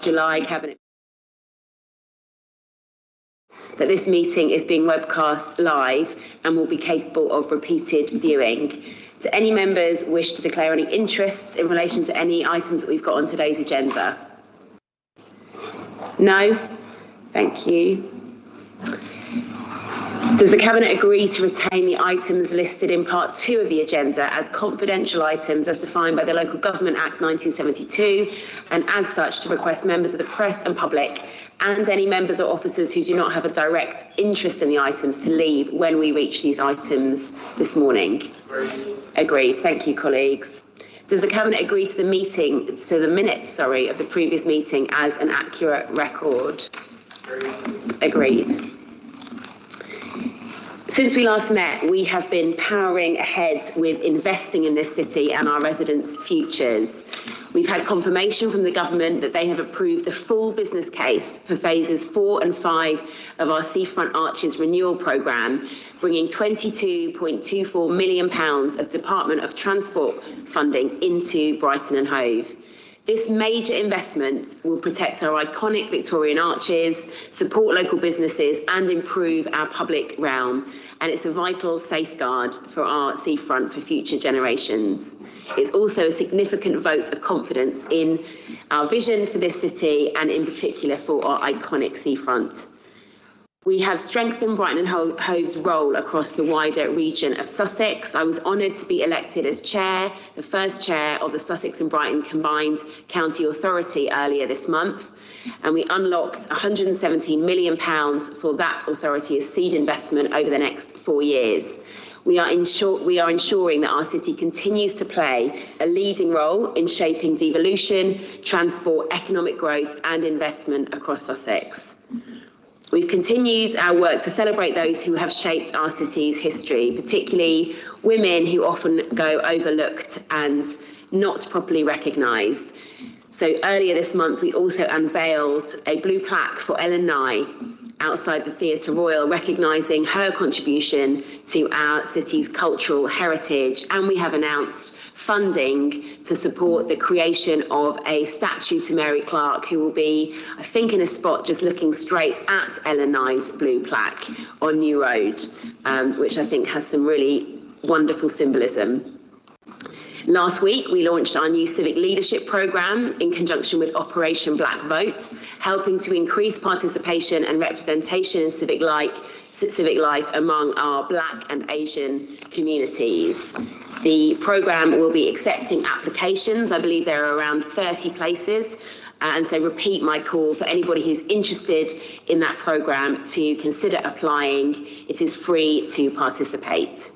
July Cabinet that this meeting is being webcast live and will be capable of repeated viewing. Do any members wish to declare any interests in relation to any items that we've got on today's agenda? No? Thank you. Does the Cabinet agree to retain the items listed in Part 2 of the agenda as confidential items as defined by the Local Government Act 1972, and as such to request members of the press and public and any members or officers who do not have a direct interest in the items to leave when we reach these items this morning? Agreed. Thank you, colleagues. Does the Cabinet agree to the minutes of the previous meeting as an accurate record? Agreed. Since we last met, we have been powering ahead with investing in this city and our residents' futures. We've had confirmation from the government that they have approved the full business case for phases 4 and 5 of our Seafront Arches renewal programme, bringing £22.24 million of Department of Transport funding into Brighton and Hove. This major investment will protect our iconic Victorian arches, support local businesses and improve our public realm, and it's a vital safeguard for our seafront for future generations. It's also a significant vote of confidence in our vision for this city and in particular for our iconic seafront. We have strengthened Brighton and Hove's role across the wider region of Sussex. I was honoured to be elected as chair, the first chair of the Sussex and Brighton Combined County Authority earlier this month, and we unlocked £117 million for that authority as seed investment over the next 4 years. We are ensuring that our city continues to play a leading role in shaping devolution, transport, economic growth and investment across Sussex. We've continued our work to celebrate those who have shaped our city's history, particularly women who often go overlooked and not properly recognised. So earlier this month, we also unveiled a blue plaque for Ellen Nye outside the Theatre Royal, recognising her contribution to our city's cultural heritage, and we have announced funding to support the creation of a statue to Mary Clark, who will be, I think, in a spot just looking straight at Ellen Nye's blue plaque on New Road, which I think has some really wonderful symbolism. Last week, we launched our new civic leadership programme in conjunction with Operation Black Vote, helping to increase participation and representation in civic life among our Black and Asian communities. The programme will be accepting applications. I believe there are around 30 places. And so repeat my call for anybody who's interested in that programme to consider applying. It is free to participate.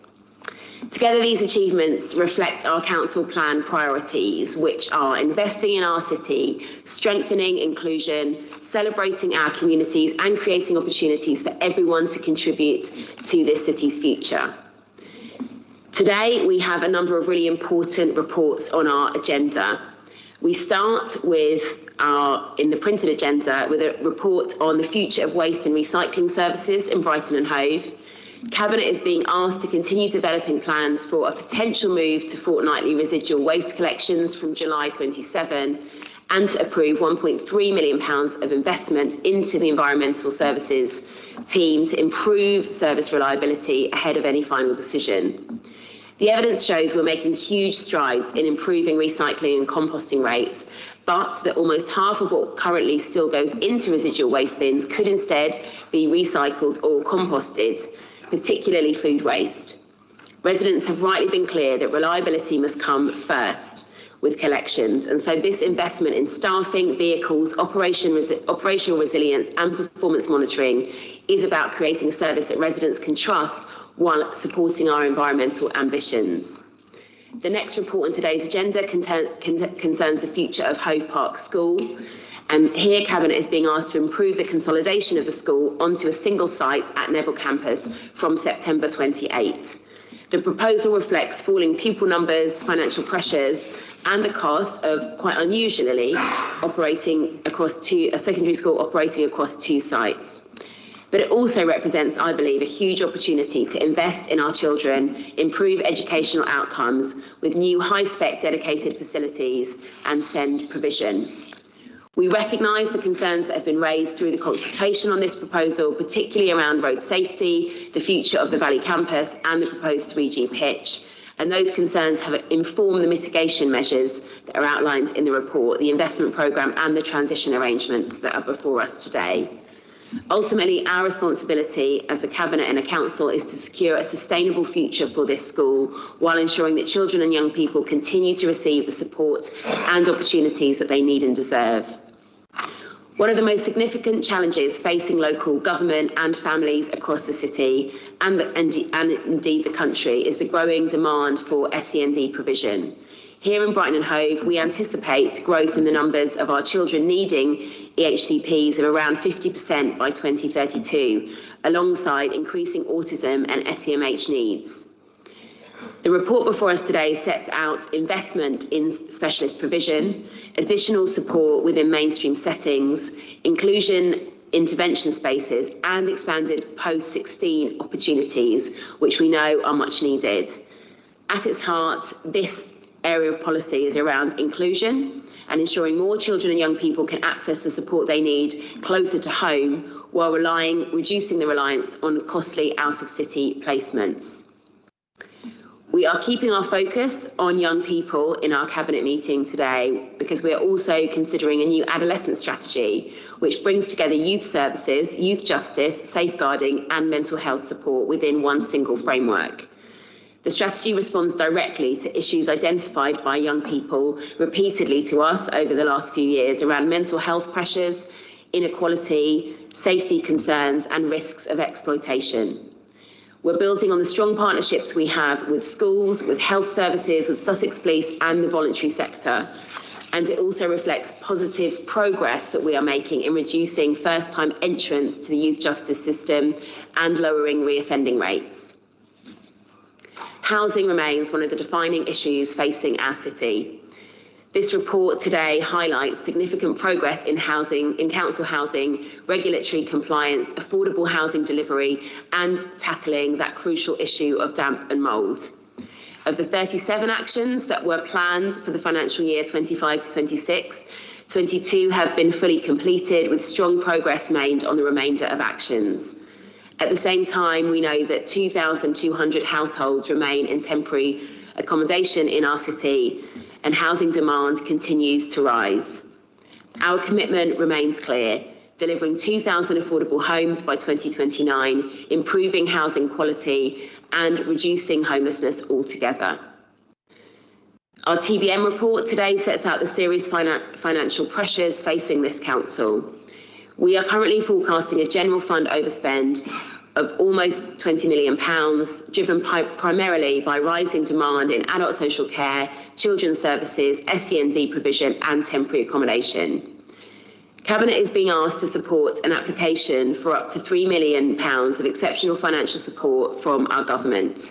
Together, these achievements reflect our council plan priorities, which are investing in our city, strengthening inclusion, celebrating our communities and creating opportunities for everyone to contribute to this city's future. Today, we have a number of really important reports on our agenda. We start with in the printed agenda, with a report on the future of waste and recycling services in Brighton and Hove. Cabinet is being asked to continue developing plans for a potential move to fortnightly residual waste collections from July 27 and to approve £1.3 million of investment into the environmental services team to improve service reliability ahead of any final decision. The evidence shows we're making huge strides in improving recycling and composting rates, but that almost half of what currently still goes into residual waste bins could instead be recycled or composted, particularly food waste. Residents have rightly been clear that reliability must come first with collections, and so this investment in staffing, vehicles, operational resilience and performance monitoring is about creating a service that residents can trust while supporting our environmental ambitions. The next report on today's agenda concerns the future of Hove Park School. And here, Cabinet is being asked to improve the consolidation of the school onto a single site at Neville campus from September 28. The proposal reflects falling pupil numbers, financial pressures, and the cost of, quite unusually, operating across a secondary school operating across 2 sites. But it also represents, I believe, a huge opportunity to invest in our children, improve educational outcomes with new high-spec dedicated facilities and SEND provision. We recognise the concerns that have been raised through the consultation on this proposal, particularly around road safety, the future of the Valley campus and the proposed 3G pitch. And those concerns have informed the mitigation measures that are outlined in the report, the investment programme and the transition arrangements that are before us today. Ultimately, our responsibility as a Cabinet and a Council is to secure a sustainable future for this school while ensuring that children and young people continue to receive the support and opportunities that they need and deserve. One of the most significant challenges facing local government and families across the city and indeed the country is the growing demand for SEND provision. Here in Brighton and Hove, we anticipate growth in the numbers of our children needing EHCPs of around 50% by 2032, alongside increasing autism and SEMH needs. The report before us today sets out investment in specialist provision, additional support within mainstream settings, inclusion intervention spaces, and expanded post-16 opportunities, which we know are much needed. At its heart, this area of policy is around inclusion and ensuring more children and young people can access the support they need closer to home while reducing the reliance on costly out-of-city placements. We are keeping our focus on young people in our Cabinet meeting today because we are also considering a new adolescent strategy which brings together youth services, youth justice, safeguarding and mental health support within one single framework. The strategy responds directly to issues identified by young people repeatedly to us over the last few years around mental health pressures, inequality, safety concerns, and risks of exploitation. We're building on the strong partnerships we have with schools, with health services, with Sussex Police and the voluntary sector. And it also reflects positive progress that we are making in reducing first-time entrants to the youth justice system and lowering reoffending rates. Housing remains one of the defining issues facing our city. This report today highlights significant progress in council housing, regulatory compliance, affordable housing delivery, and tackling that crucial issue of damp and mould. Of the 37 actions that were planned for the financial year 25 to 26, 22 have been fully completed with strong progress made on the remainder of actions. At the same time, we know that 2,200 households remain in temporary accommodation in our city and housing demand continues to rise. Our commitment remains clear, delivering 2,000 affordable homes by 2029, improving housing quality and reducing homelessness altogether. Our TBM report today sets out the serious financial pressures facing this council. We are currently forecasting a general fund overspend of almost £20 million, driven primarily by rising demand in adult social care, children's services, SEND provision and temporary accommodation. Cabinet is being asked to support an application for up to £3 million of exceptional financial support from our government.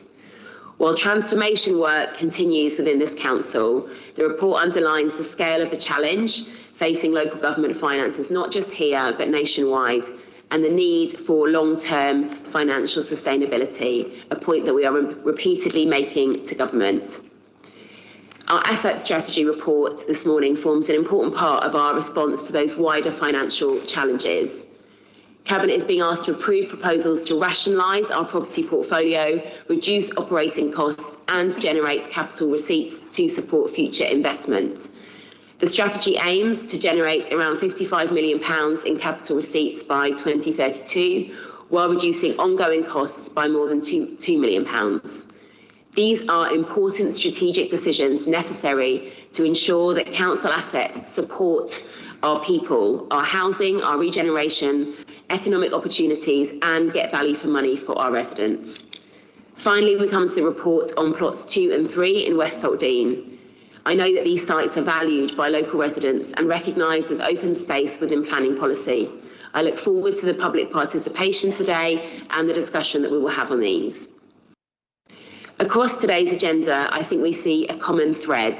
While transformation work continues within this council, the report underlines the scale of the challenge facing local government finances, not just here, but nationwide, and the need for long-term financial sustainability, a point that we are repeatedly making to government. Our asset strategy report this morning forms an important part of our response to those wider financial challenges. Cabinet is being asked to approve proposals to rationalise our property portfolio, reduce operating costs, and generate capital receipts to support future investment. The strategy aims to generate around £55 million in capital receipts by 2032, while reducing ongoing costs by more than £2 million. These are important strategic decisions necessary to ensure that council assets support our people, our housing, our regeneration, economic opportunities, and get value for money for our residents. Finally, we come to the report on plots 2 and 3 in West Saltdean. I know that these sites are valued by local residents and recognised as open space within planning policy. I look forward to the public participation today and the discussion that we will have on these. Across today's agenda, I think we see a common thread: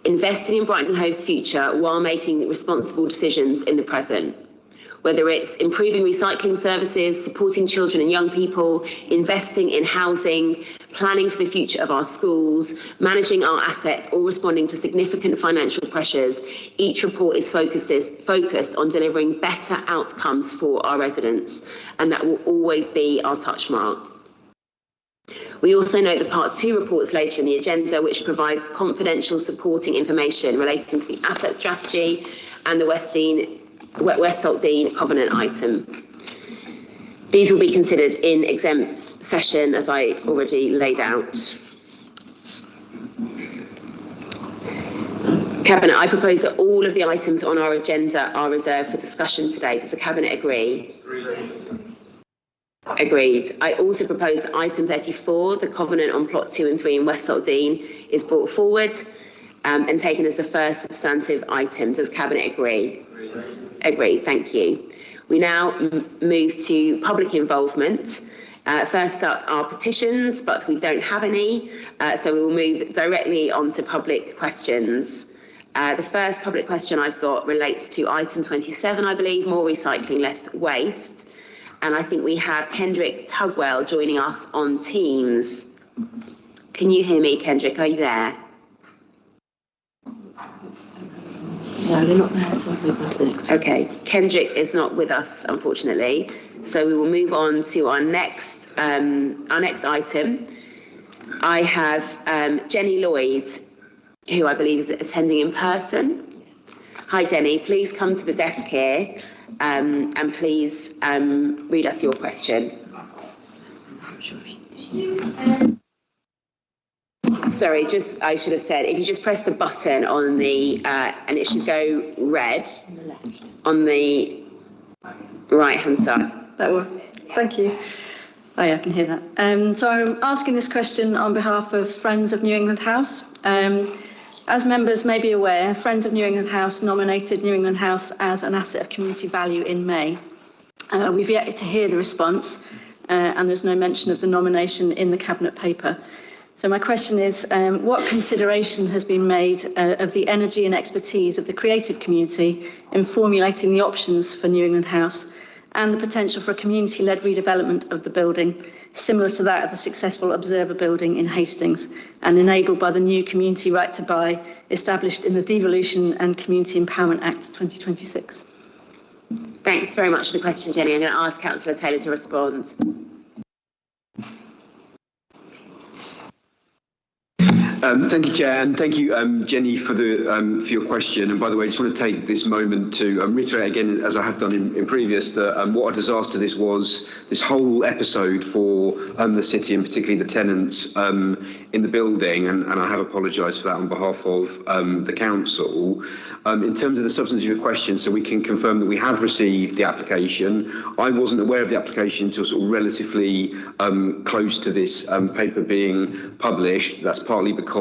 investing in Brighton and Hove's future while making responsible decisions in the present. whether it's improving recycling services, supporting children and young people, investing in housing, planning for the future of our schools, managing our assets, or responding to significant financial pressures. Each report is focused on delivering better outcomes for our residents, and that will always be our touch mark. We also note the Part 2 reports later in the agenda, which provides confidential supporting information relating to the asset strategy and the West Saltdean Covenant item. These will be considered in exempt session, as I already laid out. Cabinet, I propose that all of the items on our agenda are reserved for discussion today. Does the Cabinet agree? Agreed. I also propose that item 34, the Covenant on Plot 2 and 3 in West Saltdean, is brought forward and taken as the first substantive item. Does Cabinet agree? Agreed. Thank you. We now move to public involvement. First up are petitions, but we don't have any, so we will move directly on to public questions. The first public question I've got relates to item 27, I believe, more recycling, less waste. And I think we have Kendrick Tugwell joining us on Teams. Can you hear me, Kendrick? Are you there? No, they're not there, so I'll move on to the next one. Okay, Kendrick is not with us, unfortunately. So we will move on to our next item. I have Jenny Lloyd, who I believe is attending in person. Hi, Jenny. Please come to the desk here and please read us your question. Sorry, I should have said, if you just press the button on the, and it should go red on the right-hand side. That will. Thank you. Oh yeah, I can hear that. So I'm asking this question on behalf of Friends of New England House. As members may be aware, Friends of New England House nominated New England House as an asset of community value in May. We've yet to hear the response, and there's no mention of the nomination in the Cabinet paper. So my question is, what consideration has been made of the energy and expertise of the creative community in formulating the options for New England House and the potential for a community-led redevelopment of the building, similar to that of the successful Observer building in Hastings, and enabled by the new community right to buy established in the Devolution and Community Empowerment Act 2026? Thanks very much for the question, Jenny. I'm going to ask Councillor Taylor to respond. Thank you, Chair, and thank you, Jenny, for your question. And by the way, I just want to take this moment to reiterate again, as I have done in previous, that what a disaster this was, this whole episode for the city, and particularly the tenants in the building, and I have apologised for that on behalf of the council. In terms of the substance of your question, so we can confirm that we have received the application. I wasn't aware of the application until sort of relatively close to this paper being published. That's partly because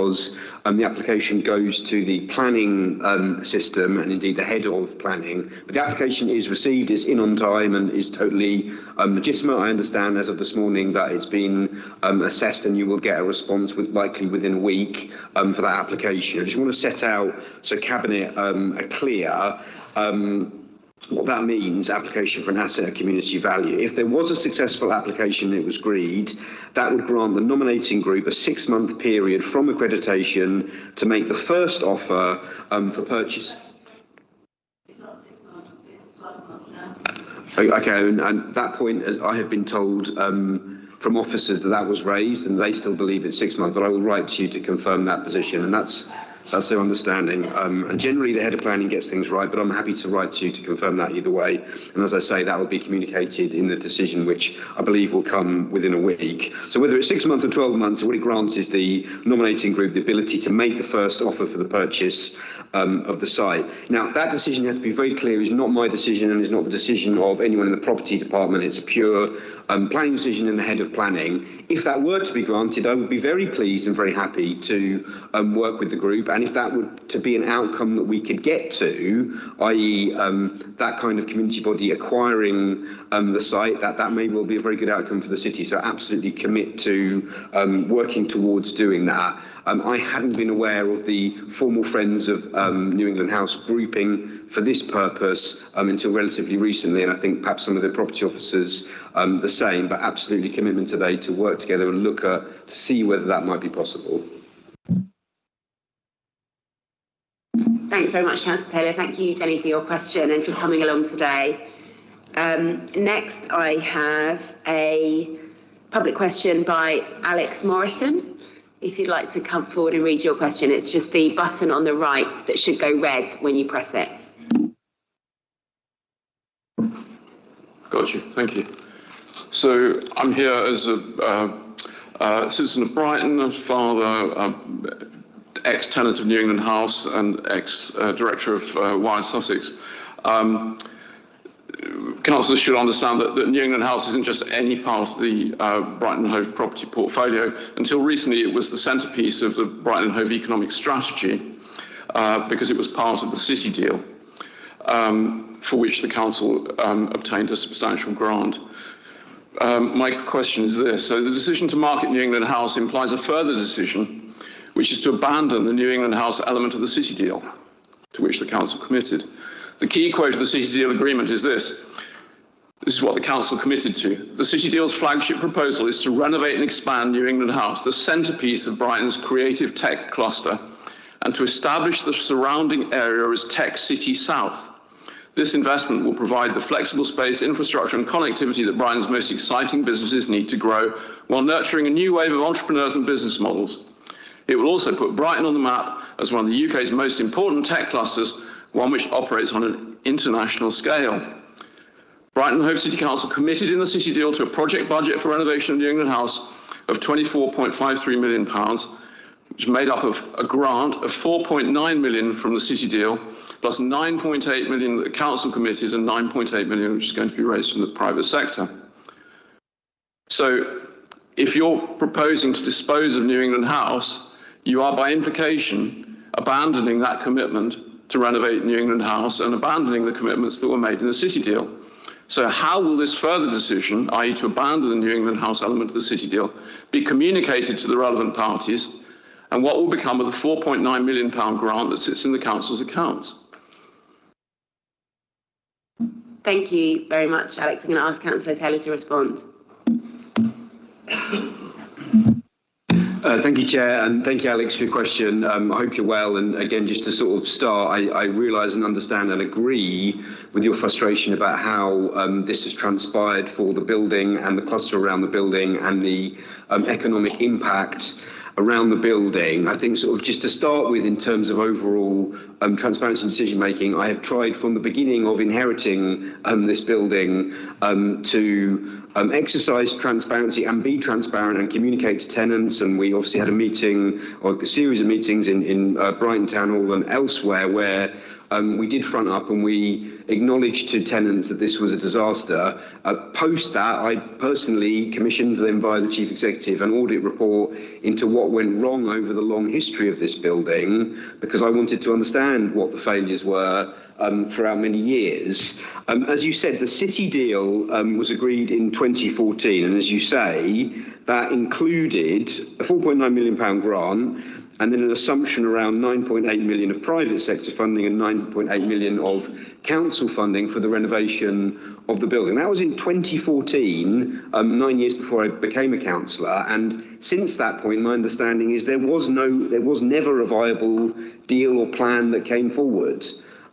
the application goes to the planning system and indeed the head of planning. But the application is received, is in on time, and is totally legitimate. I understand as of this morning that it's been assessed, and you will get a response likely within a week for that application. I just want to set out, so Cabinet are clear, what that means, application for an asset of community value. If there was a successful application and it was agreed, that would grant the nominating group a 6-month period from accreditation to make the first offer for purchase. It's not 6 months, it's 12 months now. Okay, and at that point, as I have been told from officers that was raised, and they still believe it's 6 months, but I will write to you to confirm that position, and that's their understanding. And generally, the head of planning gets things right, but I'm happy to write to you to confirm that either way. And as I say, that will be communicated in the decision, which I believe will come within a week. So whether it's 6 months or 12 months, what it grants is the nominating group the ability to make the first offer for the purchase of the site. Now, that decision, you have to be very clear, is not my decision and is not the decision of anyone in the property department. It's a pure planning decision in the head of planning. If that were to be granted, I would be very pleased and very happy to work with the group. And if that were to be an outcome that we could get to, i.e. that kind of community body acquiring the site, that may well be a very good outcome for the city. So absolutely commit to working towards doing that. I hadn't been aware of the formal Friends of New England House grouping for this purpose until relatively recently, and I think perhaps some of the property officers the same, but absolutely commitment today to work together and look to see whether that might be possible. Thanks very much, Councillor Taylor. Thank you, Jenny, for your question and for coming along today. Next, I have a public question by Alex Morrison. If you'd like to come forward and read your question, it's just the button on the right that should go red when you press it. Got you. Thank you. So I'm here as a citizen of Brighton, a father, ex-tenant of New England House and ex-director of Wide Sussex. Councillors should understand that New England House isn't just any part of the Brighton and Hove property portfolio. Until recently, it was the centrepiece of the Brighton and Hove economic strategy because it was part of the city deal, for which the council obtained a substantial grant. My question is this. So the decision to market New England House implies a further decision, which is to abandon the New England House element of the city deal, to which the council committed. The key quote of the city deal agreement is this. This is what the council committed to. The city deal's flagship proposal is to renovate and expand New England House, the centrepiece of Brighton's creative tech cluster, and to establish the surrounding area as Tech City South. This investment will provide the flexible space, infrastructure and connectivity that Brighton's most exciting businesses need to grow, while nurturing a new wave of entrepreneurs and business models. It will also put Brighton on the map as one of the UK's most important tech clusters, one which operates on an international scale. Brighton and Hove City Council committed in the city deal to a project budget for renovation of New England House of £24.53 million, which is made up of a grant of £4.9 million from the city deal, plus £9.8 million that the council committed and £9.8 million which is going to be raised from the private sector. So if you're proposing to dispose of New England House, you are by implication abandoning that commitment to renovate New England House and abandoning the commitments that were made in the city deal. So how will this further decision, i.e. to abandon the New England House element of the city deal, be communicated to the relevant parties, and what will become of the £4.9 million grant that sits in the council's accounts? Thank you very much, Alex. I'm going to ask Councillor Taylor to respond. Thank you, Chair, and thank you, Alex, for your question. I hope you're well. And again, just to sort of start, I realise and understand and agree with your frustration about how this has transpired for the building and the cluster around the building and the economic impact around the building. I think sort of just to start with in terms of overall transparency and decision making, I have tried from the beginning of inheriting this building to exercise transparency and be transparent and communicate to tenants. And we obviously had a meeting or a series of meetings in Brighton Town Hall and elsewhere where we did front up and we acknowledged to tenants that this was a disaster. Post that, I personally commissioned them via the Chief Executive an audit report into what went wrong over the long history of this building, because I wanted to understand what the failures were throughout many years. As you said, the city deal was agreed in 2014, and as you say, that included a £4.9 million grant and then an assumption around 9.8 million of private sector funding and 9.8 million of council funding for the renovation of the building. That was in 2014, 9 years before I became a councillor, and since that point, my understanding is there was never a viable deal or plan that came forward.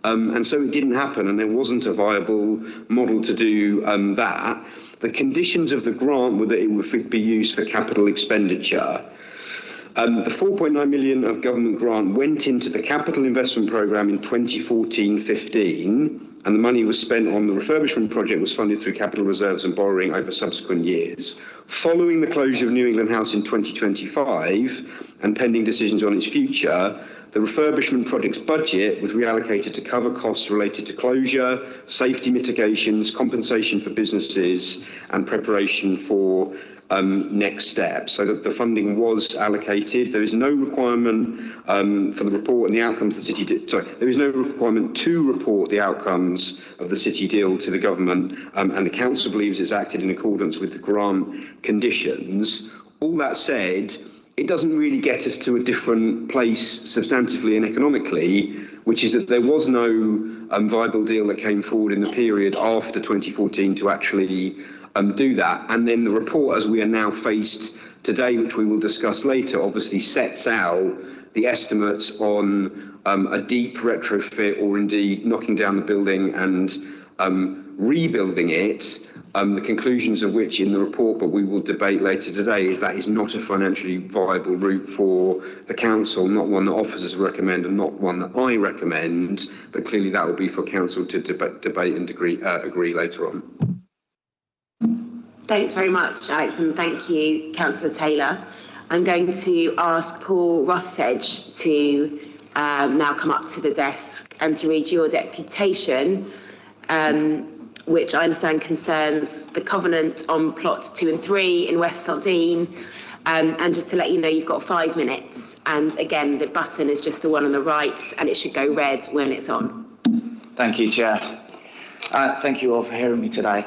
And so it didn't happen, and there wasn't a viable model to do that. The conditions of the grant were that it would be used for capital expenditure. The 4.9 million of government grant went into the capital investment programme in 2014-15, and the money was spent on the refurbishment project was funded through capital reserves and borrowing over subsequent years. Following the closure of New England House in 2025 and pending decisions on its future, the refurbishment project's budget was reallocated to cover costs related to closure, safety mitigations, compensation for businesses, and preparation for next steps. So that the funding was allocated. There is no requirement for the report and the outcomes of the city deal. There is no requirement to report the outcomes of the city deal to the government, and the council believes it's acted in accordance with the grant conditions. All that said, it doesn't really get us to a different place substantively and economically, which is that there was no viable deal that came forward in the period after 2014 to actually do that. And then the report, as we are now faced today, which we will discuss later, obviously sets out the estimates on a deep retrofit or indeed knocking down the building and rebuilding it. The conclusions of which in the report, but we will debate later today, is that is not a financially viable route for the council, not one that officers recommend and not one that I recommend, but clearly that will be for council to debate and agree later on. Thanks very much, Alex, and thank you, Councillor Taylor. I'm going to ask Paul Rothsedge to now come up to the desk and to read your deputation, which I understand concerns the covenant on plots 2 and 3 in West Sardine. And just to let you know, you've got 5 minutes. And again, the button is just the one on the right, and it should go red when it's on. Thank you, Chair. Thank you all for hearing me today.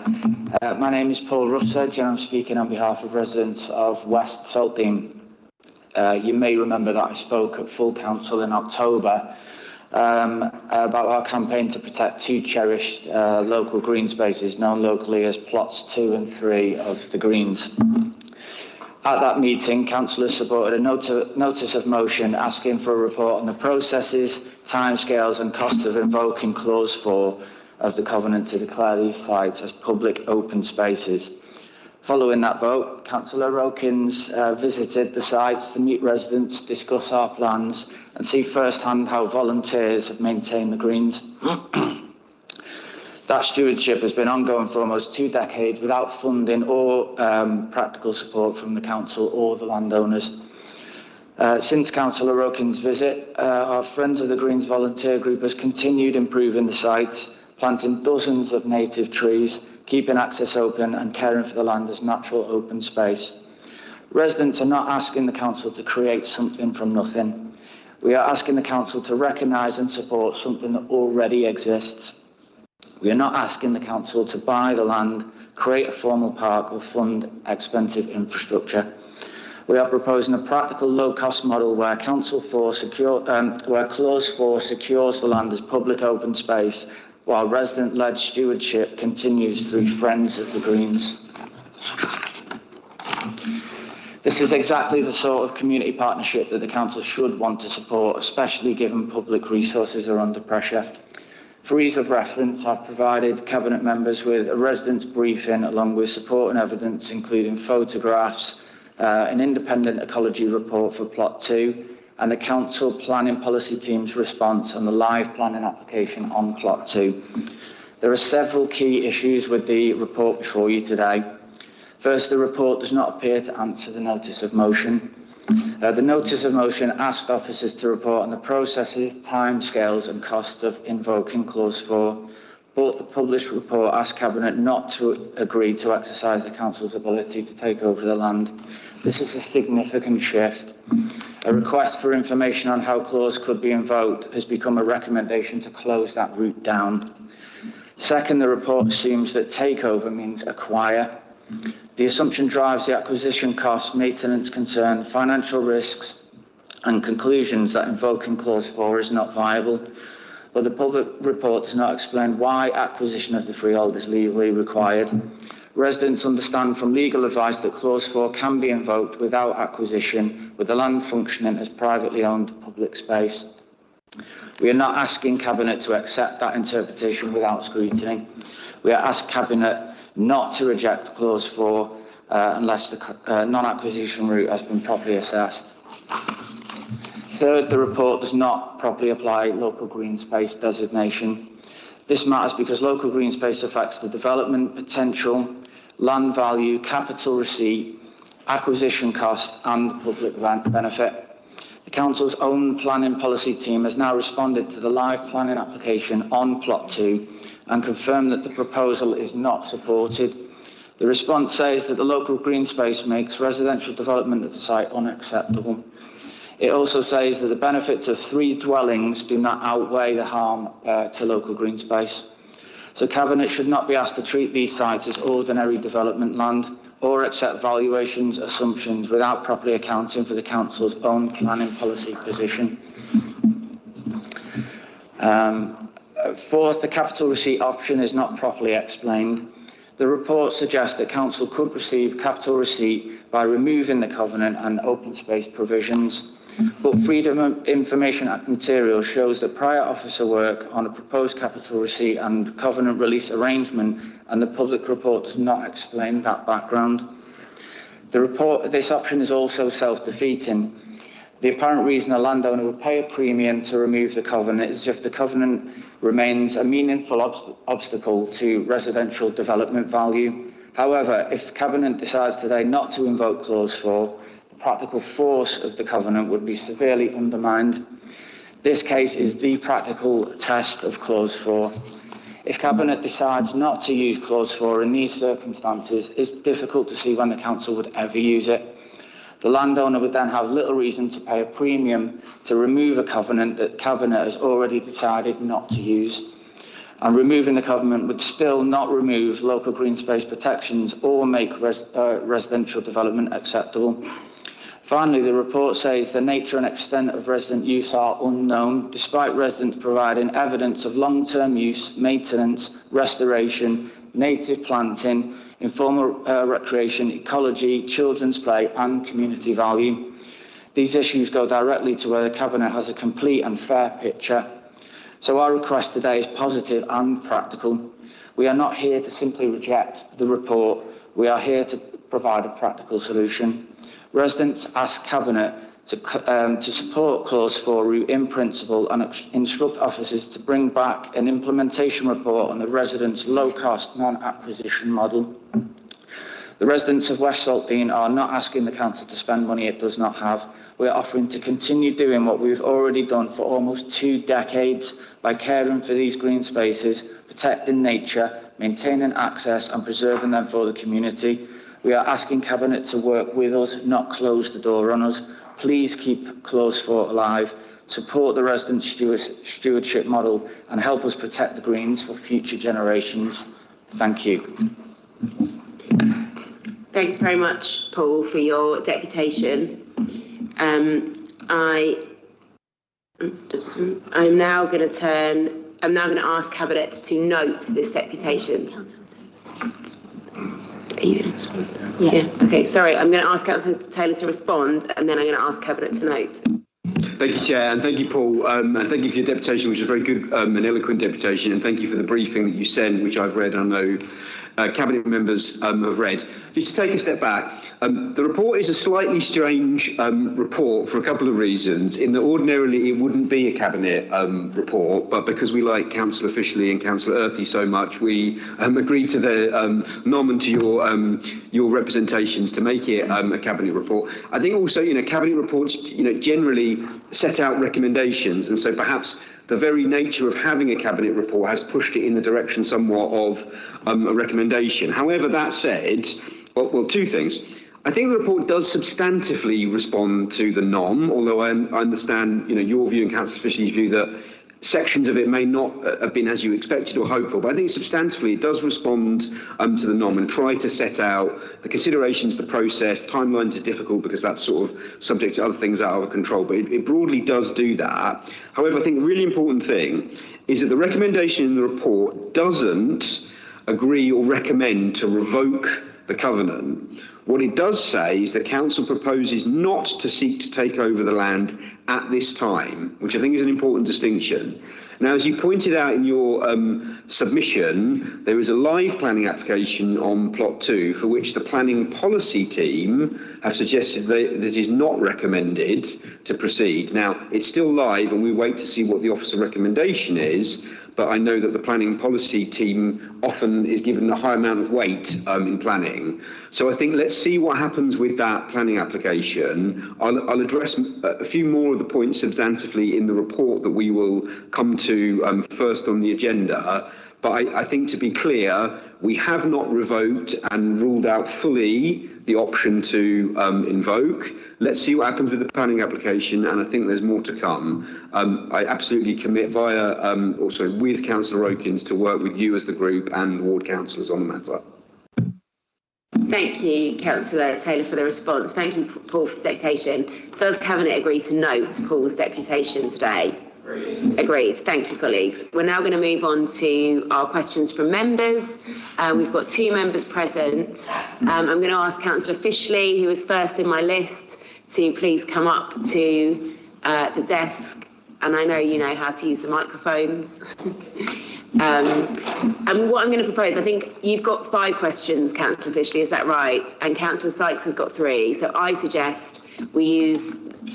My name is Paul Rothsedge, and I'm speaking on behalf of residents of West Saltdean. You may remember that I spoke at full council in October about our campaign to protect 2 cherished local green spaces known locally as plots 2 and 3 of the Greens. At that meeting, councillors supported a notice of motion asking for a report on the processes, timescales and costs of invoking clause 4 of the covenant to declare these sites as public open spaces. Following that vote, Councillor Rokins visited the sites to meet residents, discuss our plans and see firsthand how volunteers have maintained the greens. That stewardship has been ongoing for almost 2 decades without funding or practical support from the council or the landowners. Since Councillor Rokins' visit, our Friends of the Greens volunteer group has continued improving the sites, planting dozens of native trees, keeping access open and caring for the land as natural open space. Residents are not asking the council to create something from nothing. We are asking the council to recognise and support something that already exists. We are not asking the council to buy the land, create a formal park or fund expensive infrastructure. We are proposing a practical low-cost model where Clause 4 secures the land as public open space while resident-led stewardship continues through Friends of the Greens. This is exactly the sort of community partnership that the council should want to support, especially given public resources are under pressure. For ease of reference, I've provided Cabinet members with a residents' briefing along with support and evidence, including photographs, an independent ecology report for Plot 2, and the Council Planning Policy Team's response on the live planning application on Plot 2. There are several key issues with the report before you today. First, the report does not appear to answer the notice of motion. The notice of motion asked officers to report on the processes, timescales and costs of invoking Clause 4, but the published report asked Cabinet not to agree to exercise the Council's ability to take over the land. This is a significant shift. A request for information on how clause could be invoked has become a recommendation to close that route down. Second, the report assumes that takeover means acquire. The assumption drives the acquisition costs, maintenance concern, financial risks and conclusions that invoking Clause 4 is not viable. But the public report does not explain why acquisition of the freehold is legally required. Residents understand from legal advice that Clause 4 can be invoked without acquisition, with the land functioning as privately owned public space. We are not asking Cabinet to accept that interpretation without scrutiny. We are asking Cabinet not to reject Clause 4 unless the non-acquisition route has been properly assessed. Third, the report does not properly apply local green space designation. This matters because local green space affects the development potential, land value, capital receipt, acquisition cost and public benefit. The Council's own planning policy team has now responded to the live planning application on Plot 2 and confirmed that the proposal is not supported. The response says that the local green space makes residential development of the site unacceptable. It also says that the benefits of 3 dwellings do not outweigh the harm to local green space. So Cabinet should not be asked to treat these sites as ordinary development land. or accept valuations assumptions without properly accounting for the council's own planning policy position. Fourth, the capital receipt option is not properly explained. The report suggests that council could receive capital receipt by removing the covenant and open space provisions, but Freedom of Information Act material shows that prior officer work on a proposed capital receipt and covenant release arrangement, and the public report does not explain that background. This option is also self-defeating. The apparent reason a landowner would pay a premium to remove the covenant is if the covenant remains a meaningful obstacle to residential development value. However, if Cabinet decides today not to invoke Clause 4, the practical force of the covenant would be severely undermined. This case is the practical test of Clause 4. If Cabinet decides not to use Clause 4 in these circumstances, it's difficult to see when the council would ever use it. The landowner would then have little reason to pay a premium to remove a covenant that Cabinet has already decided not to use. And removing the covenant would still not remove local green space protections or make residential development acceptable. Finally, the report says the nature and extent of resident use are unknown, despite residents providing evidence of long-term use, maintenance, restoration, native planting, informal recreation, ecology, children's play and community value. These issues go directly to where the Cabinet has a complete and fair picture. So our request today is positive and practical. We are not here to simply reject the report. We are here to provide a practical solution. Residents ask Cabinet to support Clause 4 route in principle and instruct officers to bring back an implementation report on the residents' low-cost non-acquisition model. The residents of West Saltdean are not asking the council to spend money it does not have. We are offering to continue doing what we've already done for almost 2 decades by caring for these green spaces, protecting nature, maintaining access and preserving them for the community. We are asking Cabinet to work with us, not close the door on us. Please keep Clause 4 alive, support the resident stewardship model and help us protect the greens for future generations. Thank you. Thanks very much, Paul, for your deputation. I'm now going to ask Cabinet to note this deputation. Are you going to respond? Yeah. Okay, sorry. I'm going to ask Councillor Taylor to respond, and then I'm going to ask Cabinet to note. Thank you, Chair, and thank you, Paul, and thank you for your deputation, which is a very good and eloquent deputation, and thank you for the briefing that you sent, which I've read and I know Cabinet members have read. Just to take a step back, the report is a slightly strange report for a couple of reasons, in that ordinarily it wouldn't be a Cabinet report, but because we like Councillor Fishley and Councillor Earthy so much, we agreed to the nom and to your representations to make it a Cabinet report. I think also, Cabinet reports, generally set out recommendations, and so perhaps the very nature of having a Cabinet report has pushed it in the direction somewhat of a recommendation. However, that said, well, 2 things. I think the report does substantively respond to the NOM, although I understand, your view and Councillor Fishley's view that sections of it may not have been as you expected or hoped for, but I think substantively it does respond to the NOM and try to set out the considerations, the process. Timelines are difficult because that's sort of subject to other things out of our control, but it broadly does do that. However, I think the really important thing is that the recommendation in the report doesn't agree or recommend to revoke the covenant. What it does say is that Council proposes not to seek to take over the land at this time, which I think is an important distinction. Now, as you pointed out in your submission, there is a live planning application on Plot 2 for which the planning policy team have suggested that it is not recommended to proceed. Now, it's still live and we wait to see what the officer recommendation is, but I know that the planning policy team often is given a high amount of weight in planning. So I think let's see what happens with that planning application. I'll address a few more of the points substantively in the report that we will come to first on the agenda. But I think, to be clear, we have not revoked and ruled out fully the option to invoke. Let's see what happens with the planning application, and I think there's more to come. I absolutely commit also with Councillor Okins to work with you as the group and ward councillors on the matter. Thank you, Councillor Taylor, for the response. Thank you, Paul, for the deputation. Does Cabinet agree to note Paul's deputation today? Agreed. Thank you, colleagues. We're now going to move on to our questions from members. We've got 2 members present. I'm going to ask Councillor Fishley, who was first in my list, to please come up to the desk. And I know you know how to use the microphones. And what I'm going to propose, I think you've got 5 questions, Councillor Fishley, is that right? And Councillor Sykes has got 3. So I suggest we use,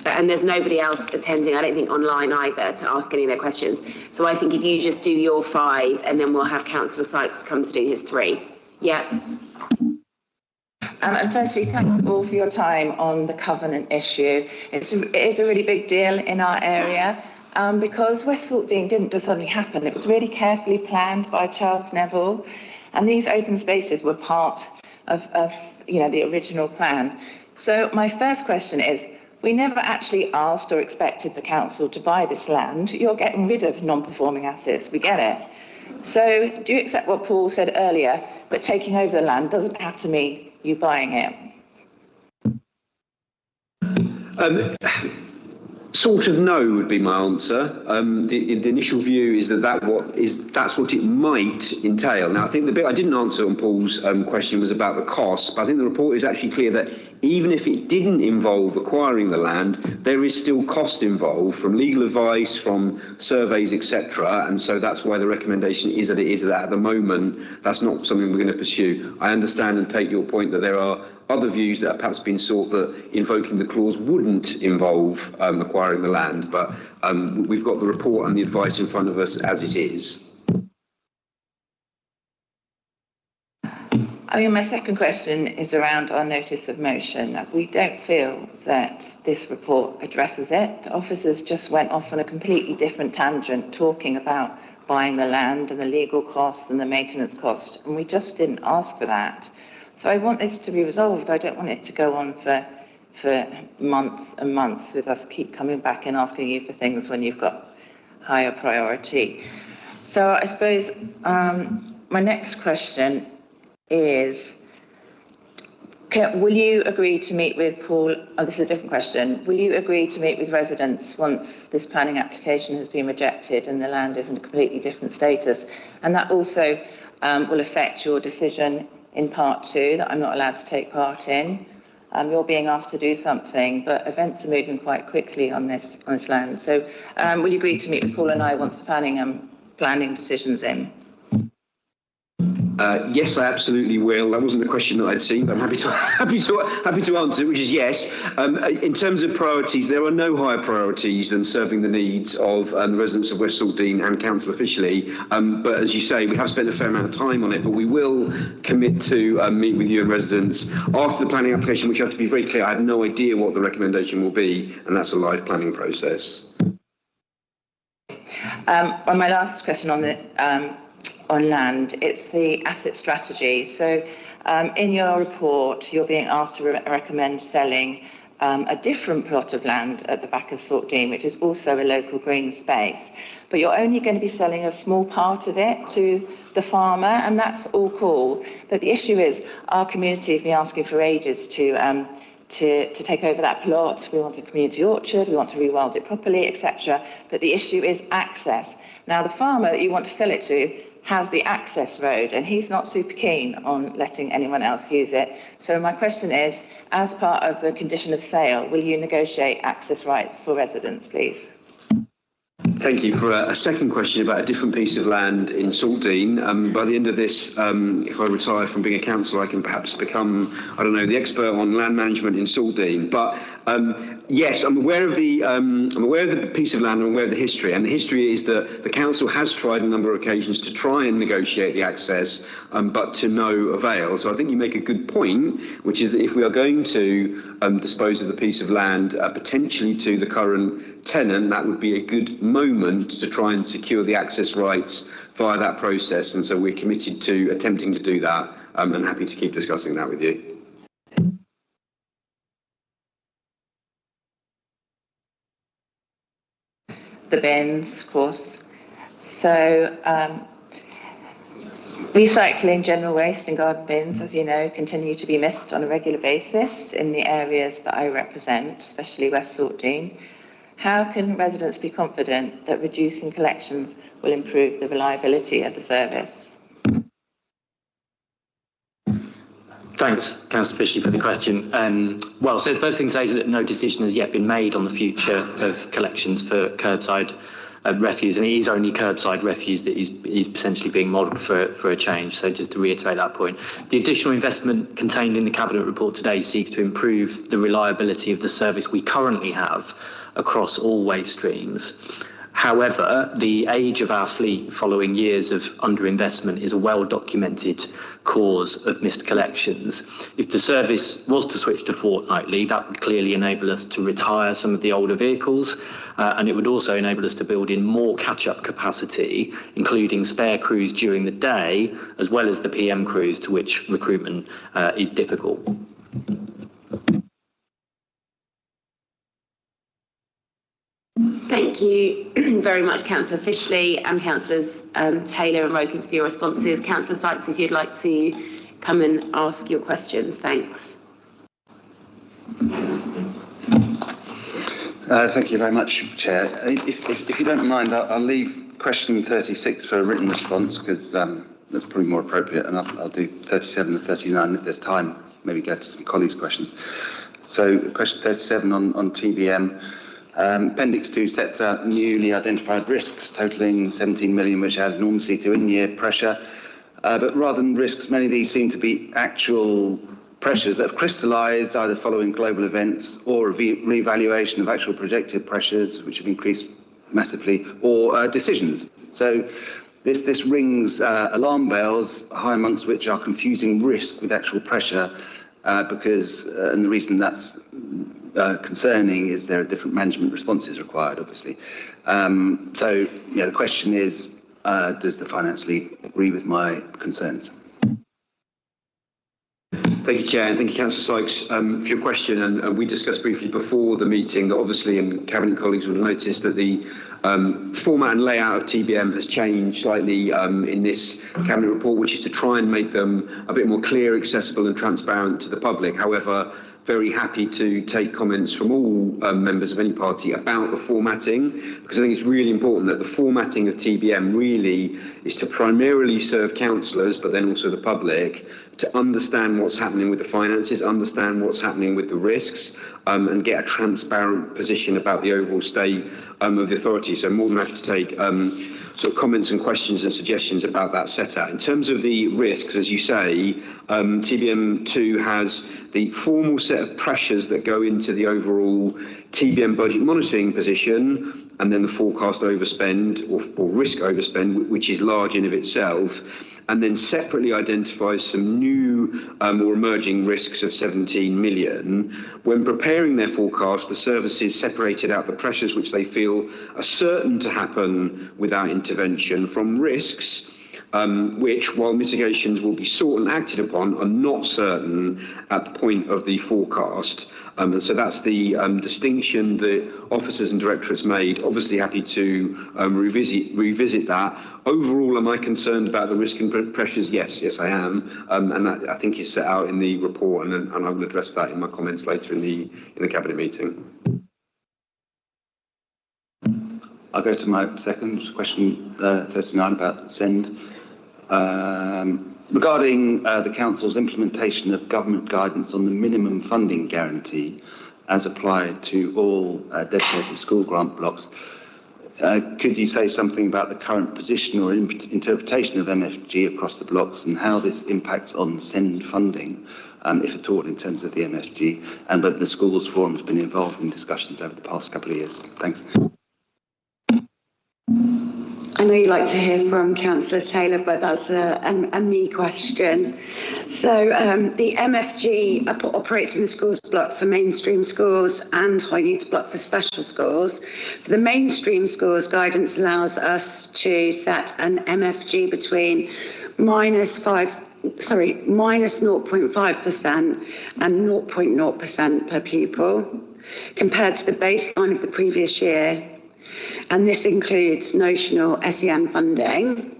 and there's nobody else attending, I don't think, online either to ask any of their questions. So I think if you just do your 5, and then we'll have Councillor Sykes come to do his 3. Yeah. And firstly, thank you all for your time on the covenant issue. It is a really big deal in our area. Because West Saltdean didn't just suddenly happen, it was really carefully planned by Charles Neville, and these open spaces were part of the original plan. So my first question is, we never actually asked or expected the council to buy this land. You're getting rid of non-performing assets, we get it. So do you accept what Paul said earlier, but taking over the land doesn't have to mean you buying it? Sort of no would be my answer. The initial view is that's what it might entail. Now, I think the bit I didn't answer on Paul's question was about the cost, but I think the report is actually clear that even if it didn't involve acquiring the land, there is still cost involved from legal advice, from surveys, etc. And so that's why the recommendation is that it is that at the moment, that's not something we're going to pursue. I understand and take your point that there are other views that have perhaps been sought that invoking the clause wouldn't involve acquiring the land, but we've got the report and the advice in front of us as it is. I mean, my second question is around our notice of motion. We don't feel that this report addresses it. The officers just went off on a completely different tangent, talking about buying the land and the legal costs and the maintenance cost, and we just didn't ask for that. So I want this to be resolved. I don't want it to go on for months and months with us keep coming back and asking you for things when you've got higher priority. So I suppose my next question is, will you agree to meet with Paul? Oh, this is a different question. Will you agree to meet with residents once this planning application has been rejected and the land is in a completely different status? And that also will affect your decision in part 2 that I'm not allowed to take part in. You're being asked to do something, but events are moving quite quickly on this land. So will you agree to meet with Paul and I once the planning decision's in? Yes, I absolutely will. That wasn't the question that I'd seen, but I'm happy to answer it, which is yes. In terms of priorities, there are no higher priorities than serving the needs of the residents of West Saltdean and council officially. But as you say, we have spent a fair amount of time on it, but we will commit to meet with you and residents after the planning application, which I have to be very clear, I have no idea what the recommendation will be, and that's a live planning process. On my last question on land, it's the asset strategy. So in your report, you're being asked to recommend selling a different plot of land at the back of Saltdean, which is also a local green space. But you're only going to be selling a small part of it to the farmer, and that's all cool. But the issue is our community have been asking for ages to take over that plot. We want a community orchard, we want to rewild it properly, etc. But the issue is access. Now, the farmer that you want to sell it to has the access road, and he's not super keen on letting anyone else use it. So my question is, as part of the condition of sale, will you negotiate access rights for residents, please? Thank you. For a second question about a different piece of land in Saltdean, by the end of this, if I retire from being a councillor, I can perhaps become, I don't know, the expert on land management in Saltdean. But yes, I'm aware of the piece of land. I'm aware of the history, and the history is that the council has tried a number of occasions to try and negotiate the access, but to no avail. So I think you make a good point, which is that if we are going to dispose of the piece of land potentially to the current tenant, that would be a good moment to try and secure the access rights via that process. And so we're committed to attempting to do that, and happy to keep discussing that with you. The bins, of course. So Recycling, general waste and garden bins, as you know, continue to be missed on a regular basis in the areas that I represent, especially West Saltdean. How can residents be confident that reducing collections will improve the reliability of the service? Thanks, Councillor Fishley, for the question. So the first thing to say is that no decision has yet been made on the future of collections for curbside refuse, and it is only curbside refuse that is potentially being modelled for a change. So just to reiterate that point, the additional investment contained in the Cabinet report today seeks to improve the reliability of the service we currently have across all waste streams. However, the age of our fleet following years of underinvestment is a well-documented cause of missed collections. If the service was to switch to fortnightly, that would clearly enable us to retire some of the older vehicles, and it would also enable us to build in more catch-up capacity, including spare crews during the day, as well as the PM crews, to which recruitment is difficult. Thank you very much, Councillor Fishley and Councillors Taylor and Rokins for your responses. Councillor Sykes, if you'd like to come and ask your questions. Thanks. Thank you very much, Chair. If you don't mind, I'll leave question 36 for a written response, because that's probably more appropriate, and I'll do 37 and 39 if there's time, maybe go to some colleagues' questions. So question 37 on TBM. Appendix 2 sets out newly identified risks totalling 17 million, which add enormously to in-year pressure. But rather than risks, many of these seem to be actual pressures that have crystallised either following global events or a re-evaluation of actual projected pressures, which have increased massively, or decisions. So this rings alarm bells, high amongst which are confusing risk with actual pressure, because, and the reason that's concerning is there are different management responses required, obviously. So, the question is, does the Finance Lead agree with my concerns? Thank you, Chair, and thank you, Councillor Sykes, for your question. And we discussed briefly before the meeting that obviously, and Cabinet colleagues would have noticed that the format and layout of TBM has changed slightly in this Cabinet report, which is to try and make them a bit more clear, accessible and transparent to the public. However, very happy to take comments from all members of any party about the formatting, because I think it's really important that the formatting of TBM really is to primarily serve councillors, but then also the public, to understand what's happening with the finances, understand what's happening with the risks, and get a transparent position about the overall state of the authority. So I'm more than happy to take sort of comments and questions and suggestions about that setup. In terms of the risks, as you say, TBM2 has the formal set of pressures that go into the overall TBM budget monitoring position, and then the forecast overspend or risk overspend, which is large in of itself, and then separately identifies some new or emerging risks of 17 million. When preparing their forecast, the services separated out the pressures which they feel are certain to happen without intervention from risks which, while mitigations will be sought and acted upon, are not certain at the point of the forecast. And so that's the distinction that officers and directorates made. Obviously happy to revisit that. Overall, am I concerned about the risk and pressures? Yes, I am. And that, I think, is set out in the report, and I will address that in my comments later in the Cabinet meeting. I'll go to my second question, 39, about SEND. Regarding the Council's implementation of government guidance on the minimum funding guarantee as applied to all dedicated school grant blocks, could you say something about the current position or interpretation of MFG across the blocks, and how this impacts on SEND funding, if at all, in terms of the MFG, and whether the Schools Forum has been involved in discussions over the past couple of years? Thanks. I know you like to hear from Councillor Taylor, but that's a me question. So the MFG operates in the schools block for mainstream schools and high needs block for special schools. For the mainstream schools, guidance allows us to set an MFG between minus 0.5% and 0.0% per pupil, compared to the baseline of the previous year. And this includes notional SEN funding.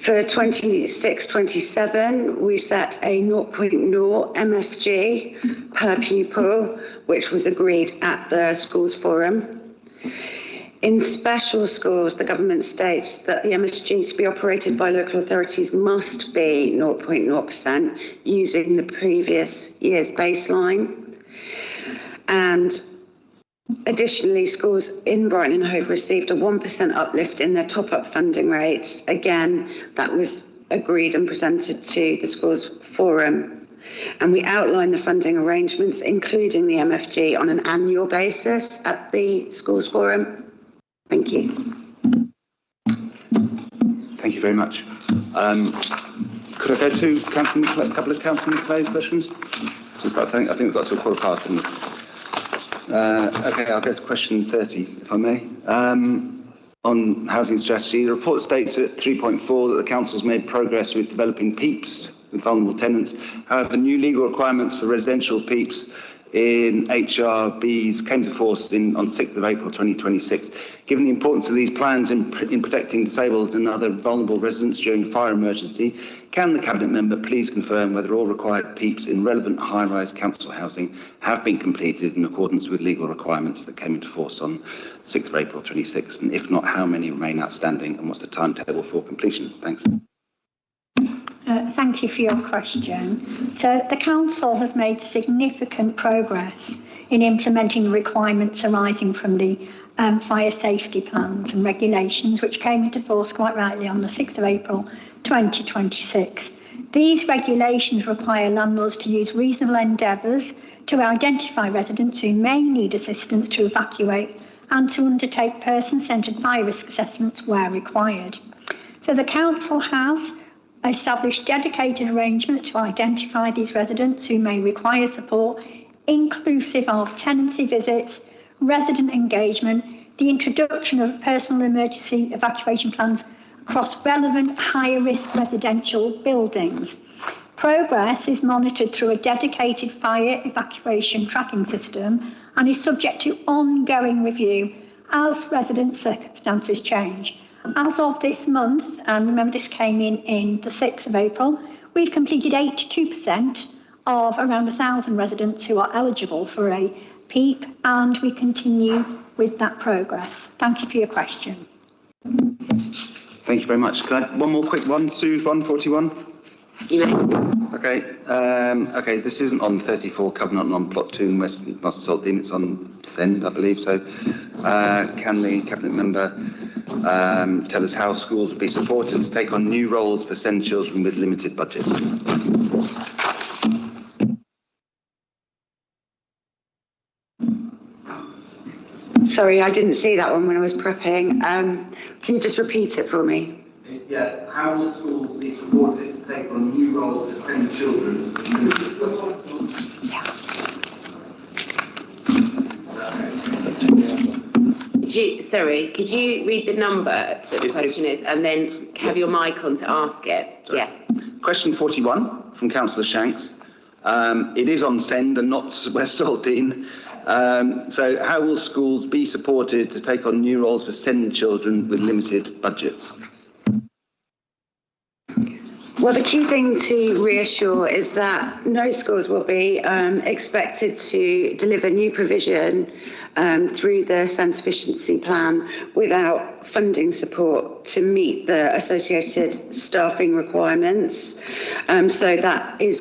For 26-27, we set a 0.0 MFG per pupil, which was agreed at the schools forum. In special schools, the government states that the MSG to be operated by local authorities must be 0.0% using the previous year's baseline. And additionally, schools in Brighton and Hove received a 1% uplift in their top-up funding rates. Again, that was agreed and presented to the schools forum. And we outlined the funding arrangements, including the MFG, on an annual basis at the schools forum. Thank you. Thank you very much. Could I go to a couple of Councillor McVeigh's questions? Just, I think we've got to a quarter past. Okay, I'll go to question 30, if I may. On housing strategy, the report states at 3.4 that the Council's made progress with developing PEEPs with vulnerable tenants. However, new legal requirements for residential PEEPs in HRBs came to force on 6th of April 2026. Given the importance of these plans in protecting disabled and other vulnerable residents during a fire emergency, can the Cabinet Member please confirm whether all required PEEPs in relevant high-rise council housing have been completed in accordance with legal requirements that came into force on 6th of April 26, and if not, how many remain outstanding, and what's the timetable for completion? Thanks. Thank you for your question. So the Council has made significant progress in implementing the requirements arising from the fire safety plans and regulations, which came into force quite rightly on the 6th of April 2026. These regulations require landlords to use reasonable endeavours to identify residents who may need assistance to evacuate and to undertake person-centred fire risk assessments where required. So the Council has established dedicated arrangements to identify these residents who may require support, inclusive of tenancy visits, resident engagement, the introduction of personal emergency evacuation plans across relevant higher risk residential buildings. Progress is monitored through a dedicated fire evacuation tracking system and is subject to ongoing review as resident circumstances change. As of this month, and remember this came in the 6th of April, we've completed 82% of around 1,000 residents who are eligible for a PEEP, and we continue with that progress. Thank you for your question. Thank you very much. Can I have one more quick one, Sue, 141? You may. Okay. Okay, this isn't on 34 Covenant on Plot 2 in West Saltdean, it's on Send, I believe. So can the Cabinet Member tell us how schools will be supported to take on new roles for SEND children with limited budgets? Sorry, I didn't see that one when I was prepping. Can you just repeat it for me? Yeah, how will schools be supported to take on new roles for SEND children with limited budgets? Could you read the number that the question is, and then have your mic on to ask it? Sorry. Yeah. Question 41 from Councillor Shanks. It is on Send and not West Saltdean. So how will schools be supported to take on new roles for SEND children with limited budgets? Well, the key thing to reassure is that no schools will be expected to deliver new provision through the SEND sufficiency plan without funding support to meet the associated staffing requirements. So that is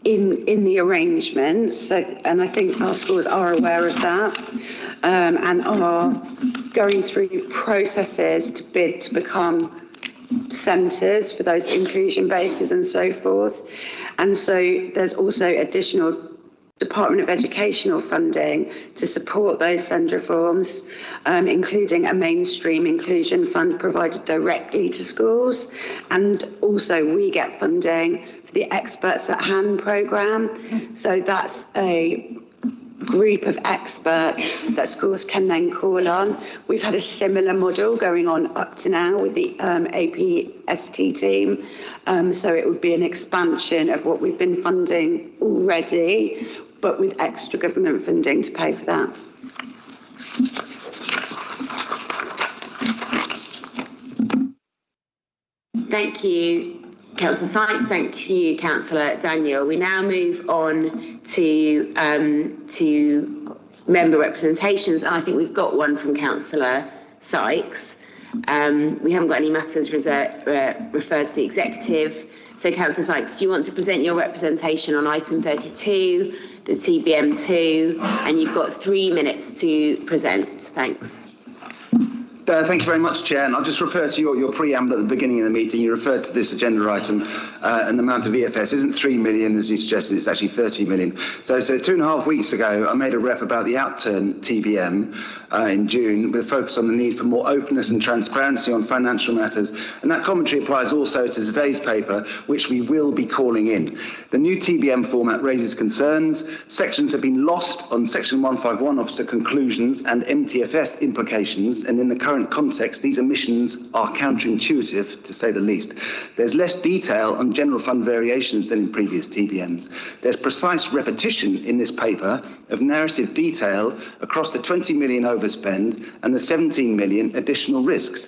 in the arrangements, and I think our schools are aware of that and are going through processes to bid to become centres for those inclusion bases and so forth. And so there's also additional Department of Educational funding to support those SEND reforms, including a mainstream inclusion fund provided directly to schools. And also we get funding for the Experts at Hand programme. So that's a group of experts that schools can then call on. We've had a similar model going on up to now with the APST team. So it would be an expansion of what we've been funding already, but with extra government funding to pay for that. Thank you, Councillor Sykes. Thank you, Councillor Daniel. We now move on to member representations. I think we've got one from Councillor Sykes. We haven't got any matters referred to the executive. So, Councillor Sykes, do you want to present your representation on item 32, the TBM2, and you've got 3 minutes to present. Thanks. Thank you very much, Chair. And I'll just refer to your preamble at the beginning of the meeting. You referred to this agenda item, and the amount of EFS isn't 3 million, as you suggested, it's actually 30 million. So 2.5 weeks ago, I made a rep about the outturn TBM in June, with a focus on the need for more openness and transparency on financial matters. And that commentary applies also to today's paper, which we will be calling in. The new TBM format raises concerns. Sections have been lost on Section 151 officer conclusions and MTFS implications, and in the current context, these omissions are counterintuitive, to say the least. There's less detail on general fund variations than in previous TBMs. There's precise repetition in this paper of narrative detail across the 20 million overspend and the 17 million additional risks.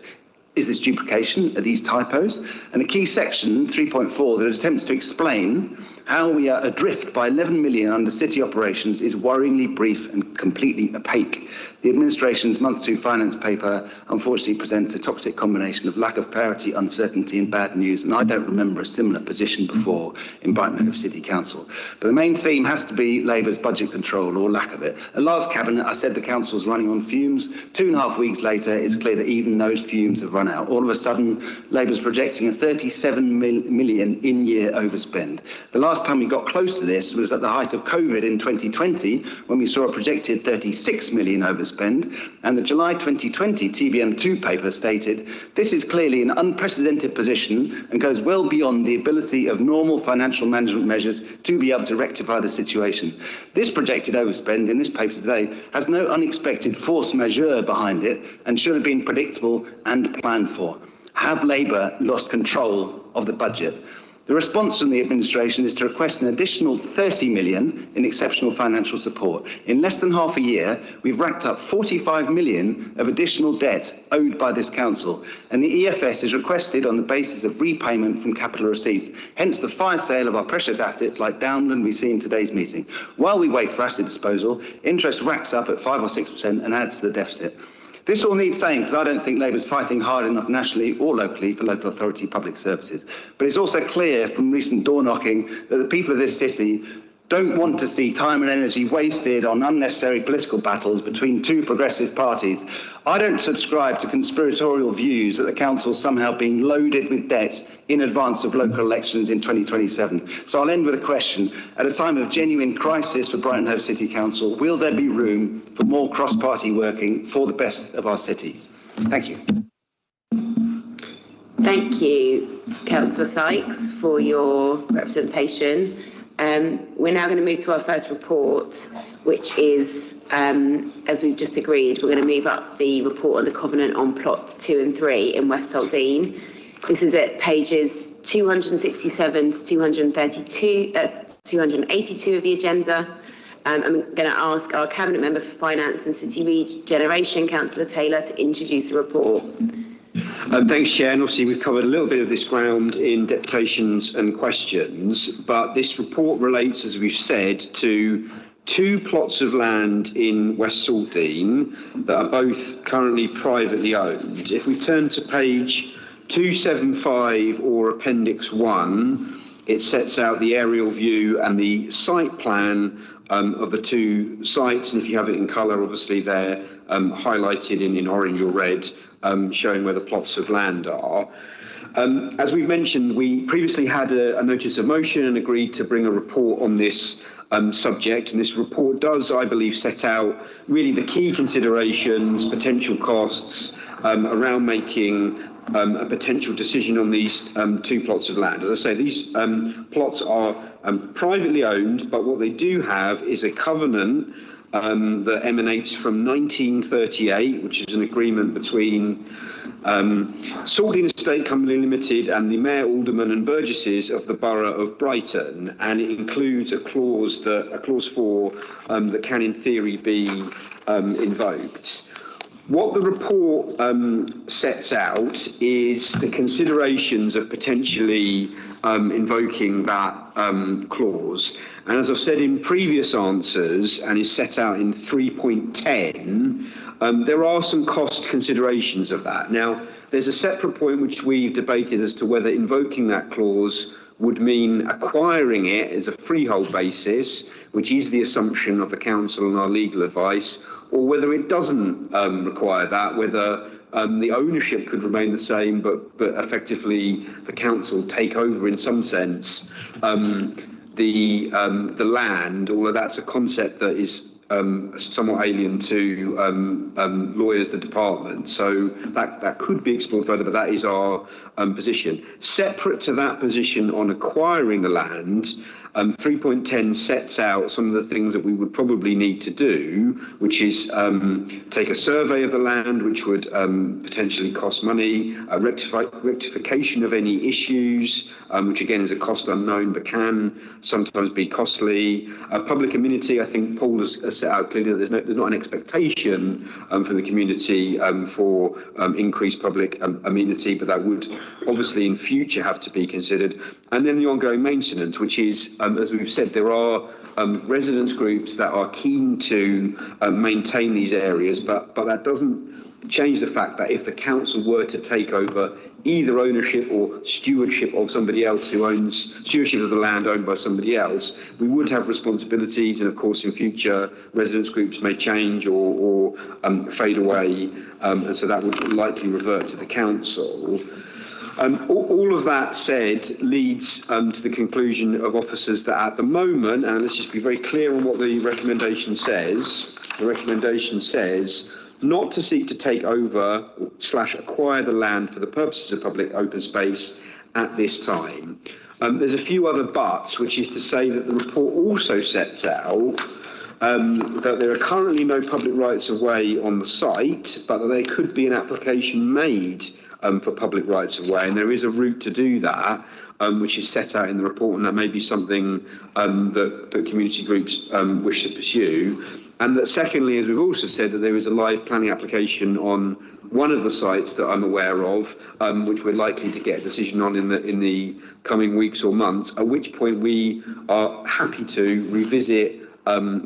Is this duplication? Are these typos? And a key section, 3.4, that attempts to explain how we are adrift by 11 million under city operations is worryingly brief and completely opaque. The administration's month 2 finance paper unfortunately presents a toxic combination of lack of clarity, uncertainty and bad news, and I don't remember a similar position before in Brighton Hove City Council. But the main theme has to be Labour's budget control, or lack of it. At last Cabinet, I said the Council's running on fumes. 2.5 weeks later, it's clear that even those fumes have run out. All of a sudden, Labour's projecting a 37 million in-year overspend. The last time we got close to this was at the height of COVID in 2020, when we saw a projected 36 million overspend, and the July 2020 TBM2 paper stated, this is clearly an unprecedented position and goes well beyond the ability of normal financial management measures to be able to rectify the situation. This projected overspend in this paper today has no unexpected force majeure behind it and should have been predictable and planned for. Have Labour lost control of the budget? The response from the administration is to request an additional 30 million in exceptional financial support. In less than half a year, we've racked up 45 million of additional debt owed by this council, and the EFS is requested on the basis of repayment from capital receipts, hence the fire sale of our precious assets like Downland we see in today's meeting. While we wait for asset disposal, interest racks up at 5 or 6% and adds to the deficit. This all needs saying, because I don't think Labour's fighting hard enough nationally or locally for local authority public services. But it's also clear from recent door knocking that the people of this city don't want to see time and energy wasted on unnecessary political battles between two progressive parties. I don't subscribe to conspiratorial views that the council's somehow being loaded with debt in advance of local elections in 2027. So I'll end with a question. At a time of genuine crisis for Brighton Hove City Council, will there be room for more cross-party working for the best of our city? Thank you. Thank you, Councillor Sykes, for your representation. We're now going to move to our first report, which is, as we've just agreed, we're going to move up the report on the Covenant on plots 2 and 3 in West Saltine. This is at pages 267 to 282 of the agenda. I'm going to ask our Cabinet Member for Finance and City Regeneration, Councillor Taylor, to introduce the report. Thanks, Chair. And obviously, we've covered a little bit of this ground in deputations and questions, but this report relates, as we've said, to 2 plots of land in West Saltine that are both currently privately owned. If we turn to page 275 or Appendix 1, it sets out the aerial view and the site plan of the 2 sites, and if you have it in colour, obviously they're highlighted in orange or red, showing where the plots of land are. As we've mentioned, we previously had a notice of motion and agreed to bring a report on this subject, and this report does, I believe, set out really the key considerations, potential costs around making a potential decision on these 2 plots of land. As I say, these plots are privately owned, but what they do have is a covenant that emanates from 1938, which is an agreement between Saltine Estate Company Limited and the Mayor, Aldermen and Burgesses of the Borough of Brighton, and it includes a clause 4 that can in theory be invoked. What the report sets out is the considerations of potentially invoking that clause. And as I've said in previous answers, and is set out in 3.10, there are some cost considerations of that. Now, there's a separate point which we've debated as to whether invoking that clause would mean acquiring it as a freehold basis, which is the assumption of the council and our legal advice, or whether it doesn't require that, whether the ownership could remain the same, but effectively the council take over in some sense the land, although that's a concept that is somewhat alien to lawyers, the department. So that could be explored further, but that is our position. Separate to that position on acquiring the land, 3.10 sets out some of the things that we would probably need to do, which is take a survey of the land, which would potentially cost money, rectification of any issues, which again is a cost unknown but can sometimes be costly. Public amenity, I think Paul has set out clearly that there's not an expectation from the community for increased public amenity, but that would obviously in future have to be considered. And then the ongoing maintenance, which is, as we've said, there are residents groups that are keen to maintain these areas, but that doesn't change the fact that if the council were to take over either ownership or stewardship of somebody else who owns stewardship of the land owned by somebody else, we would have responsibilities, and of course in future residents groups may change or fade away, and so that would likely revert to the council. All of that said leads to the conclusion of officers that at the moment, and let's just be very clear on what the recommendation says, not to seek to take over / acquire the land for the purposes of public open space at this time. There's a few other buts, which is to say that the report also sets out that there are currently no public rights of way on the site, but that there could be an application made for public rights of way, and there is a route to do that, which is set out in the report, and that may be something that community groups wish to pursue. And that secondly, as we've also said, that there is a live planning application on one of the sites that I'm aware of, which we're likely to get a decision on in the coming weeks or months, at which point we are happy to revisit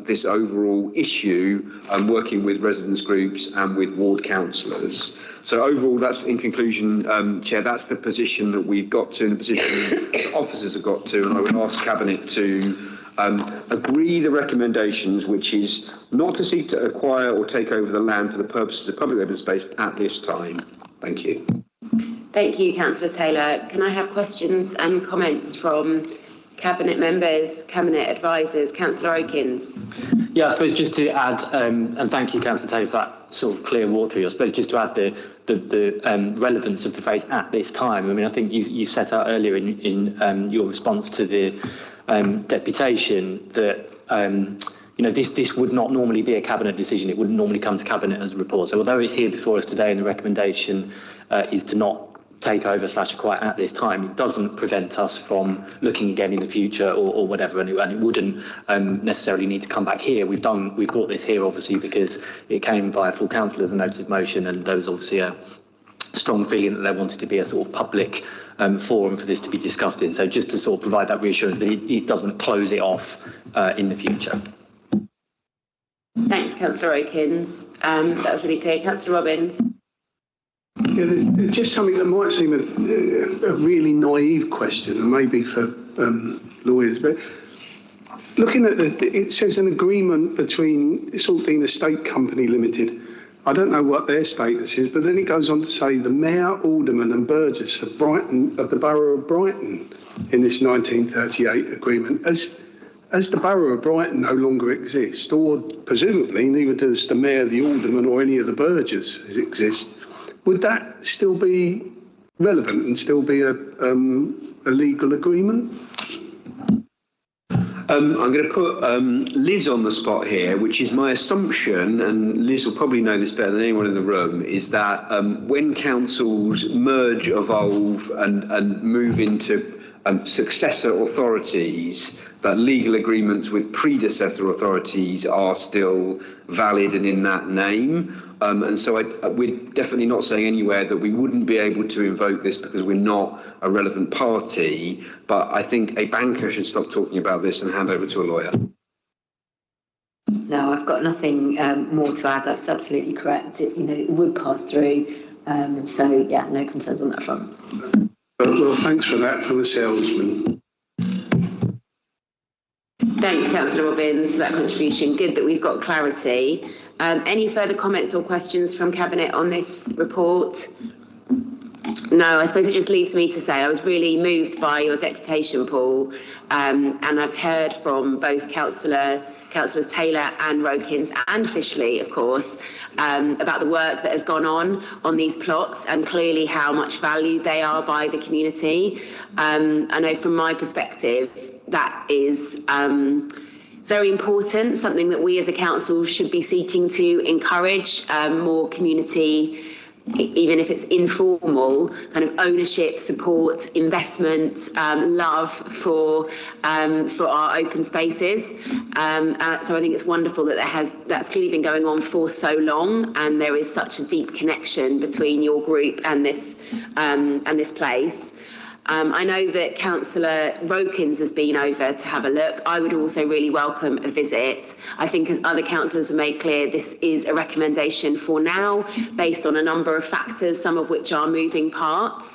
this overall issue, working with residents groups and with ward councillors. So overall, that's in conclusion, Chair, that's the position that we've got to, and the position that officers have got to, and I would ask Cabinet to agree the recommendations, which is not to seek to acquire or take over the land for the purposes of public open space at this time. Thank you. Thank you, Councillor Taylor. Can I have questions and comments from Cabinet members, Cabinet advisors? Councillor Okins. Yeah, I suppose just to add, and thank you, Councillor Taylor, for that sort of clear water. I suppose just to add the relevance of the phrase "at this time." I mean, I think you set out earlier in your response to the deputation that this would not normally be a cabinet decision. It wouldn't normally come to cabinet as a report. So although it's here before us today, and the recommendation is to not take over / acquire at this time, it doesn't prevent us from looking again in the future or whatever, and it wouldn't necessarily need to come back here. We've brought this here obviously because it came via full council as a notice of motion, and there was obviously a strong feeling that there wanted to be a sort of public forum for this to be discussed in. So just to sort of provide that reassurance that it doesn't close it off in the future. Thanks, Councillor Okins. That was really clear. Councillor Robbins. Yeah, there's just something that might seem a really naive question, and maybe for lawyers, but looking at it says an agreement between Saltine Estate Company Limited. I don't know what their status is, but then it goes on to say the Mayor, Alderman and Burgess of Brighton, of the Borough of Brighton, in this 1938 agreement. As the Borough of Brighton no longer exists, or presumably neither does the Mayor, the Alderman or any of the Burgess exist, would that still be relevant and still be a legal agreement? I'm going to put Liz on the spot here, which is my assumption, and Liz will probably know this better than anyone in the room, is that when councils merge, evolve and move into successor authorities, that legal agreements with predecessor authorities are still valid and in that name. And so we're definitely not saying anywhere that we wouldn't be able to invoke this because we're not a relevant party. But I think a banker should stop talking about this and hand over to a lawyer. No, I've got nothing more to add. That's absolutely correct. It would pass through. So, yeah, no concerns on that front. Well, thanks for that from the salesman. Thanks, Councillor Robbins, for that contribution. Good that we've got clarity. Any further comments or questions from Cabinet on this report? No, I suppose it just leaves me to say I was really moved by your deputation, Paul, and I've heard from both Councillors Taylor and Rokins and Fishley, of course, about the work that has gone on these plots and clearly how much valued they are by the community. I know from my perspective that is very important, something that we as a council should be seeking to encourage more community, even if it's informal, kind of ownership, support, investment, love for our open spaces. So I think it's wonderful that that's clearly been going on for so long, and there is such a deep connection between your group and this place. I know that Councillor Rokins has been over to have a look. I would also really welcome a visit. I think, as other councillors have made clear, this is a recommendation for now, based on a number of factors, some of which are moving parts.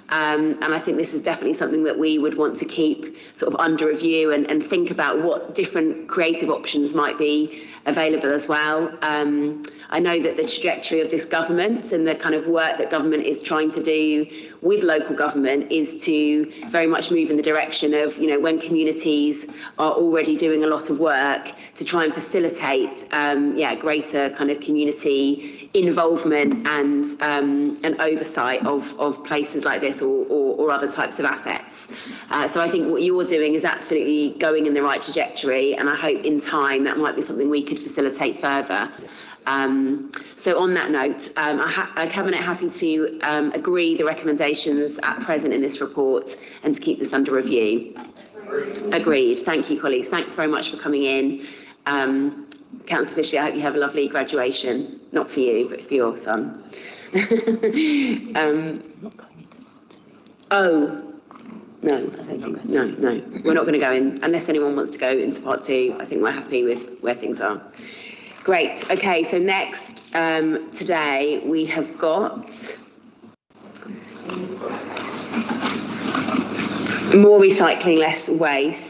And I think this is definitely something that we would want to keep sort of under review and think about what different creative options might be available as well. I know that the trajectory of this government and the kind of work that government is trying to do with local government is to very much move in the direction of, when communities are already doing a lot of work, to try and facilitate, greater kind of community involvement and oversight of places like this or other types of assets. So I think what you're doing is absolutely going in the right trajectory, and I hope in time that might be something we could facilitate further. So on that note, Cabinet happy to agree the recommendations at present in this report and to keep this under review. Agreed. Thank you, colleagues. Thanks very much for coming in. Councillor Fishley, I hope you have a lovely graduation. Not for you, but for your son. No, I don't think. No. We're not going to go in, unless anyone wants to go into part two. I think we're happy with where things are. Great. Okay, so next today we have got more recycling, less waste.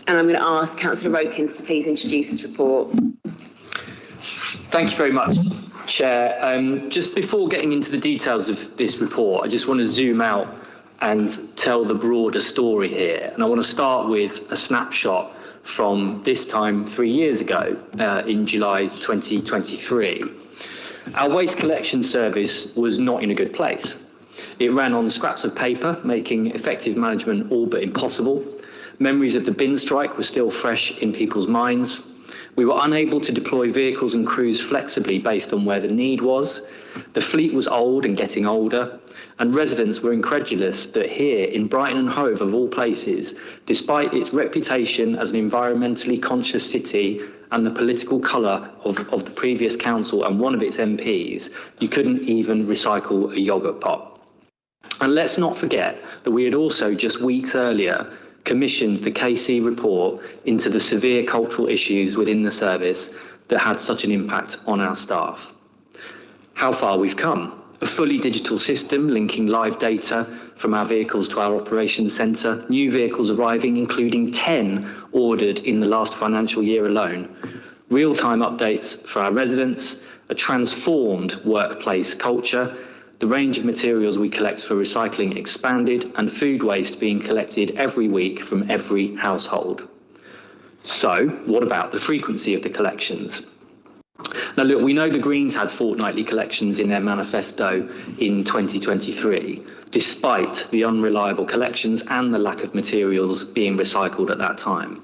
And I'm going to ask Councillor Rokins to please introduce his report. Thank you very much, Chair. Just before getting into the details of this report, I just want to zoom out and tell the broader story here. And I want to start with a snapshot from this time 3 years ago, in July 2023. Our waste collection service was not in a good place. It ran on scraps of paper, making effective management all but impossible. Memories of the bin strike were still fresh in people's minds. We were unable to deploy vehicles and crews flexibly based on where the need was. The fleet was old and getting older, and residents were incredulous that here in Brighton and Hove, of all places, despite its reputation as an environmentally conscious city and the political colour of the previous council and one of its MPs, you couldn't even recycle a yoghurt pot. And let's not forget that we had also just weeks earlier commissioned the KC report into the severe cultural issues within the service that had such an impact on our staff. How far we've come. A fully digital system linking live data from our vehicles to our operations centre, new vehicles arriving, including 10 ordered in the last financial year alone, real-time updates for our residents, a transformed workplace culture, the range of materials we collect for recycling expanded, and food waste being collected every week from every household. So, what about the frequency of the collections? Now look, we know the Greens had fortnightly collections in their manifesto in 2023, despite the unreliable collections and the lack of materials being recycled at that time.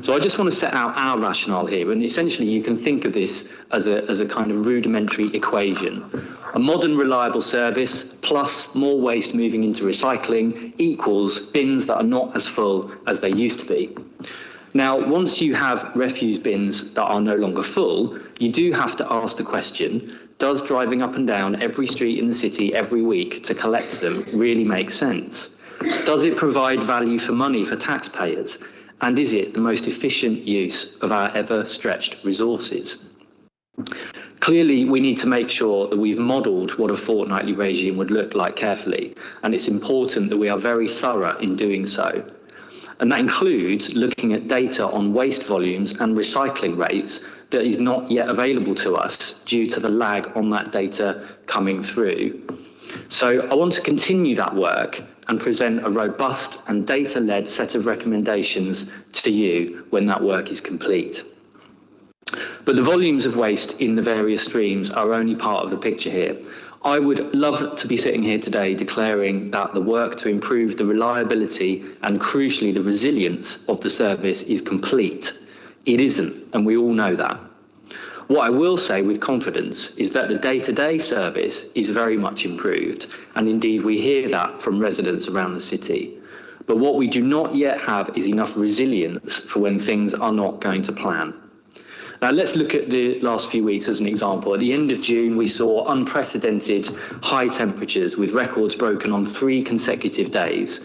So I just want to set out our rationale here, and essentially you can think of this as a kind of rudimentary equation. A modern reliable service plus more waste moving into recycling equals bins that are not as full as they used to be. Now, once you have refuse bins that are no longer full, you do have to ask the question, does driving up and down every street in the city every week to collect them really make sense? Does it provide value for money for taxpayers? And is it the most efficient use of our ever-stretched resources? Clearly, we need to make sure that we've modelled what a fortnightly regime would look like carefully, and it's important that we are very thorough in doing so. And that includes looking at data on waste volumes and recycling rates that is not yet available to us due to the lag on that data coming through. So I want to continue that work and present a robust and data-led set of recommendations to you when that work is complete. But the volumes of waste in the various streams are only part of the picture here. I would love to be sitting here today declaring that the work to improve the reliability and crucially the resilience of the service is complete. It isn't, and we all know that. What I will say with confidence is that the day-to-day service is very much improved, and indeed we hear that from residents around the city. But what we do not yet have is enough resilience for when things are not going to plan. Now let's look at the last few weeks as an example. At the end of June, we saw unprecedented high temperatures with records broken on 3 consecutive days.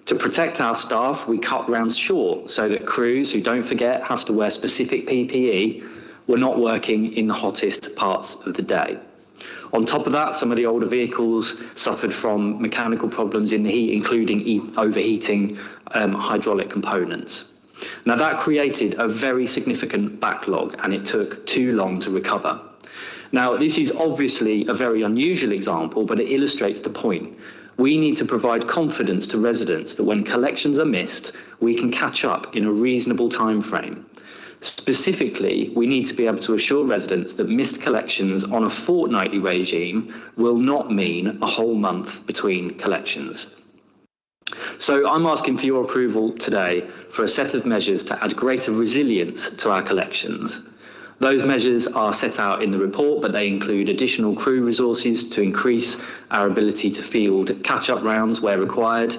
To protect our staff, we cut rounds short so that crews, who don't forget have to wear specific PPE, were not working in the hottest parts of the day. On top of that, some of the older vehicles suffered from mechanical problems in the heat, including overheating hydraulic components. Now that created a very significant backlog and it took too long to recover. Now this is obviously a very unusual example, but it illustrates the point. We need to provide confidence to residents that when collections are missed, we can catch up in a reasonable time frame. Specifically, we need to be able to assure residents that missed collections on a fortnightly regime will not mean a whole month between collections. So I'm asking for your approval today for a set of measures to add greater resilience to our collections. Those measures are set out in the report, but they include additional crew resources to increase our ability to field catch-up rounds where required,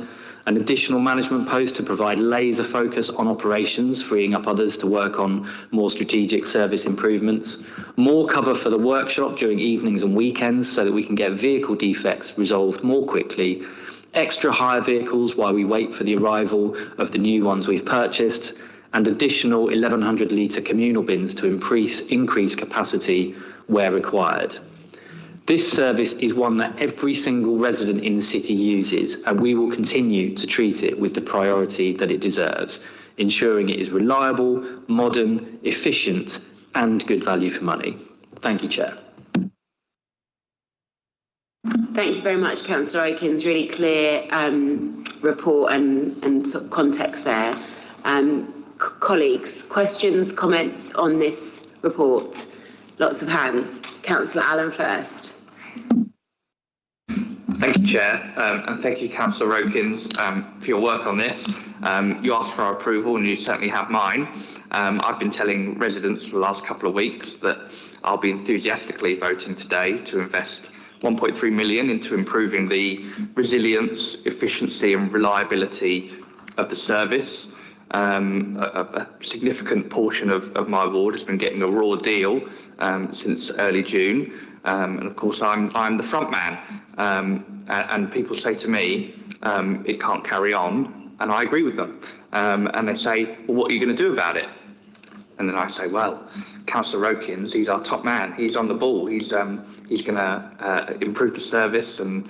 an additional management post to provide laser focus on operations, freeing up others to work on more strategic service improvements, more cover for the workshop during evenings and weekends so that we can get vehicle defects resolved more quickly, extra hire vehicles while we wait for the arrival of the new ones we've purchased, and additional 1,100 litre communal bins to increase capacity where required. This service is one that every single resident in the city uses, and we will continue to treat it with the priority that it deserves, ensuring it is reliable, modern, efficient, and good value for money. Thank you, Chair. Thank you very much, Councillor Oakins. Really clear report and sort of context there. Colleagues, questions, comments on this report? Lots of hands. Councillor Allen first. Thank you, Chair, and thank you, Councillor Oakins, for your work on this. You asked for our approval, and you certainly have mine. I've been telling residents for the last couple of weeks that I'll be enthusiastically voting today to invest 1.3 million into improving the resilience, efficiency and reliability of the service. A significant portion of my ward has been getting a raw deal since early June, and of course I'm the front man, and people say to me it can't carry on, and I agree with them, and they say, well, what are you going to do about it? And then I say, well, Councillor Oakins, he's our top man, he's on the ball, he's going to improve the service and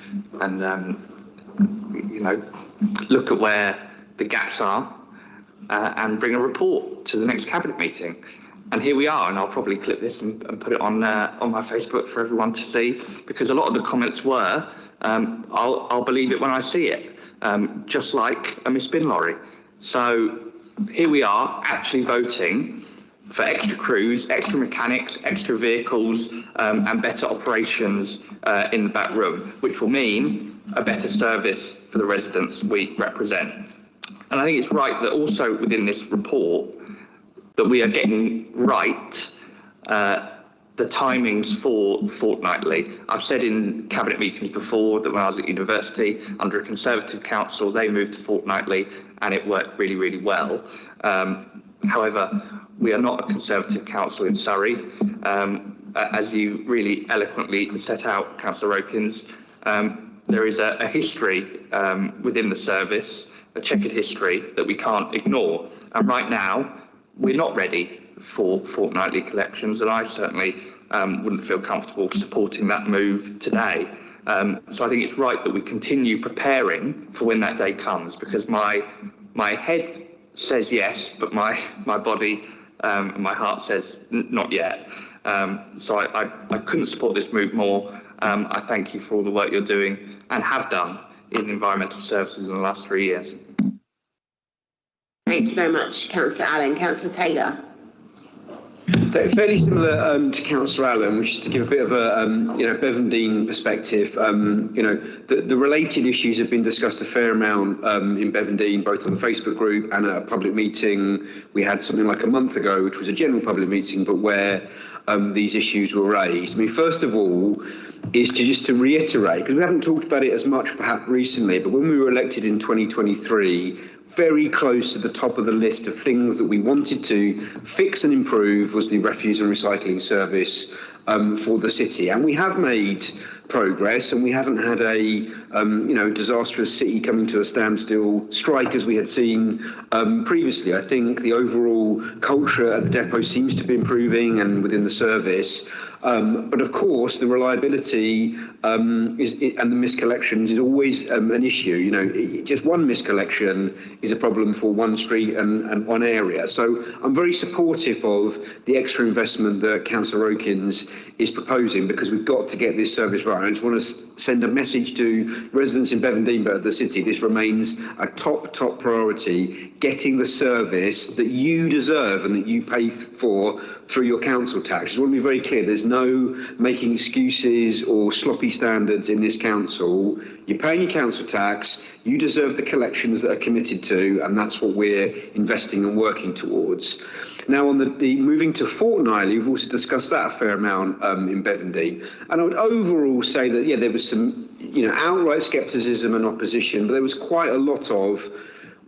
you know, look at where the gaps are. And bring a report to the next cabinet meeting. And here we are, and I'll probably clip this and put it on my Facebook for everyone to see, because a lot of the comments were, I'll believe it when I see it, just like a Miss Bin lorry. So here we are, actually voting for extra crews, extra mechanics, extra vehicles, and better operations in the back room, which will mean a better service for the residents we represent. And I think it's right that also within this report that we are getting right the timings for fortnightly. I've said in cabinet meetings before that when I was at university under a Conservative council, they moved to fortnightly and it worked really, really well. However, We are not a Conservative council in Surrey. As you really eloquently set out, Councillor Rokins, there is a history within the service, a checkered history that we can't ignore. And right now, we're not ready for fortnightly collections, and I certainly wouldn't feel comfortable supporting that move today. So I think it's right that we continue preparing for when that day comes, because my head says yes, but my body and my heart says not yet. So I couldn't support this move more. I thank you for all the work you're doing and have done in environmental services in the last 3 years. Thank you very much, Councillor Allen. Councillor Taylor. Fairly similar to Councillor Allen, which is to give a bit of a Bevendine perspective. The related issues have been discussed a fair amount in Bevendine, both on the Facebook group and at a public meeting we had something like a month ago, which was a general public meeting, but where these issues were raised. I mean, first of all, is to reiterate, because we haven't talked about it as much perhaps recently, but when we were elected in 2023, very close to the top of the list of things that we wanted to fix and improve was the refuse and recycling service for the city. And we have made progress, and we haven't had a disastrous city coming to a standstill strike as we had seen previously. I think the overall culture at the depot seems to be improving and within the service. But of course, the reliability and the miscollections is always an issue. Just one miscollection is a problem for one street and one area. So I'm very supportive of the extra investment that Councillor Rokins is proposing, because we've got to get this service right. I just want to send a message to residents in Bevendine, but the city. This remains a top priority, getting the service that you deserve and that you pay for through your council tax. I just want to be very clear, there's no making excuses or sloppy standards in this council. You're paying your council tax, you deserve the collections that are committed to, and that's what we're investing and working towards. Now, on the moving to fortnightly, we've also discussed that a fair amount in Bevendine. And I would overall say that, there was some, outright scepticism and opposition, but there was quite a lot of,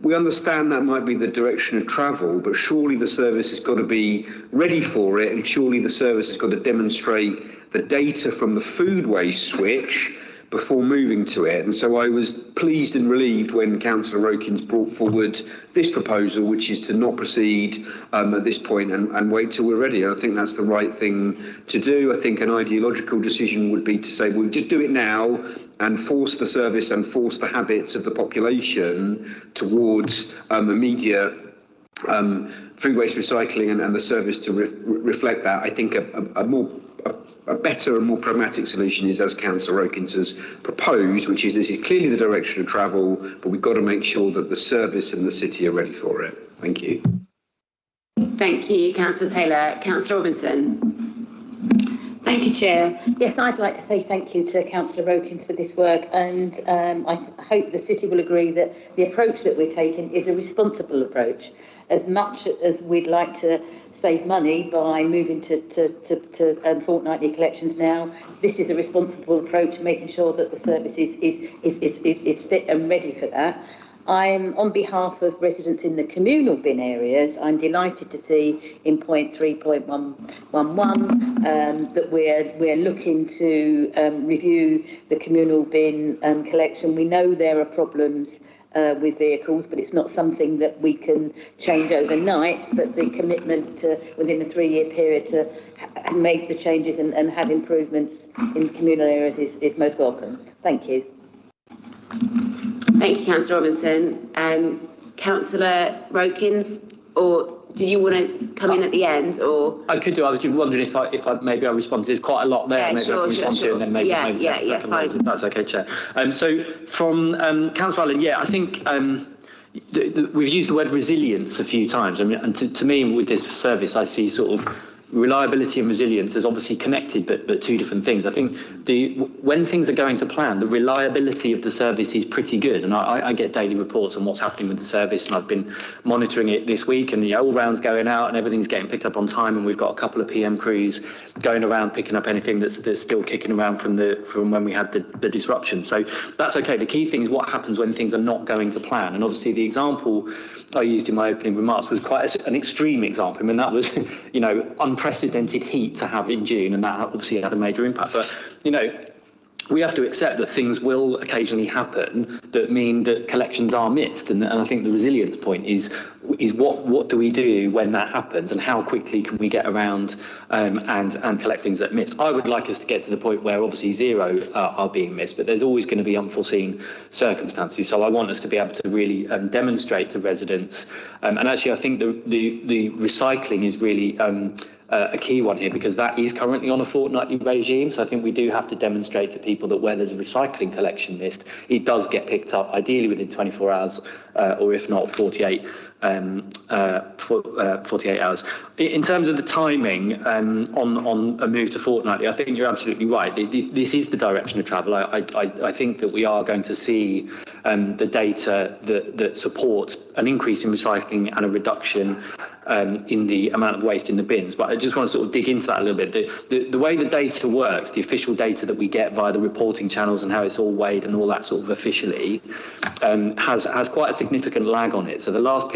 we understand that might be the direction of travel, but surely the service has got to be ready for it, and surely the service has got to demonstrate the data from the food waste switch before moving to it. And so I was pleased and relieved when Councillor Rokins brought forward this proposal, which is to not proceed at this point and wait till we're ready. I think that's the right thing to do. I think an ideological decision would be to say, we'll just do it now and force the service and force the habits of the population towards immediate food waste recycling and the service to reflect that. I think a better and more pragmatic solution is, as Councillor Rokins has proposed, which is this is clearly the direction of travel, but we've got to make sure that the service and the city are ready for it. Thank you. Thank you, Councillor Taylor. Councillor Robinson. Thank you, Chair. Yes, I'd like to say thank you to Councillor Rokins for this work, and I hope the city will agree that the approach that we're taking is a responsible approach. As much as we'd like to save money by moving to fortnightly collections now, this is a responsible approach, making sure that the service is fit and ready for that. I'm, on behalf of residents in the communal bin areas, I'm delighted to see in point 3.111 that we're looking to review the communal bin collection. We know there are problems with vehicles, but it's not something that we can change overnight, but the commitment to, within a 3-year period, to make the changes and have improvements in communal areas is most welcome. Thank you. Thank you, Councillor Robinson. Councillor Rokins, or did you want to come in at the end, or? I could do. I was just wondering if I maybe I responded. There's quite a lot there. Yeah, maybe I can respond to, and then maybe fine. If that's okay, Chair. So from Councillor Allen, I think we've used the word resilience a few times. I mean, and to me, with this service, I see sort of reliability and resilience is obviously connected, but two different things. I think when things are going to plan, the reliability of the service is pretty good. And I get daily reports on what's happening with the service, and I've been monitoring it this week, and all rounds going out and everything's getting picked up on time, and we've got a couple of PM crews going around picking up anything that's still kicking around from when we had the disruption. So that's okay. The key thing is what happens when things are not going to plan. And obviously the example I used in my opening remarks was quite an extreme example. I mean, that was, unprecedented heat to have in June, and that obviously had a major impact. But, we have to accept that things will occasionally happen that mean that collections are missed. And I think the resilience point is what do we do when that happens, and how quickly can we get around and collect things that are missed. I would like us to get to the point where obviously zero are being missed, but there's always going to be unforeseen circumstances. So I want us to be able to really demonstrate to residents. And actually, I think the recycling is really a key one here, because that is currently on a fortnightly regime. So I think we do have to demonstrate to people that where there's a recycling collection list, it does get picked up, ideally within 24 hours, or if not 48 hours. In terms of the timing on a move to fortnightly, I think you're absolutely right. This is the direction of travel. I think that we are going to see the data that supports an increase in recycling and a reduction in the amount of waste in the bins. But I just want to sort of dig into that a little bit. The way the data works, the official data that we get via the reporting channels and how it's all weighed and all that sort of officially, has quite a significant lag on it. So the last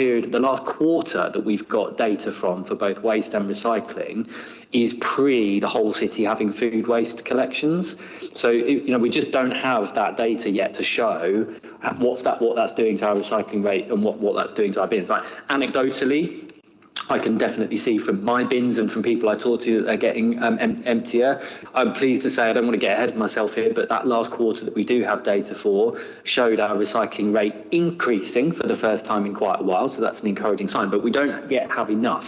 quarter that we've got data from for both waste and recycling is pre the whole city having food waste collections. So we just don't have that data yet to show what that's doing to our recycling rate and what that's doing to our bins. Like, anecdotally, I can definitely see from my bins and from people I talk to that they're getting emptier. I'm pleased to say, I don't want to get ahead of myself here, but that last quarter that we do have data for showed our recycling rate increasing for the first time in quite a while, so that's an encouraging sign. But we don't yet have enough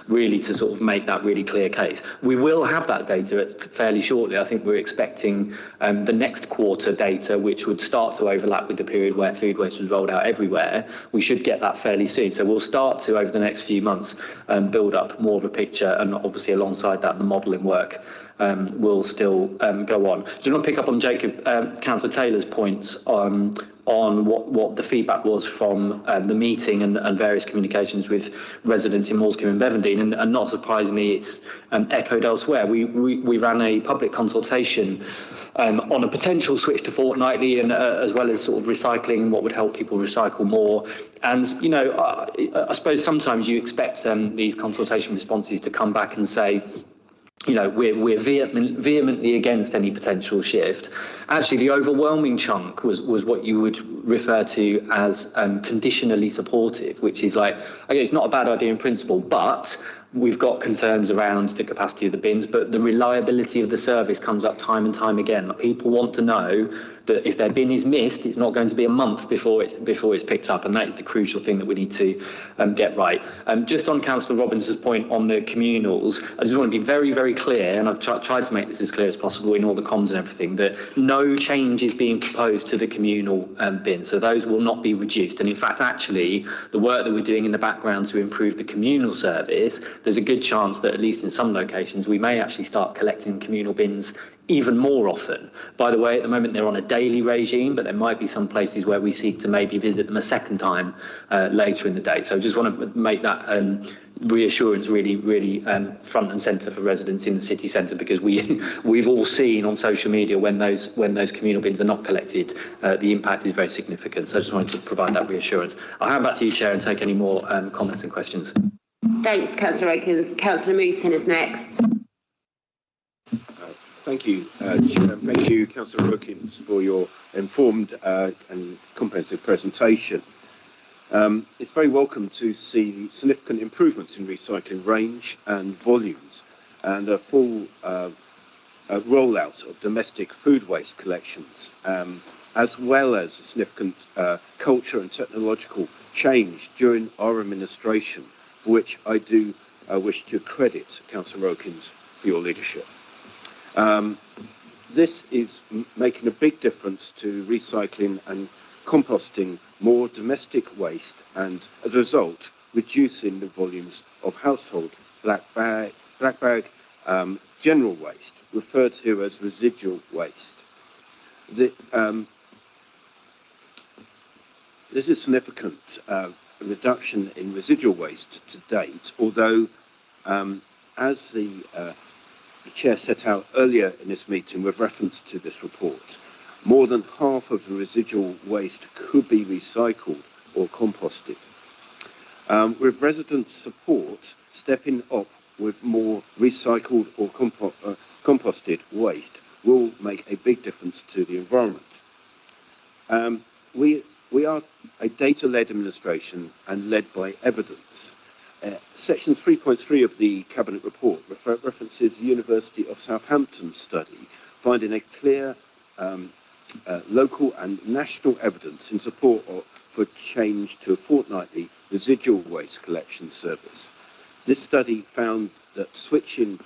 really to sort of make that really clear case. We will have that data fairly shortly. I think we're expecting the next quarter data, which would start to overlap with the period where food waste was rolled out everywhere. We should get that fairly soon. So we'll start to, over the next few months, build up more of a picture, and obviously alongside that the modelling work will still go on. Do you want to pick up on Councillor Taylor's points on what the feedback was from the meeting and various communications with residents in Moulscombe and Bevendine, and not surprisingly it's echoed elsewhere. We ran a public consultation on a potential switch to fortnightly, and as well as sort of recycling, what would help people recycle more. And I suppose sometimes you expect these consultation responses to come back and say, we're vehemently against any potential shift. Actually, the overwhelming chunk was what you would refer to as conditionally supportive, which is like, okay, it's not a bad idea in principle, but we've got concerns around the capacity of the bins, but the reliability of the service comes up time and time again. People want to know that if their bin is missed, it's not going to be a month before it's picked up, and that is the crucial thing that we need to get right. Just on Councillor Robinson's point on the communals, I just want to be very, very clear, and I've tried to make this as clear as possible in all the comms and everything, that no change is being proposed to the communal bin, so those will not be reduced. And in fact, actually, the work that we're doing in the background to improve the communal service, there's a good chance that at least in some locations we may actually start collecting communal bins even more often. By the way, at the moment they're on a daily regime, but there might be some places where we seek to maybe visit them a second time later in the day. So I just want to make that reassurance really, really front and centre for residents in the city centre, because we've all seen on social media when those communal bins are not collected, the impact is very significant. So I just wanted to provide that reassurance. I'll hand back to you, Chair, and take any more comments and questions. Thanks, Councillor Akins. Councillor Mooton is next. Thank you, Chair. Thank you, Councillor Wilkins, for your informed and comprehensive presentation. It's very welcome to see significant improvements in recycling range and volumes, and a full rollout of domestic food waste collections, as well as a significant culture and technological change during our administration, for which I do wish to credit Councillor Wilkins for your leadership. This is making a big difference to recycling and composting more domestic waste, and as a result reducing the volumes of household black black bag general waste, referred to as residual waste. This is significant reduction in residual waste to date, although, as the Chair set out earlier in this meeting with reference to this report, more than half of the residual waste could be recycled or composted. With residents' support, stepping up with more recycled or composted waste will make a big difference to the environment. We are a data-led administration and led by evidence. Section 3.3 of the Cabinet report references the University of Southampton study, finding a clear local and national evidence in support for change to a fortnightly residual waste collection service. This study found that switching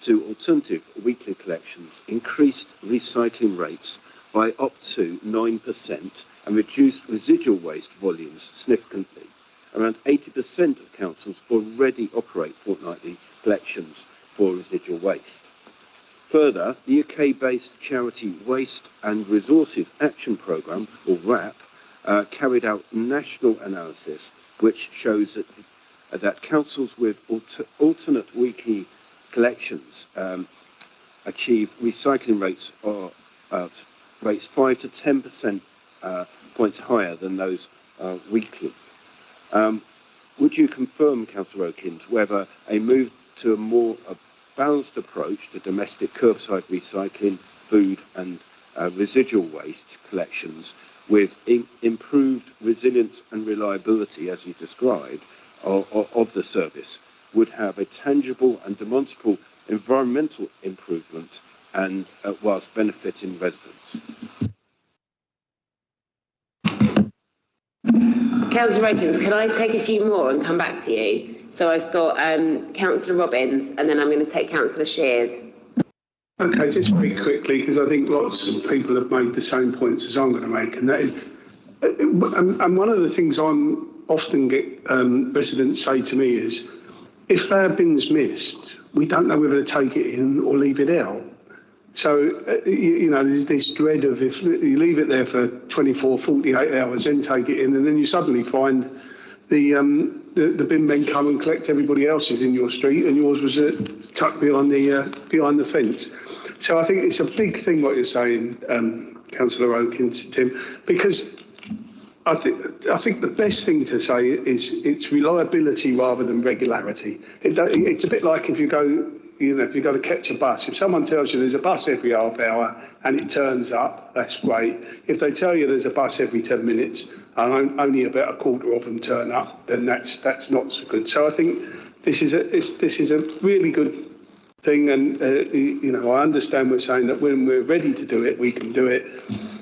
to alternative weekly collections increased recycling rates by up to 9% and reduced residual waste volumes significantly. Around 80% of councils already operate fortnightly collections for residual waste. Further, the UK-based charity Waste and Resources Action Programme, or WRAP, carried out national analysis which shows that councils with alternate weekly collections achieve recycling rates of rates 5 to 10% points higher than those weekly. Would you confirm, Councillor Okins, whether a move to a more balanced approach to domestic curbside recycling, food and residual waste collections with improved resilience and reliability, as you described, of the service would have a tangible and demonstrable environmental improvement and whilst benefiting residents? Councillor Okins, can I take a few more and come back to you? So I've got Councillor Robbins, and then I'm going to take Councillor Shears. Okay, just very quickly, because I think lots of people have made the same points as I'm going to make, and that is, and one of the things I'm often get residents say to me is, if our bin's missed, we don't know whether to take it in or leave it out. So, you know, there's this dread of if you leave it there for 24, 48 hours, then take it in, and then you suddenly find the bin men come and collect everybody else's in your street, and yours was tucked behind the fence. So I think it's a big thing what you're saying, Councillor Okins, Tim, because I think the best thing to say is it's reliability rather than regularity. It's a bit like if you go to catch a bus. If someone tells you there's a bus every half hour and it turns up, that's great. If they tell you there's a bus every 10 minutes and only about a quarter of them turn up, then that's not so good. So I think this is a really good thing, and I understand we're saying that when we're ready to do it, we can do it.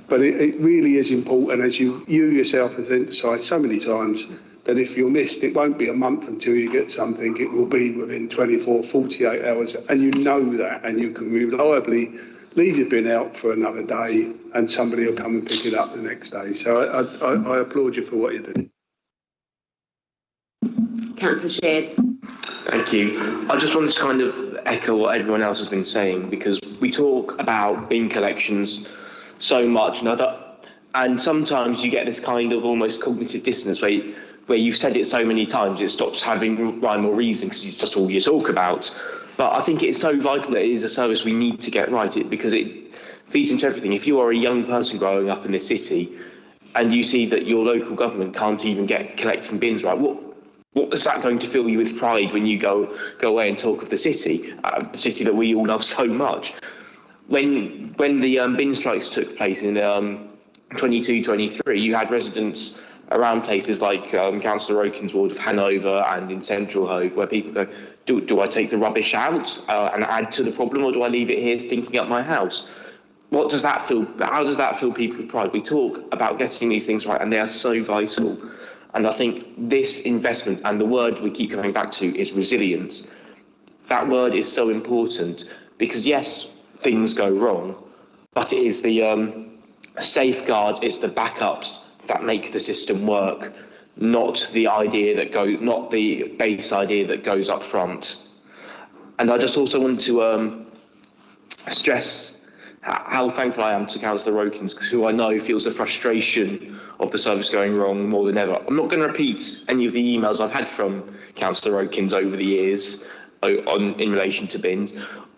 But it really is important, as you yourself have emphasised so many times, that if you're missed, it won't be a month until you get something. It will be within 24, 48 hours, and you know that, and you can reliably leave your bin out for another day, and somebody will come and pick it up the next day. So I applaud you for what you're doing. Councillor Sheard. Thank you. I just wanted to kind of echo what everyone else has been saying, because we talk about bin collections so much, and sometimes you get this kind of almost cognitive dissonance where you've said it so many times it stops having rhyme or reason because it's just all you talk about. But I think it's so vital that it is a service we need to get right, because it feeds into everything. If you are a young person growing up in this city and you see that your local government can't even get collecting bins right, what is that going to fill you with pride when you go away and talk of the city that we all love so much? When the bin strikes took place in 22-23, you had residents around places like Councillor Okins' ward of Hanover and in central Hove, where people go, do I take the rubbish out and add to the problem, or do I leave it here stinking up my house? What does that feel? How does that fill people with pride? We talk about getting these things right, and they are so vital. And I think this investment, and the word we keep coming back to, is resilience. That word is so important because, yes, things go wrong, but it is the safeguards, it's the backups that make the system work, not the base idea that goes up front. And I just also want to stress how thankful I am to Councillor Rokins, who I know feels the frustration of the service going wrong more than ever. I'm not going to repeat any of the emails I've had from Councillor Rokins over the years in relation to bins.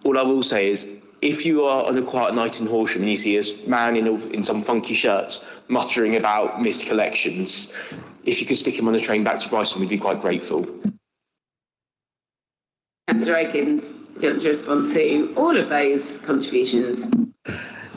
All I will say is, if you are on a quiet night in Horsham and you see a man in some funky shirts muttering about missed collections, if you could stick him on the train back to Brighton, we'd be quite grateful. Councillor Rokins, do you want to respond to all of those contributions?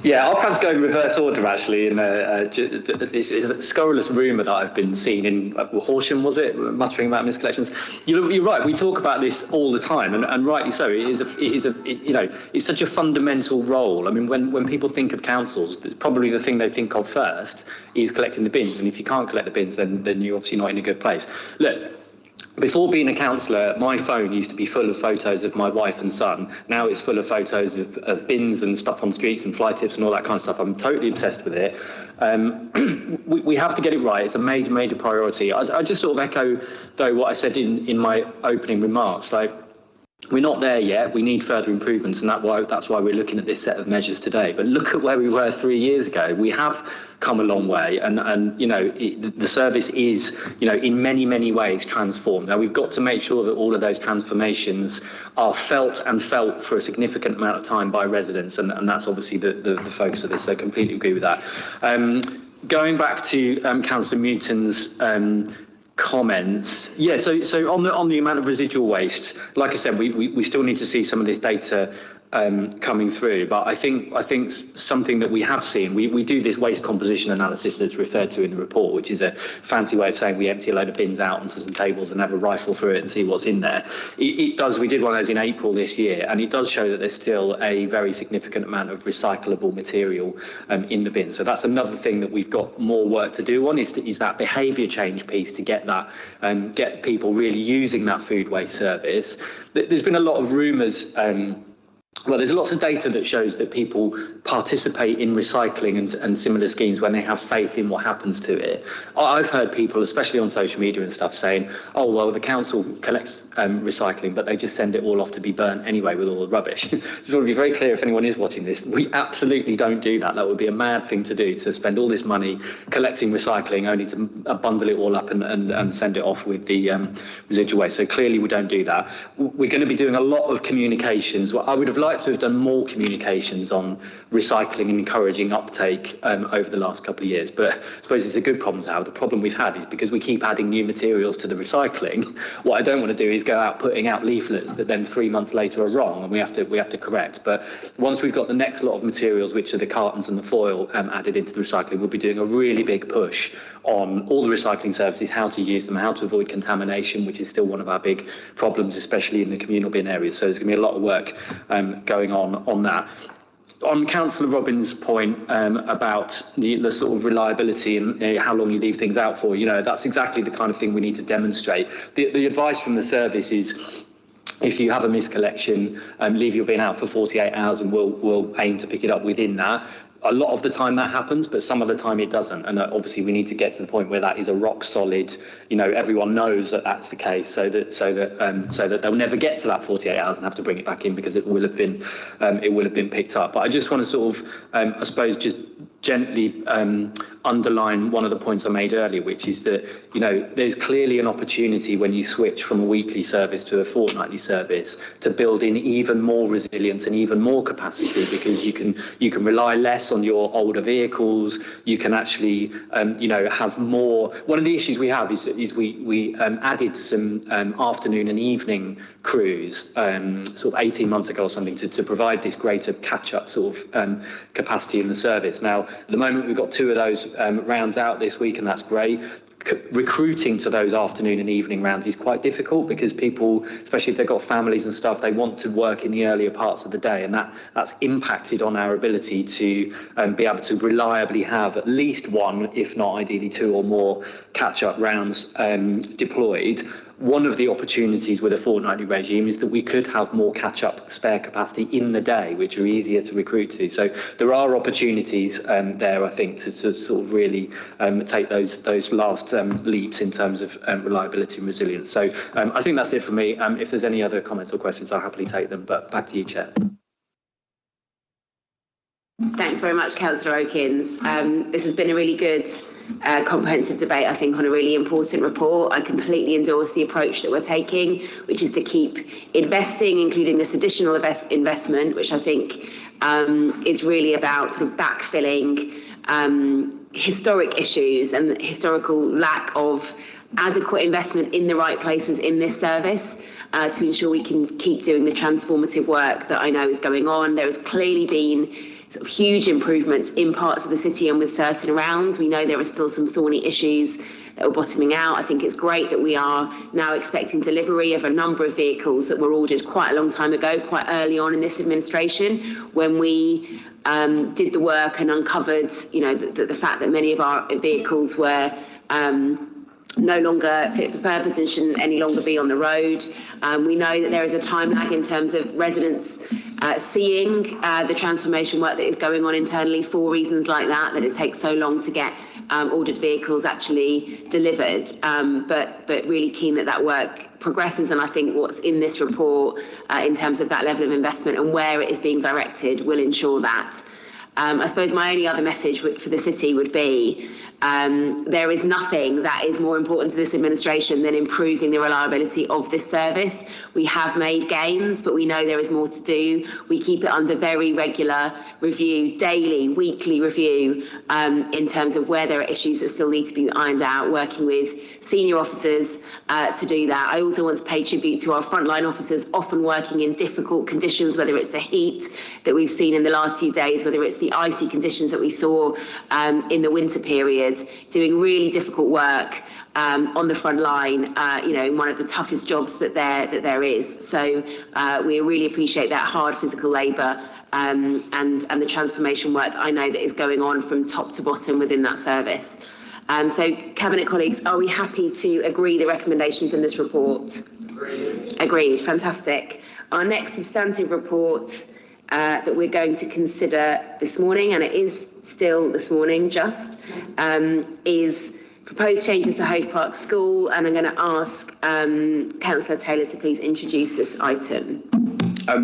Yeah, I'll perhaps go in reverse order, actually. In it's a scurrilous rumour that I've been seeing in Horsham, was it, muttering about miscollections? You're right. We talk about this all the time, and rightly so. It's such a fundamental role. I mean, when people think of councils, probably the thing they think of first is collecting the bins, and if you can't collect the bins, then you're obviously not in a good place. Look. Before being a councillor, my phone used to be full of photos of my wife and son. Now it's full of photos of bins and stuff on streets and fly tips and all that kind of stuff. I'm totally obsessed with it. We have to get it right. It's a major, major priority. I just sort of echo, though, what I said in my opening remarks. Like, we're not there yet. We need further improvements, and that's why we're looking at this set of measures today. But look at where we were 3 years ago. We have come a long way, and the service is, in many, many ways transformed. Now, we've got to make sure that all of those transformations are felt for a significant amount of time by residents, and that's obviously the focus of this. So I completely agree with that. Going back to Councillor Mewton's comments. Yeah, so on the amount of residual waste, like I said, we still need to see some of this data coming through, but I think something that we have seen, we do this waste composition analysis that's referred to in the report, which is a fancy way of saying we empty a load of bins out onto some tables and have a rifle through it and see what's in there. We did one of those in April this year, and it does show that there's still a very significant amount of recyclable material in the bin. So that's another thing that we've got more work to do on, is that behaviour change piece to get that, get people really using that food waste service. There's been a lot of rumours. Well, there's lots of data that shows that people participate in recycling and similar schemes when they have faith in what happens to it. I've heard people, especially on social media and stuff, saying, oh, well, the council collects recycling, but they just send it all off to be burnt anyway with all the rubbish. Just want to be very clear if anyone is watching this, we absolutely don't do that. That would be a mad thing to do, to spend all this money collecting recycling only to bundle it all up and send it off with the residual waste. So clearly we don't do that. We're going to be doing a lot of communications. Well, I would have liked to have done more communications on recycling and encouraging uptake over the last couple of years, but I suppose it's a good problem to have. The problem we've had is because we keep adding new materials to the recycling, what I don't want to do is go out putting out leaflets that then 3 months later are wrong, and we have to correct. But once we've got the next lot of materials, which are the cartons and the foil, added into the recycling, we'll be doing a really big push on all the recycling services, how to use them, how to avoid contamination, which is still one of our big problems, especially in the communal bin areas. So there's going to be a lot of work going on that. On Councillor Robbins' point about the sort of reliability and how long you leave things out for, that's exactly the kind of thing we need to demonstrate. The advice from the service is, if you have a miscollection, leave your bin out for 48 hours and we'll aim to pick it up within that. A lot of the time that happens, but some of the time it doesn't. And obviously we need to get to the point where that is a rock solid, everyone knows that that's the case, so that they'll never get to that 48 hours and have to bring it back in because it will have been picked up. But I just want to sort of, I suppose, just gently underline one of the points I made earlier, which is that, there's clearly an opportunity when you switch from a weekly service to a fortnightly service to build in even more resilience and even more capacity, because you can rely less on your older vehicles. You can actually, have more. One of the issues we have is we added some afternoon and evening crews sort of 18 months ago or something to provide this greater catch-up sort of capacity in the service. Now, at the moment, we've got 2 of those rounds out this week, and that's great. Recruiting to those afternoon and evening rounds is quite difficult because people, especially if they've got families and stuff, they want to work in the earlier parts of the day, and that's impacted on our ability to be able to reliably have at least 1, if not ideally 2 or more catch-up rounds deployed. One of the opportunities with a fortnightly regime is that we could have more catch-up spare capacity in the day, which are easier to recruit to. So there are opportunities there, I think, to sort of really take those last vast leaps in terms of reliability and resilience. So I think that's it for me. If there's any other comments or questions, I'll happily take them, but back to you, Chair. Thanks very much, Councillor Okins. This has been a really good comprehensive debate, I think, on a really important report. I completely endorse the approach that we're taking, which is to keep investing, including this additional investment, which I think is really about sort of backfilling historic issues and the historical lack of adequate investment in the right places in this service. To ensure we can keep doing the transformative work that I know is going on. There has clearly been sort of huge improvements in parts of the city and with certain arounds. We know there are still some thorny issues that are bottoming out. I think it's great that we are now expecting delivery of a number of vehicles that were ordered quite a long time ago, quite early on in this administration, when we did the work and uncovered, the fact that many of our vehicles were no longer fit for purpose and shouldn't any longer be on the road. We know that there is a time lag in terms of residents seeing the transformation work that is going on internally for reasons like that it takes so long to get ordered vehicles actually delivered. But really keen that work progresses, and I think what's in this report in terms of that level of investment and where it is being directed will ensure that. I suppose my only other message for the city would be there is nothing that is more important to this administration than improving the reliability of this service. We have made gains, but we know there is more to do. We keep it under very regular review, daily, weekly review, in terms of where there are issues that still need to be ironed out, working with senior officers to do that. I also want to pay tribute to our frontline officers, often working in difficult conditions, whether it's the heat that we've seen in the last few days, whether it's the icy conditions that we saw in the winter period, doing really difficult work on the front line, in one of the toughest jobs that there is. So we really appreciate that hard physical labour and the transformation work that I know that is going on from top to bottom within that service. So, Cabinet colleagues, are we happy to agree the recommendations in this report? Agreed. Fantastic. Our next substantive report that we're going to consider this morning, and it is still this morning just, is proposed changes to Hove Park School, and I'm going to ask Councillor Taylor to please introduce this item.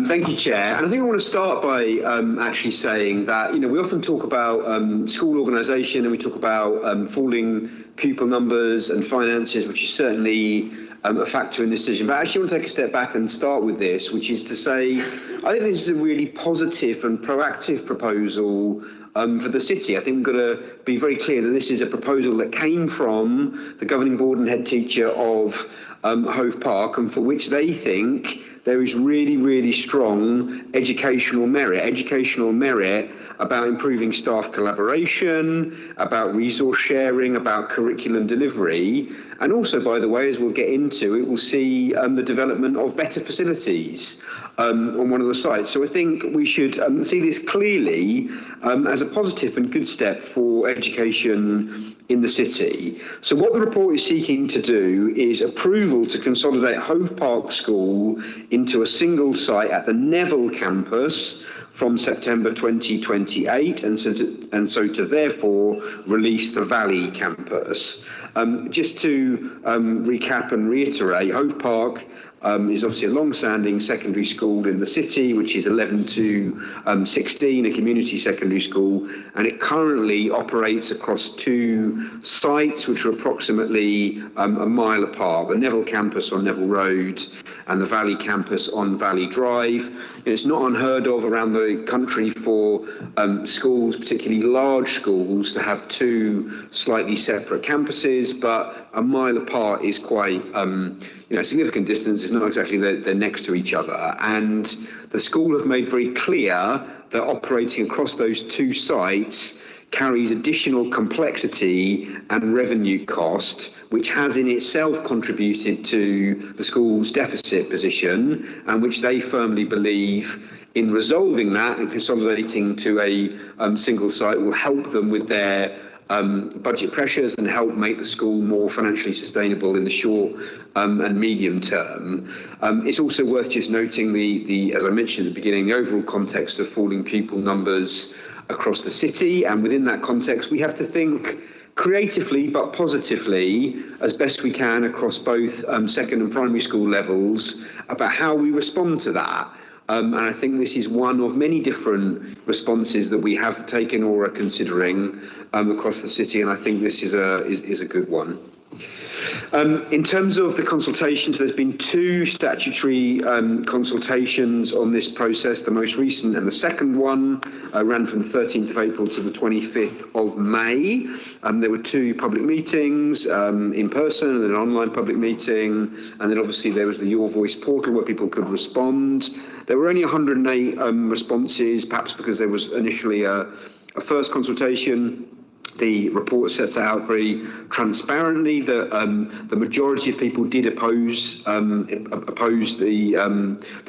Thank you, Chair. And I think I want to start by actually saying that, we often talk about school organisation and we talk about falling pupil numbers and finances, which is certainly a factor in this decision. But I actually want to take a step back and start with this, which is to say, I think this is a really positive and proactive proposal for the city. I think we've got to be very clear that this is a proposal that came from the governing board and head teacher of Hove Park, and for which they think there is really, really strong educational merit about improving staff collaboration, about resource sharing, about curriculum delivery. And also, by the way, as we'll get into, it will see the development of better facilities on one of the sites. So I think we should see this clearly as a positive and good step for education in the city. So what the report is seeking to do is approval to consolidate Hove Park School into a single site at the Neville campus from September 2028, and so to therefore release the Valley campus. Just to recap and reiterate, Hove Park is obviously a long-standing secondary school in the city, which is 11 to 16, a community secondary school, and it currently operates across two sites which are approximately a mile apart, the Neville campus on Neville Road and the Valley campus on Valley Drive. It's not unheard of around the country for schools, particularly large schools, to have two slightly separate campuses, but a mile apart is quite a significant distance. It's not exactly they're next to each other. And the school have made very clear that operating across those two sites carries additional complexity and revenue cost, which has in itself contributed to the school's deficit position, and which they firmly believe in resolving that and consolidating to a single site will help them with their budget pressures and help make the school more financially sustainable in the short and medium term. It's also worth just noting the, as I mentioned at the beginning, the overall context of falling pupil numbers across the city, and within that context we have to think creatively but positively as best we can across both second and primary school levels about how we respond to that. And I think this is one of many different responses that we have taken or are considering across the city, and I think this is a good one. In terms of the consultations, there's been 2 statutory consultations on this process. The most recent and the second one ran from the 13th of April to the 25th of May. There were 2 public meetings, in person and an online public meeting, and then obviously there was the Your Voice portal where people could respond. There were only 108 responses, perhaps because there was initially a first consultation. The report sets out very transparently that the majority of people did oppose the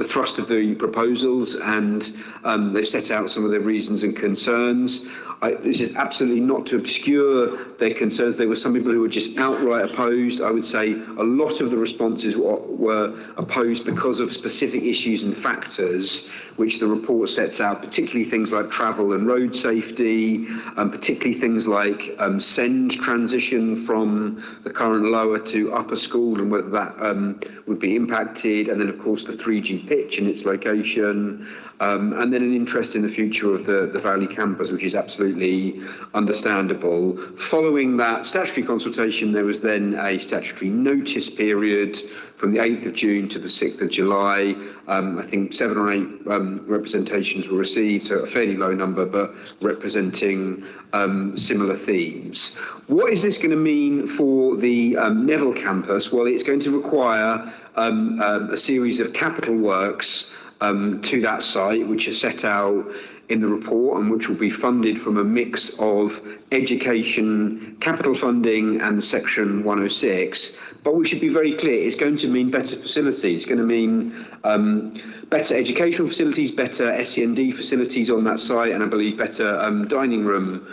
thrust of the proposals, and they set out some of their reasons and concerns. This is absolutely not to obscure their concerns. There were some people who were just outright opposed. I would say a lot of the responses were opposed because of specific issues and factors which the report sets out, particularly things like travel and road safety, particularly things like SEND transition from the current lower to upper school and whether that would be impacted, and then of course the 3G pitch and its location, and then an interest in the future of the Valley campus, which is absolutely understandable. Following that statutory consultation, there was then a statutory notice period from the 8th of June to the 6th of July. I think 7 or 8 representations were received, so a fairly low number, but representing similar themes. What is this going to mean for the Neville campus? Well, it's going to require a series of capital works to that site, which are set out in the report and which will be funded from a mix of education, capital funding and Section 106. But we should be very clear, it's going to mean better facilities. It's going to mean better educational facilities, better SEND facilities on that site, and I believe better dining room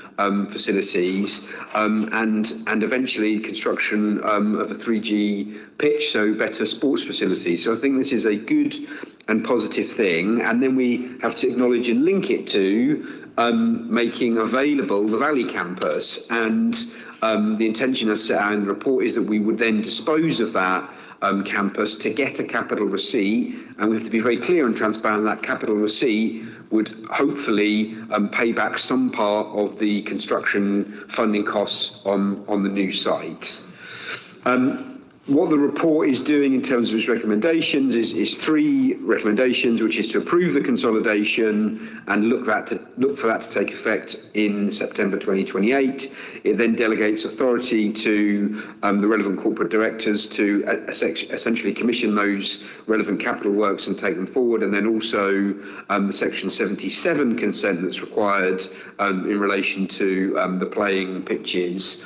facilities, and eventually construction of a 3G pitch, so better sports facilities. So I think this is a good and positive thing, and then we have to acknowledge and link it to making available the Valley campus, and the intention as set out in the report is that we would then dispose of that campus to get a capital receipt, and we have to be very clear and transparent that capital receipt would hopefully pay back some part of the construction funding costs on the new site. What the report is doing in terms of its recommendations is 3 recommendations, which is to approve the consolidation and look for that to take effect in September 2028. It then delegates authority to the relevant corporate directors to essentially commission those relevant capital works and take them forward, and then also the Section 77 consent that's required in relation to the playing pitches.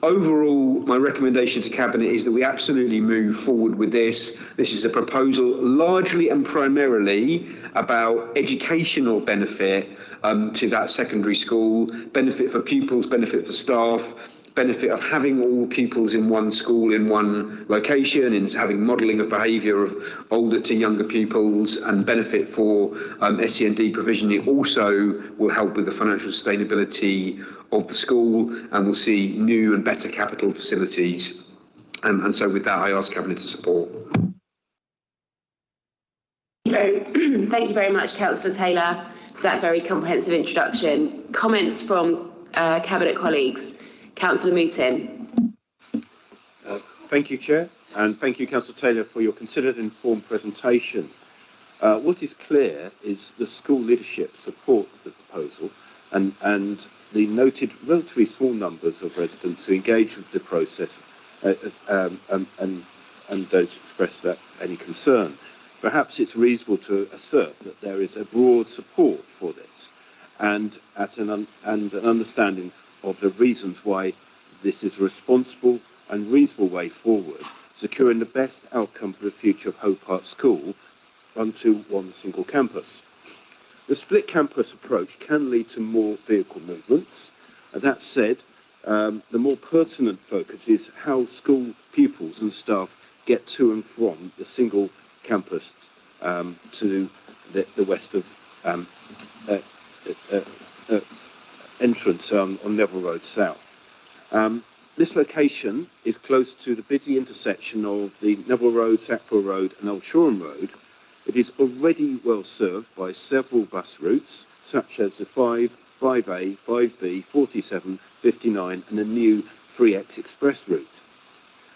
Overall, my recommendation to Cabinet is that we absolutely move forward with this. This is a proposal largely and primarily about educational benefit to that secondary school, benefit for pupils, benefit for staff, benefit of having all pupils in one school in one location, and having modelling of behaviour of older to younger pupils, and benefit for SEND provision. It also will help with the financial sustainability of the school, and we'll see new and better capital facilities. And so with that, I ask Cabinet to support. Thank you very much, Councillor Taylor, for that very comprehensive introduction. Comments from Cabinet colleagues. Councillor Mootin. Thank you, Chair, and thank you, Councillor Taylor, for your considered and informed presentation. What is clear is the school leadership support the proposal, and the noted relatively small numbers of residents who engage with the process and those expressed that any concern. Perhaps it's reasonable to assert that there is a broad support for this, and an understanding of the reasons why this is a responsible and reasonable way forward, securing the best outcome for the future of Hove Park School onto one single campus. The split campus approach can lead to more vehicle movements. That said, the more pertinent focus is how school pupils and staff get to and from the single campus to the west of entrance on Neville Road South. This location is close to the busy intersection of the Neville Road, Sackville Road and Old Shoreham Road. It is already well served by several bus routes, such as the 5, 5A, 5B, 47, 59 and the new 3X Express route.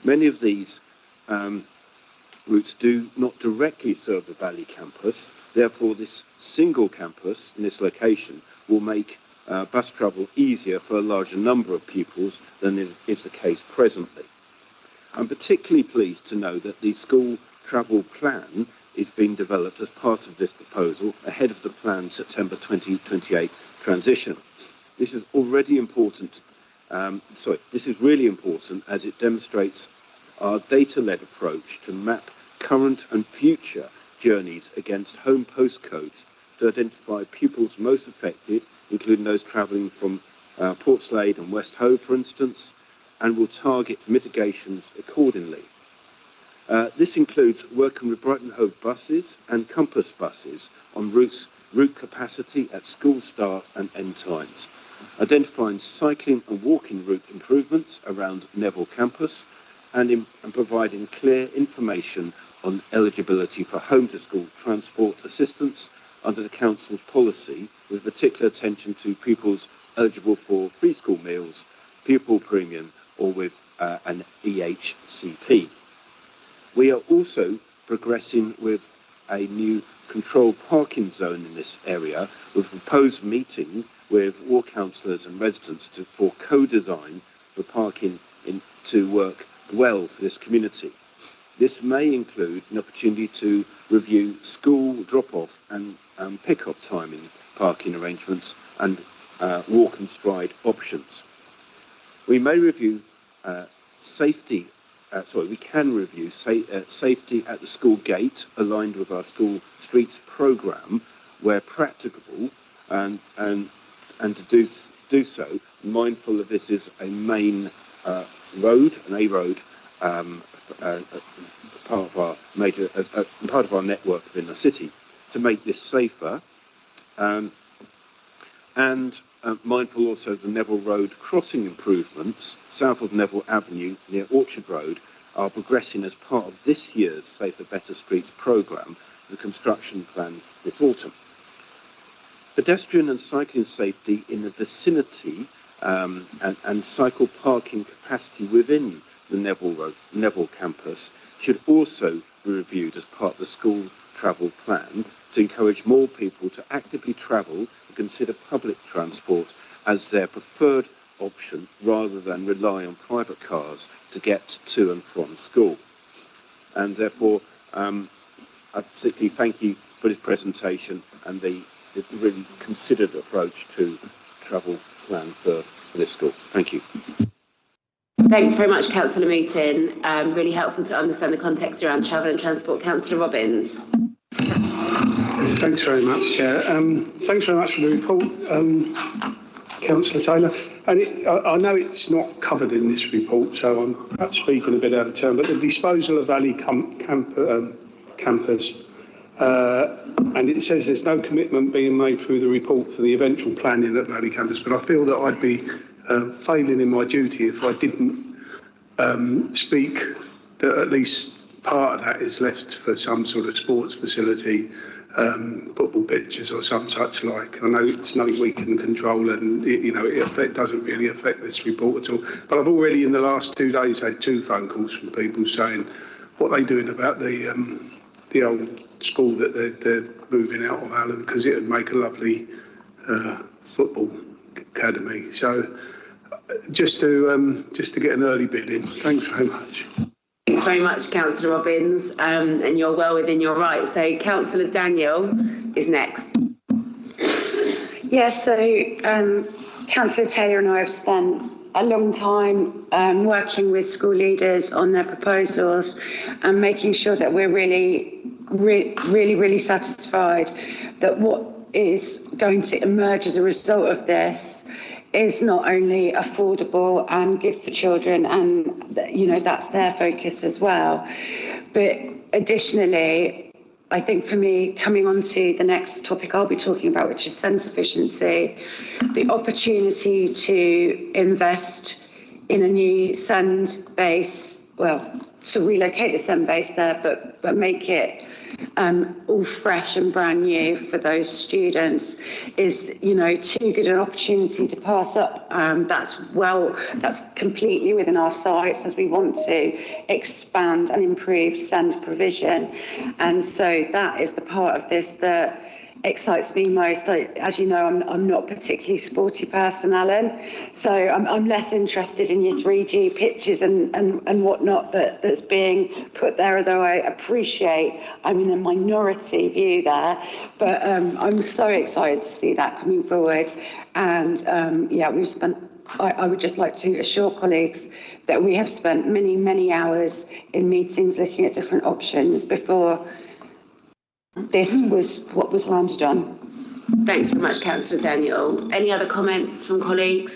Many of these routes do not directly serve the Valley campus, therefore this single campus in this location will make bus travel easier for a larger number of pupils than is the case presently. I'm particularly pleased to know that the school travel plan is being developed as part of this proposal ahead of the planned September 2028 transition. This is already important. This is really important as it demonstrates our data-led approach to map current and future journeys against home postcodes to identify pupils most affected, including those travelling from Portslade and West Hove, for instance, and will target mitigations accordingly. This includes working with Brighton Hove buses and Compass buses on route capacity at school start and end times, identifying cycling and walking route improvements around Neville campus, and providing clear information on eligibility for home-to-school transport assistance under the Council's policy, with particular attention to pupils eligible for free school meals, pupil premium, or with an EHCP. We are also progressing with a new controlled parking zone in this area, with a proposed meeting with ward councillors and residents for co-design for parking to work well for this community. This may include an opportunity to review school drop-off and pick-up timing, parking arrangements, and walk and stride options. We may review safety at the school gate, aligned with our school streets programme, where practicable, and to do so, mindful that this is a main road, part of our part of our network within the city, to make this safer, and mindful also of the Neville Road crossing improvements south of Neville Avenue near Orchard Road are progressing as part of this year's Safer Better Streets programme, the construction plan this autumn. Pedestrian and cycling safety in the vicinity and cycle parking capacity within the Neville campus should also be reviewed as part of the school travel plan to encourage more people to actively travel and consider public transport as their preferred option rather than rely on private cars to get to and from school. And therefore, I particularly thank you for this presentation and the really considered approach to travel plan for this school. Thank you. Thanks very much, Councillor Mootin. Really helpful to understand the context around travel and transport. Councillor Robbins. Yes, thanks very much, Chair. Thanks very much for the report, Councillor Taylor. And I know it's not covered in this report, so I'm perhaps speaking a bit out of turn, but the disposal of Valley campus, and it says there's no commitment being made through the report for the eventual planning at Valley campus, but I feel that I'd be failing in my duty if I didn't speak that at least part of that is left for some sort of sports facility, football pitches or some such like. I know it's nothing we can control, and it doesn't really affect this report at all. But I've already in the last 2 days had 2 phone calls from people saying what they're doing about the old school that they're moving out of Allen, because it would make a lovely football academy. So just to get an early bid in. Thanks very much. Thanks very much, Councillor Robbins, and you're well within your right. So Councillor Daniel is next. Yes, so Councillor Taylor and I have spent a long time working with school leaders on their proposals and making sure that we're really satisfied that what is going to emerge as a result of this is not only affordable and good for children, and that's their focus as well, but additionally, I think for me, coming on to the next topic I'll be talking about, which is sense efficiency, the opportunity to invest in a new send base, well, to relocate the send base there, but make it all fresh and brand new for those students is, too good an opportunity to pass up. That's completely within our sights as we want to expand and improve send provision. And so that is the part of this that excites me most. As you know, I'm not a particularly sporty person, Alan, so I'm less interested in your 3G pictures and whatnot that's being put there, although I appreciate I'm in a minority view there, but I'm so excited to see that coming forward. And I would just like to assure colleagues that we have spent many hours in meetings looking at different options before this was what was landed on. Thanks very much, Councillor Daniel. Any other comments from colleagues?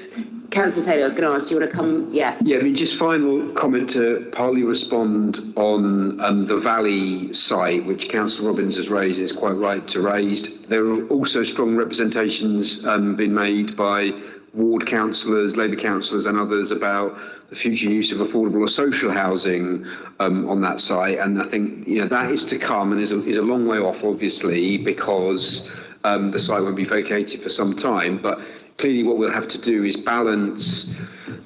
Councillor Taylor, I was going to ask, do you want to come? Yeah, just final comment to partly respond on the Valley site, which Councillor Robbins has raised, is quite right to raise. There are also strong representations been made by ward councillors, Labour councillors and others about the future use of affordable or social housing on that site. And I think that is to come and is a long way off, obviously, because the site won't be vacated for some time. But clearly what we'll have to do is balance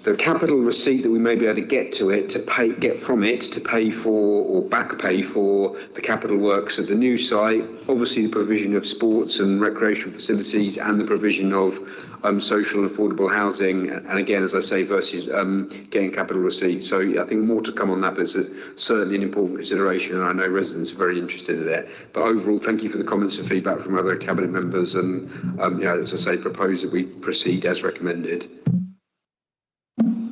the capital receipt that we may be able to get to pay for or back pay for the capital works of the new site, obviously the provision of sports and recreation facilities and the provision of social and affordable housing, and again, as I say, versus getting capital receipts. So I think more to come on that, but it's certainly an important consideration, and I know residents are very interested in it. But overall, thank you for the comments and feedback from other Cabinet members, and as I say, propose that we proceed as recommended.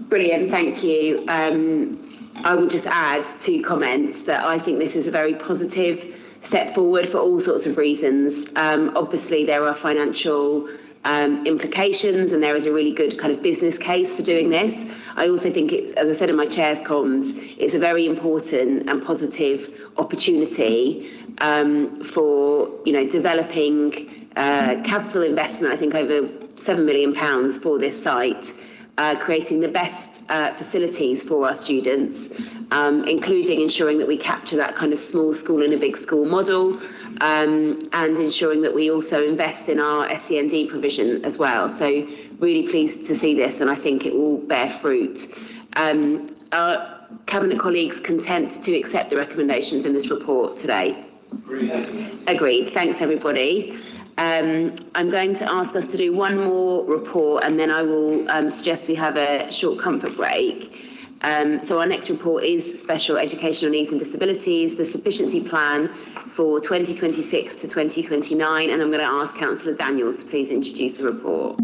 Brilliant, thank you. I will just add 2 comments that I think this is a very positive step forward for all sorts of reasons. Obviously, there are financial implications, and there is a really good kind of business case for doing this. I also think it's, as I said in my chair's comms, it's a very important and positive opportunity for developing capital investment. I think over £7 million for this site, creating the best facilities for our students, including ensuring that we capture that kind of small school in a big school model, and ensuring that we also invest in our SEND provision as well. So really pleased to see this, and I think it will bear fruit. Are Cabinet colleagues content to accept the recommendations in this report today? Agreed. Thanks, everybody. I'm going to ask us to do one more report, and then I will suggest we have a short comfort break. So our next report is Special Educational Needs and Disabilities, the Sufficiency Plan for 2026 to 2029, and I'm going to ask Councillor Daniel to please introduce the report.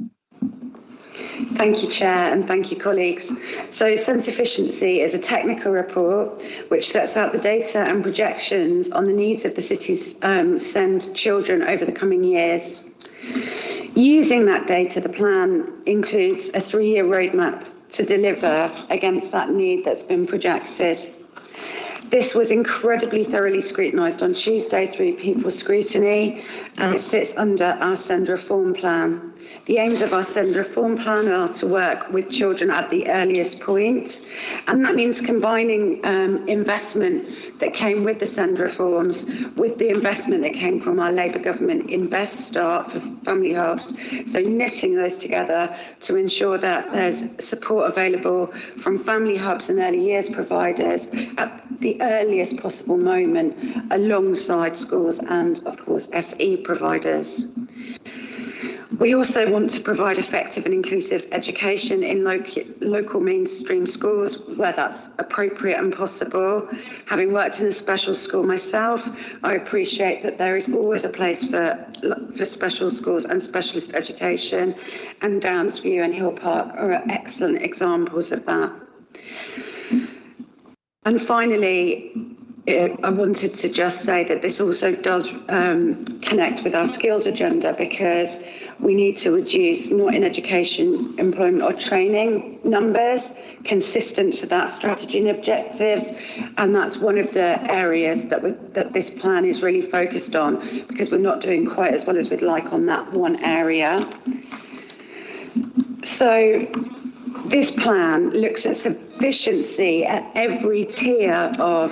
Thank you, Chair, and thank you, colleagues. So SEND Sufficiency is a technical report which sets out the data and projections on the needs of the city's SEND children over the coming years. Using that data, the plan includes a 3-year roadmap to deliver against that need that's been projected. This was incredibly thoroughly scrutinised on Tuesday through pupil scrutiny, and it sits under our SEND reform plan. The aims of our SEND reform plan are to work with children at the earliest point, and that means combining investment that came with the SEND reforms with the investment that came from our Labour government Invest Start for family hubs. So knitting those together to ensure that there's support available from family hubs and early years providers at the earliest possible moment, alongside schools and, of course, FE providers. We also want to provide effective and inclusive education in local mainstream schools where that's appropriate and possible. Having worked in a special school myself, I appreciate that there is always a place for special schools and specialist education, and Downsview and Hill Park are excellent examples of that. And finally, I wanted to just say that this also does connect with our skills agenda, because we need to reduce not in education, employment or training numbers consistent to that strategy and objectives, and that's one of the areas that this plan is really focused on, because we're not doing quite as well as we'd like on that one area. So This plan looks at sufficiency at every tier of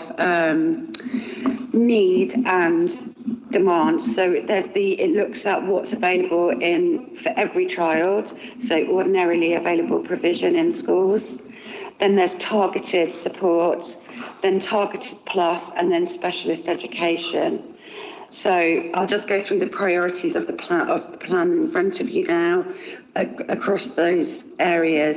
need and demand. So it looks at what's available for every child. So ordinarily available provision in schools. Then there's targeted support, then targeted plus, and then specialist education. So I'll just go through the priorities of the plan in front of you now across those areas.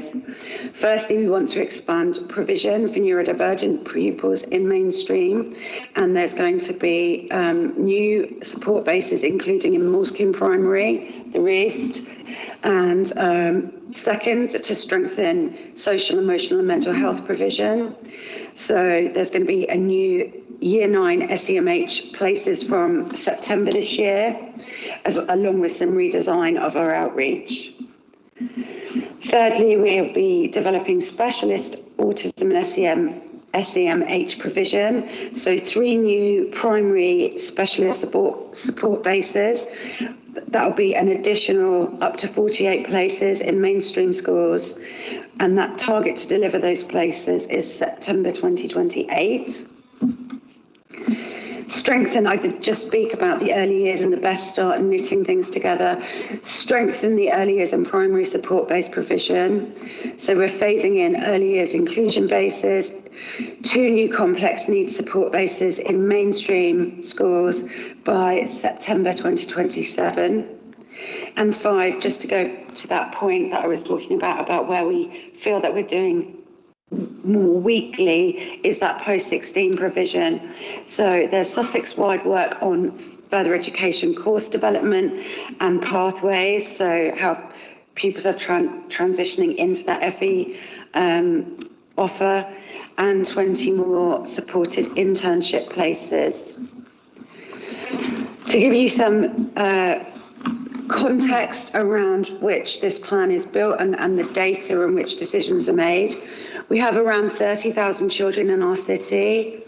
Firstly, we want to expand provision for neurodivergent pupils in mainstream, and there's going to be new support bases, including in Moulskin Primary, the East. And second, to strengthen social, emotional and mental health provision. So there's going to be a new Year 9 SEMH places from September this year, along with some redesign of our outreach. Thirdly, we'll be developing specialist autism and SEMH provision. So 3 new primary specialist support bases. That'll be an additional up to 48 places in mainstream schools. And that target to deliver those places is September 2028. Strengthen, I did just speak about the early years and the best start and knitting things together. Strengthen the early years and primary support-based provision. So we're phasing in early years inclusion bases, 2 new complex needs support bases in mainstream schools by September 2027. And 5, just to go to that point that I was talking about where we feel that we're doing more weekly, is that post-16 provision. So there's Sussex-wide work on further education course development and pathways, so how pupils are transitioning into that FE offer, and 20 more supported internship places. To give you some context around which this plan is built and the data on which decisions are made, we have around 30,000 children in our city.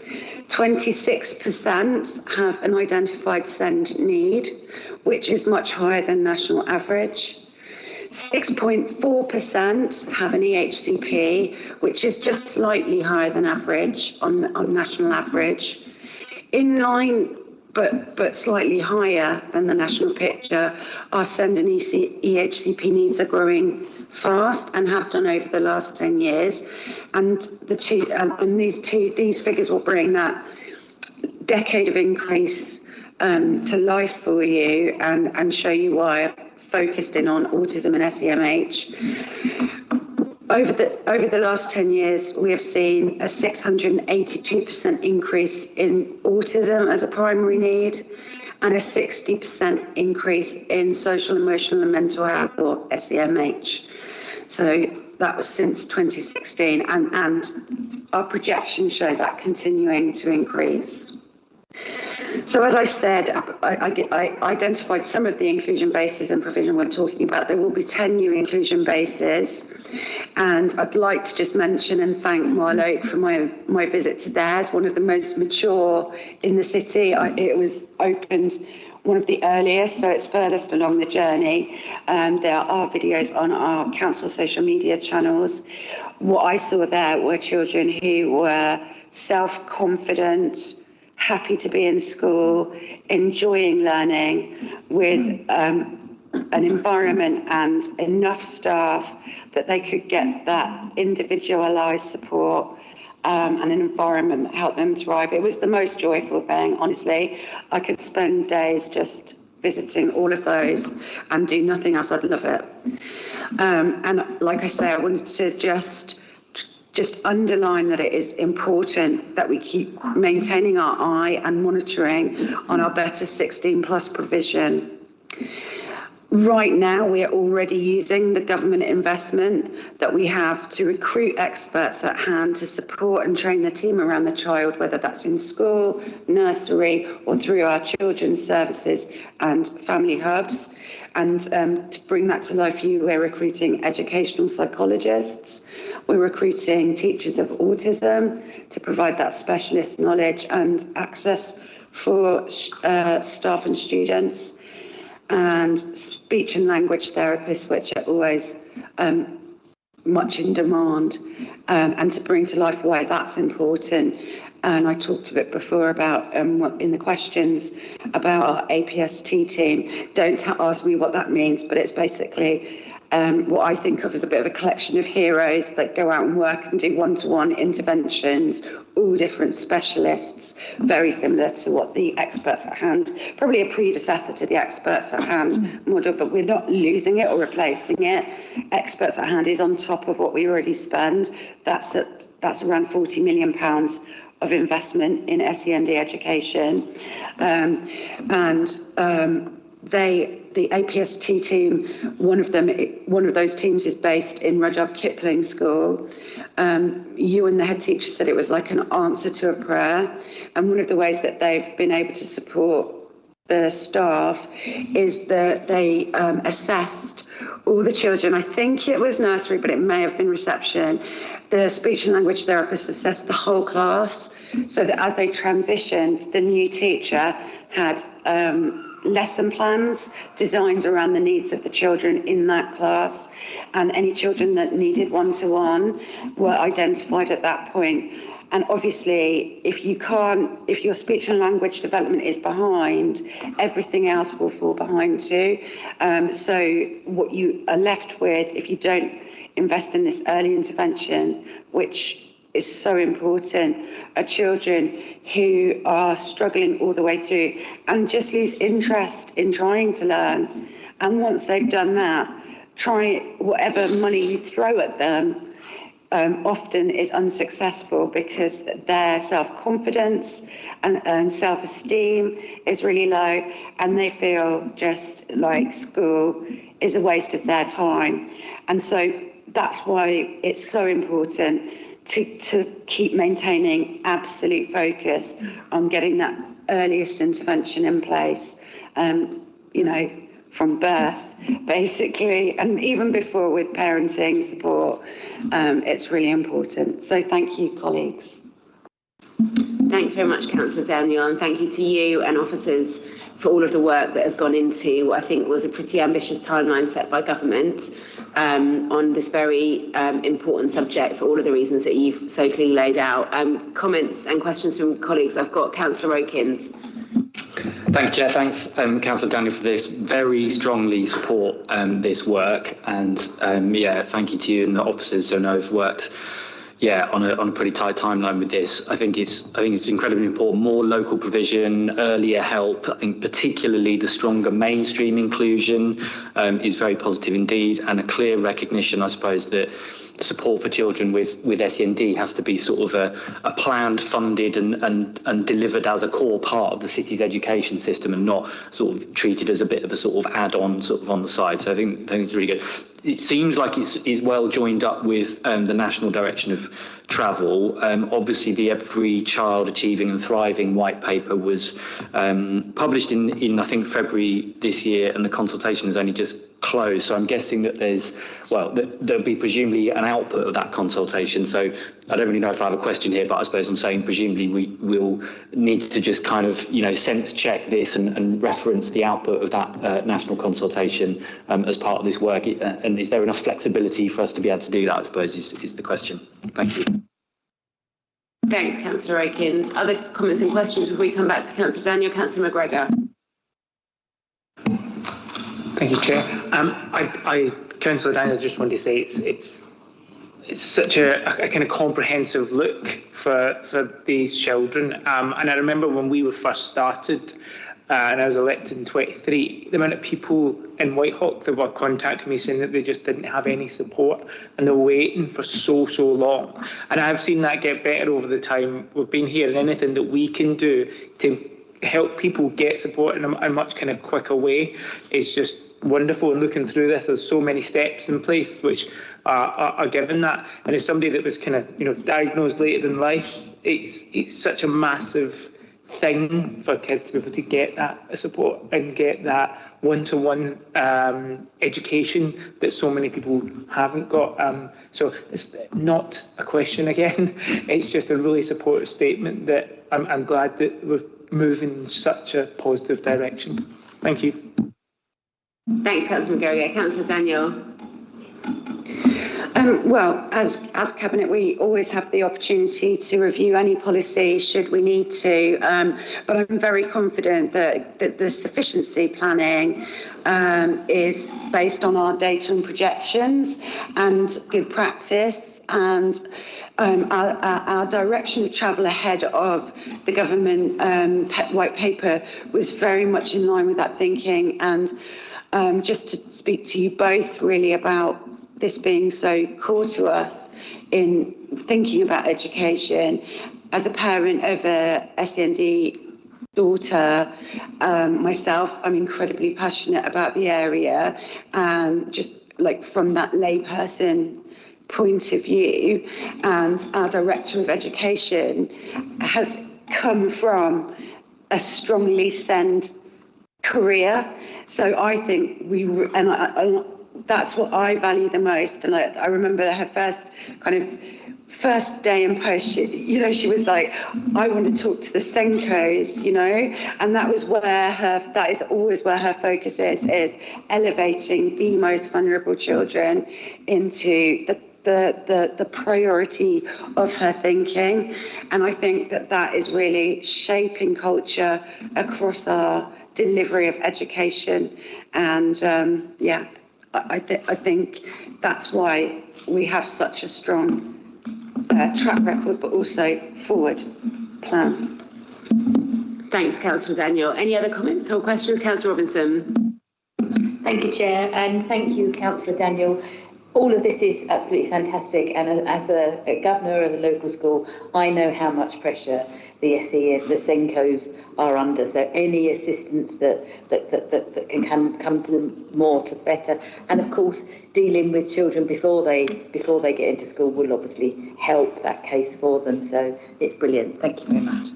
26% have an identified SEND need, which is much higher than national average. 6.4% have an EHCP, which is just slightly higher than average on national average. In line, but slightly higher than the national picture, our SEND and EHCP needs are growing fast and have done over the last 10 years. And these figures will bring that decade of increase to life for you and show you why I focused in on autism and SEMH. Over the last 10 years, we have seen a 682% increase in autism as a primary need and a 60% increase in social, emotional and mental health, or SEMH. So that was since 2016, and our projections show that continuing to increase. So as I said, I identified some of the inclusion bases and provision we're talking about. There will be 10 new inclusion bases. And I'd like to just mention and thank Marlowe for my visit to theirs, one of the most mature in the city. It was opened one of the earliest, so it's furthest along the journey. There are videos on our council social media channels. What I saw there were children who were self-confident, happy to be in school, enjoying learning, with an environment and enough staff that they could get that individualised support and an environment that helped them thrive. It was the most joyful thing, honestly. I could spend days just visiting all of those and do nothing else. I'd love it. And like I say, I wanted to just underline that it is important that we keep maintaining our eye and monitoring on our better 16 plus provision. Right now, we are already using the government investment that we have to recruit experts at hand to support and train the team around the child, whether that's in school, nursery, or through our children's services and family hubs. And to bring that to life, we're recruiting educational psychologists. We're recruiting teachers of autism to provide that specialist knowledge and access for staff and students, and speech and language therapists, which are always much in demand, and to bring to life why that's important. And I talked a bit before about, in the questions, about our APST team. Don't ask me what that means, but it's basically what I think of as a bit of a collection of heroes that go out and work and do one-to-one interventions, all different specialists, very similar to what the Experts at Hand, probably a predecessor to the Experts at Hand model, but we're not losing it or replacing it. Experts at Hand is on top of what we already spend. That's around £40 million of investment in SEND education. The APST team, one of those teams is based in Rudyard Kipling School. You and the head teacher said it was like an answer to a prayer. And one of the ways that they've been able to support the staff is that they assessed all the children. I think it was nursery, but it may have been reception. The speech and language therapist assessed the whole class, so that as they transitioned, the new teacher had lesson plans designed around the needs of the children in that class, and any children that needed one-to-one were identified at that point. And obviously, if your speech and language development is behind, everything else will fall behind too. So what you are left with, if you don't invest in this early intervention, which is so important, are children who are struggling all the way through and just lose interest in trying to learn. And once they've done that, try whatever money you throw at them often is unsuccessful, because their self-confidence and self-esteem is really low, and they feel just like school is a waste of their time. And so that's why it's so important to keep maintaining absolute focus on getting that earliest intervention in place, from birth, basically, and even before with parenting support. It's really important. So thank you, colleagues. Thanks very much, Councillor Daniel, and thank you to you and officers for all of the work that has gone into what I think was a pretty ambitious timeline set by government on this very important subject for all of the reasons that you've so clearly laid out. Comments and questions from colleagues. I've got Councillor Okins. Thank you, Chair. Thanks, Councillor Daniel, for this. Very strongly support this work, and thank you to you and the officers who I know have worked on a pretty tight timeline with this. I think it's incredibly important. More local provision, earlier help. I think particularly the stronger mainstream inclusion is very positive indeed, and a clear recognition, I suppose, that support for children with SEND has to be sort of a planned, funded and delivered as a core part of the city's education system, and not sort of treated as a bit of a sort of add-on sort of on the side. So I think it's really good. It seems like it's well joined up with the National Direction of Travel. Obviously, the Every Child Achieving and Thriving white paper was published in I think February this year, and the consultation has only just closed. So I'm guessing that there'll be presumably an output of that consultation. So I don't really know if I have a question here, but I suppose I'm saying presumably we will need to just kind of sense check this and reference the output of that national consultation as part of this work. And is there enough flexibility for us to be able to do that, I suppose, is the question. Thank you. Thanks, Councillor Okins. Other comments and questions before we come back to Councillor Daniel? Councillor McGregor. Thank you, Chair. Councillor Daniel, just wanted to say it's such a kind of comprehensive look for these children. And I remember when we were first started, and I was elected in 23, the amount of people in Whitehawk that were contacting me saying that they just didn't have any support, and they were waiting for so long. And I've seen that get better over the time we've been here, and anything that we can do to help people get support in a much kind of quicker way is just wonderful. And looking through this, there's so many steps in place which are given that. And as somebody that was kind of diagnosed later in life, it's such a massive thing for kids to be able to get that support and get that one-to-one education that so many people haven't got. So it's not a question again. It's just a really supportive statement that I'm glad that we're moving in such a positive direction. Thank you. Thanks, Councillor McGregor. Councillor Daniel. Well, as Cabinet, we always have the opportunity to review any policy should we need to, but I'm very confident that the sufficiency planning is based on our data and projections and good practice, and our direction of travel ahead of the government white paper was very much in line with that thinking. And just to speak to you both really about this being so core to us in thinking about education. As a parent of a SEND daughter, myself, I'm incredibly passionate about the area, and just like from that layperson point of view, and our Director of Education has come from a strongly SEND career. So I think that's what I value the most. And I remember her first day in post, she was like, I want to talk to the Senkos, and that is always where her focus is elevating the most vulnerable children into the priority of her thinking. And I think that is really shaping culture across our delivery of education. And I think that's why we have such a strong track record, but also forward plan. Thanks, Councillor Daniel. Any other comments or questions? Councillor Robinson. Thank you, Chair, and thank you, Councillor Daniel. All of this is absolutely fantastic, and as a governor of a local school, I know how much pressure the the Senkos are under. So any assistance that can come to them more to better, and of course dealing with children before they get into school will obviously help that case for them. So it's brilliant. Thank you very much.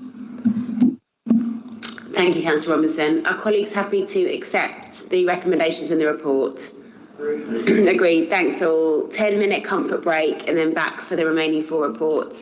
Thank you, Councillor Robinson. Are colleagues happy to accept the recommendations in the report? Agreed. Thanks all. 10-minute comfort break and then back for the remaining 4 reports.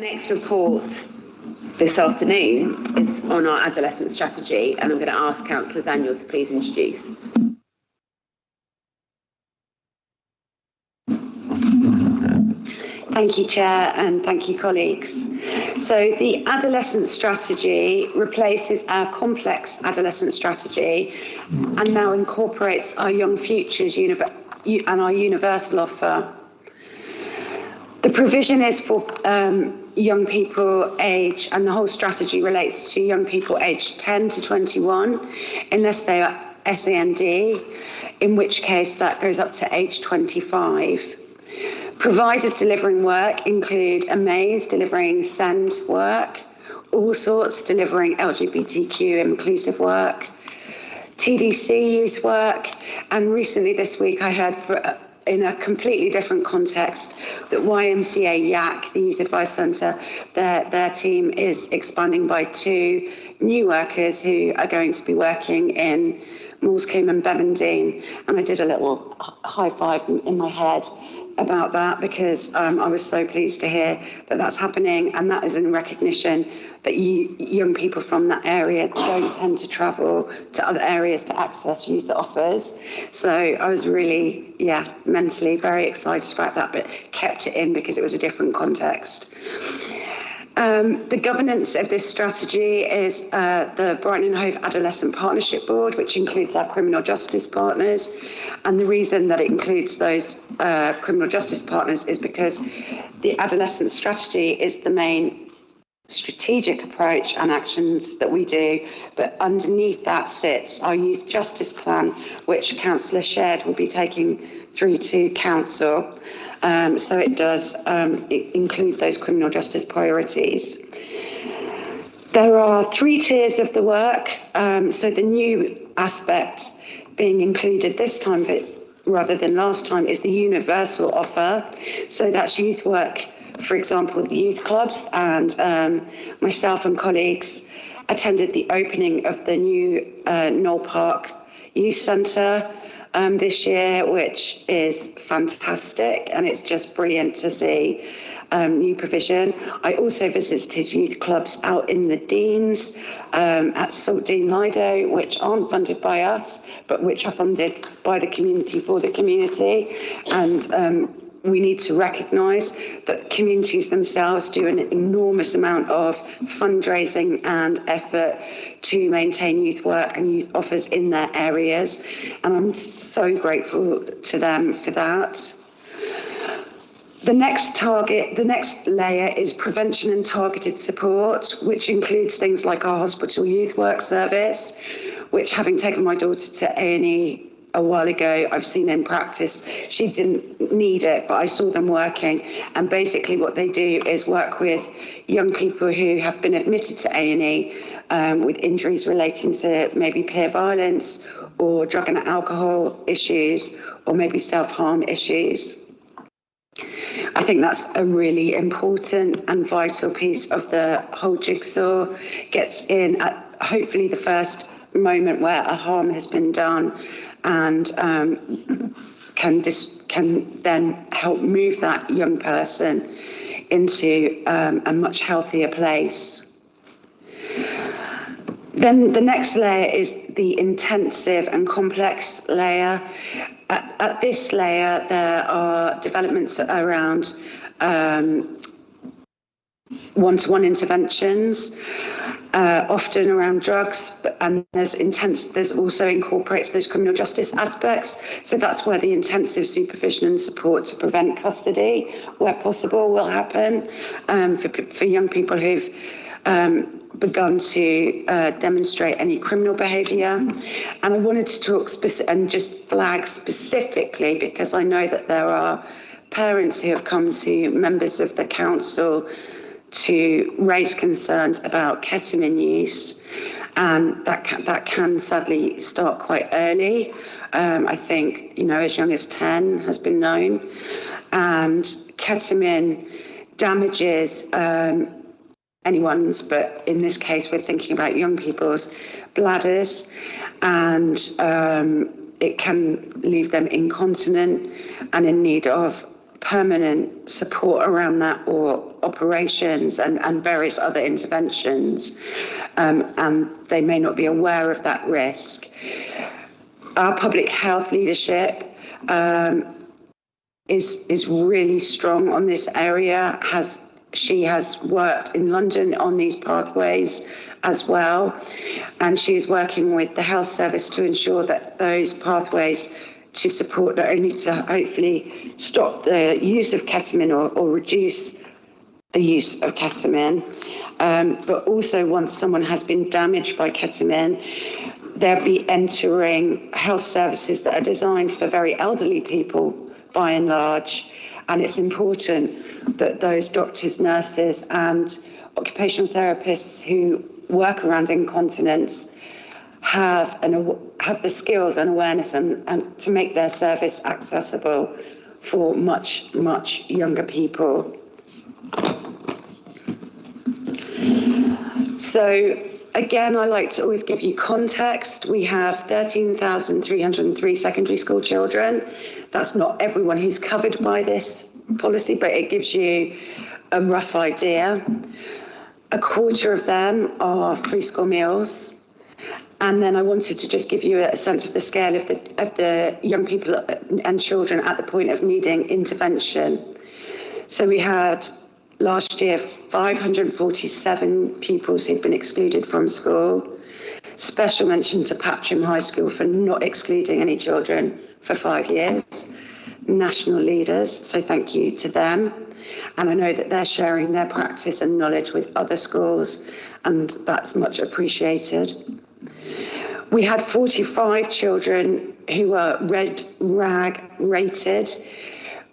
Next report this afternoon is on our adolescent strategy, and I'm going to ask Councillor Daniel to please introduce. Thank you, Chair, and thank you, colleagues. So the adolescent strategy replaces our complex adolescent strategy and now incorporates our Young Futures and our universal offer. The provision is for young people age, and the whole strategy relates to young people aged 10 to 21, unless they are SEND, in which case that goes up to age 25. Providers delivering work include Amaze delivering SEND work, All Sorts delivering LGBTQ inclusive work, TDC youth work, and recently this week I heard in a completely different context that YMCA YAC, the Youth Advice Centre, their team is expanding by 2 new workers who are going to be working in Moulsecoomb and Bevendine, and I did a little high five in my head about that because I was so pleased to hear that that's happening, and that is in recognition that young people from that area don't tend to travel to other areas to access youth offers. So I was really, mentally very excited about that, but kept it in because it was a different context. The governance of this strategy is the Brighton and Hove Adolescent Partnership Board, which includes our criminal justice partners. And the reason that it includes those criminal justice partners is because the adolescent strategy is the main strategic approach and actions that we do, but underneath that sits our youth justice plan, which Councillor Shared will be taking through to Council. So it does include those criminal justice priorities. There are 3 tiers of the work. So the new aspect being included this time, rather than last time, is the universal offer. So that's youth work, for example, the youth clubs, and myself and colleagues attended the opening of the new Knoll Park Youth Centre this year, which is fantastic, and it's just brilliant to see new provision. I also visited youth clubs out in the Deans, at Saltdean Lido, which aren't funded by us, but which are funded by the community for the community. And we need to recognise that communities themselves do an enormous amount of fundraising and effort to maintain youth work and youth offers in their areas. And I'm so grateful to them for that. The next layer is prevention and targeted support, which includes things like our hospital youth work service, which, having taken my daughter to A&E a while ago, I've seen in practice. She didn't need it, but I saw them working. And basically what they do is work with young people who have been admitted to A&E with injuries relating to maybe peer violence or drug and alcohol issues, or maybe self-harm issues. I think that's a really important and vital piece of the whole jigsaw. Gets in at hopefully the first moment where a harm has been done, and can then help move that young person into a much healthier place. Then the next layer is the intensive and complex layer. At this layer, there are developments around one-to-one interventions, often around drugs, and there's also incorporates those criminal justice aspects. So that's where the intensive supervision and support to prevent custody, where possible, will happen for young people who've begun to demonstrate any criminal behaviour. And I wanted to talk and just flag specifically, because I know that there are parents who have come to members of the council to raise concerns about ketamine use, and that can sadly start quite early. I think, as young as 10 has been known, and ketamine damages anyone's, but in this case we're thinking about young people's bladders, and it can leave them incontinent and in need of permanent support around that, or operations and various other interventions, and they may not be aware of that risk. Our public health leadership is really strong on this area. She has worked in London on these pathways as well, and she is working with the health service to ensure that those pathways to support not only to hopefully stop the use of ketamine or reduce the use of ketamine, but also once someone has been damaged by ketamine, they'll be entering health services that are designed for very elderly people by and large. And it's important that those doctors, nurses and occupational therapists who work around incontinence have the skills and awareness and to make their service accessible for much, much younger people. So again, I like to always give you context. We have 13,303 secondary school children. That's not everyone who's covered by this policy, but it gives you a rough idea. A quarter of them are free school meals. And then I wanted to just give you a sense of the scale of the young people and children at the point of needing intervention. So we had last year 547 pupils who'd been excluded from school. Special mention to Patcham High School for not excluding any children for 5 years. National leaders, so thank you to them. And I know that they're sharing their practice and knowledge with other schools, and that's much appreciated. We had 45 children who were red rag rated,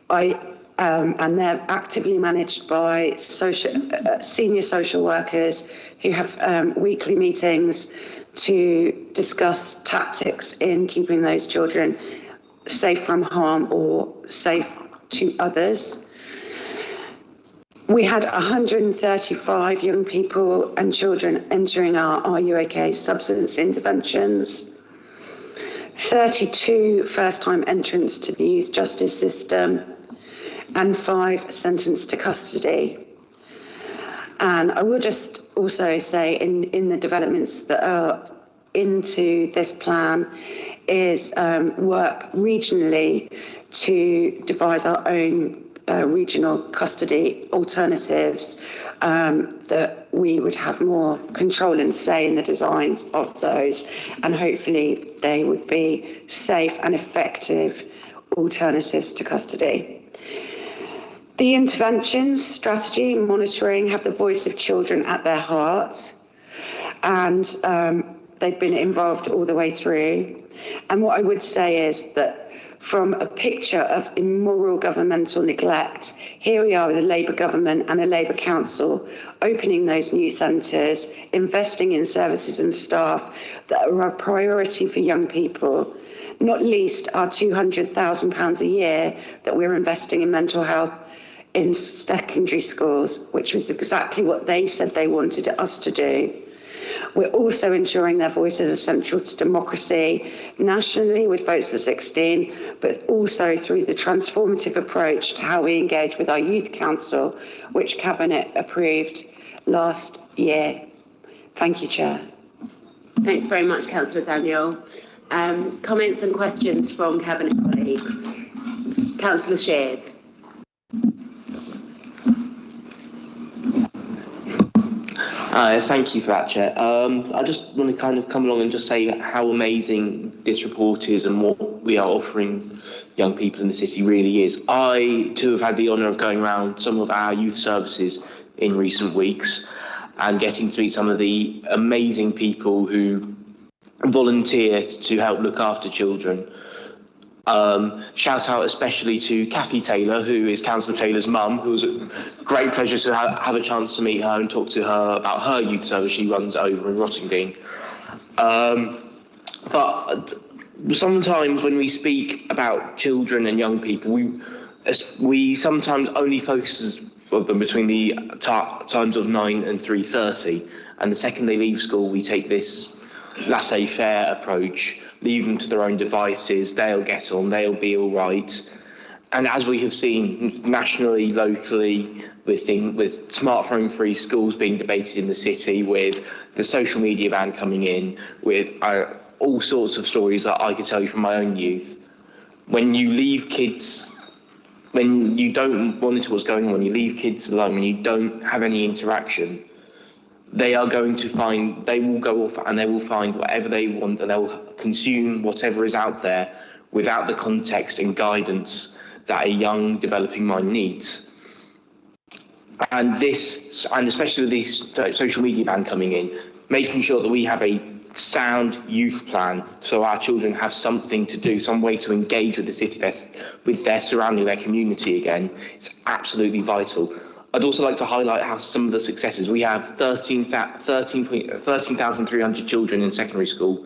and they're actively managed by senior social workers who have weekly meetings to discuss tactics in keeping those children safe from harm or safe to others. We had 135 young people and children entering our Are You OK substance interventions, 32 first-time entrants to the youth justice system, and 5 sentenced to custody. And I will just also say in the developments that are into this plan is work regionally to devise our own regional custody alternatives, that we would have more control and say in the design of those, and hopefully they would be safe and effective alternatives to custody. The interventions, strategy, and monitoring have the voice of children at their heart, and they've been involved all the way through. And what I would say is that from a picture of immoral governmental neglect, here we are with a Labour government and a Labour council opening those new centres, investing in services and staff that are a priority for young people, not least our £200,000 a year that we're investing in mental health in secondary schools, which was exactly what they said they wanted us to do. We're also ensuring their voices are central to democracy nationally with votes of 16, but also through the transformative approach to how we engage with our youth council, which Cabinet approved last year. Thank you, Chair. Thanks very much, Councillor Daniel. Comments and questions from Cabinet colleagues. Councillor Sheard. Thank you for that, Chair. I just want to kind of come along and just say how amazing this report is and what we are offering young people in the city really is. I, too, have had the honour of going around some of our youth services in recent weeks and getting to meet some of the amazing people who volunteer to help look after children. Shout out especially to Kathy Taylor, who is Councillor Taylor's mum, who was a great pleasure to have a chance to meet her and talk to her about her youth service she runs over in Rottingdean. But sometimes when we speak about children and young people, we sometimes only focus on them between the times of 9 and 3:30, and the second they leave school we take this laissez-faire approach, leave them to their own devices, they'll get on, they'll be all right. And as we have seen nationally, locally, with smartphone-free schools being debated in the city, with the social media ban coming in, with all sorts of stories that I could tell you from my own youth. When you leave kids, when you don't monitor what's going on, when you leave kids alone, when you don't have any interaction, they will go off and they will find whatever they want, and they'll consume whatever is out there without the context and guidance that a young developing mind needs. And especially with the social media ban coming in, making sure that we have a sound youth plan so our children have something to do, some way to engage with the city, with their surrounding, their community again, it's absolutely vital. I'd also like to highlight how some of the successes. We have 13,300 children in secondary school.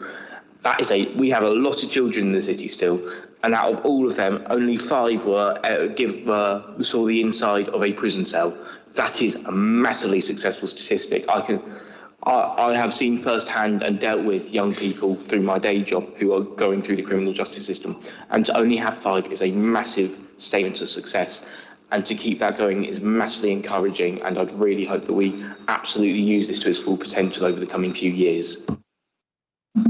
We have a lot of children in the city still, and out of all of them, only 5 saw the inside of a prison cell. That is a massively successful statistic. I have seen firsthand and dealt with young people through my day job who are going through the criminal justice system, and to only have 5 is a massive statement of success. And to keep that going is massively encouraging, and I'd really hope that we absolutely use this to its full potential over the coming few years.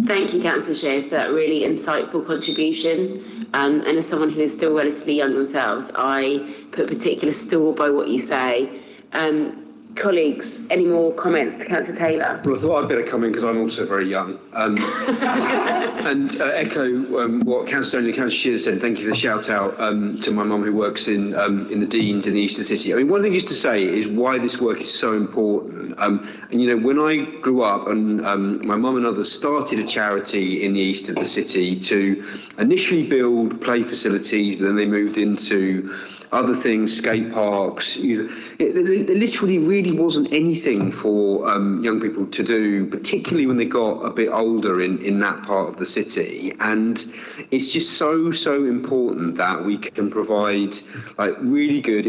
Thank you, Councillor Shear, for that really insightful contribution. And as someone who is still relatively young themselves, I put particular store by what you say. Colleagues, any more comments to Councillor Taylor? Well, I thought I'd better come in because I'm also very young. And echo what Councillor Daniel and Councillor Shear said. Thank you for the shout out to my mum who works in the Deans in the Eastern City. I mean, one thing just to say is why this work is so important. And you know, when I grew up and my mum and others started a charity in the east of the city to initially build play facilities, but then they moved into other things, skate parks. There literally really wasn't anything for young people to do, particularly when they got a bit older in that part of the city. And it's just so important that we can provide like really good,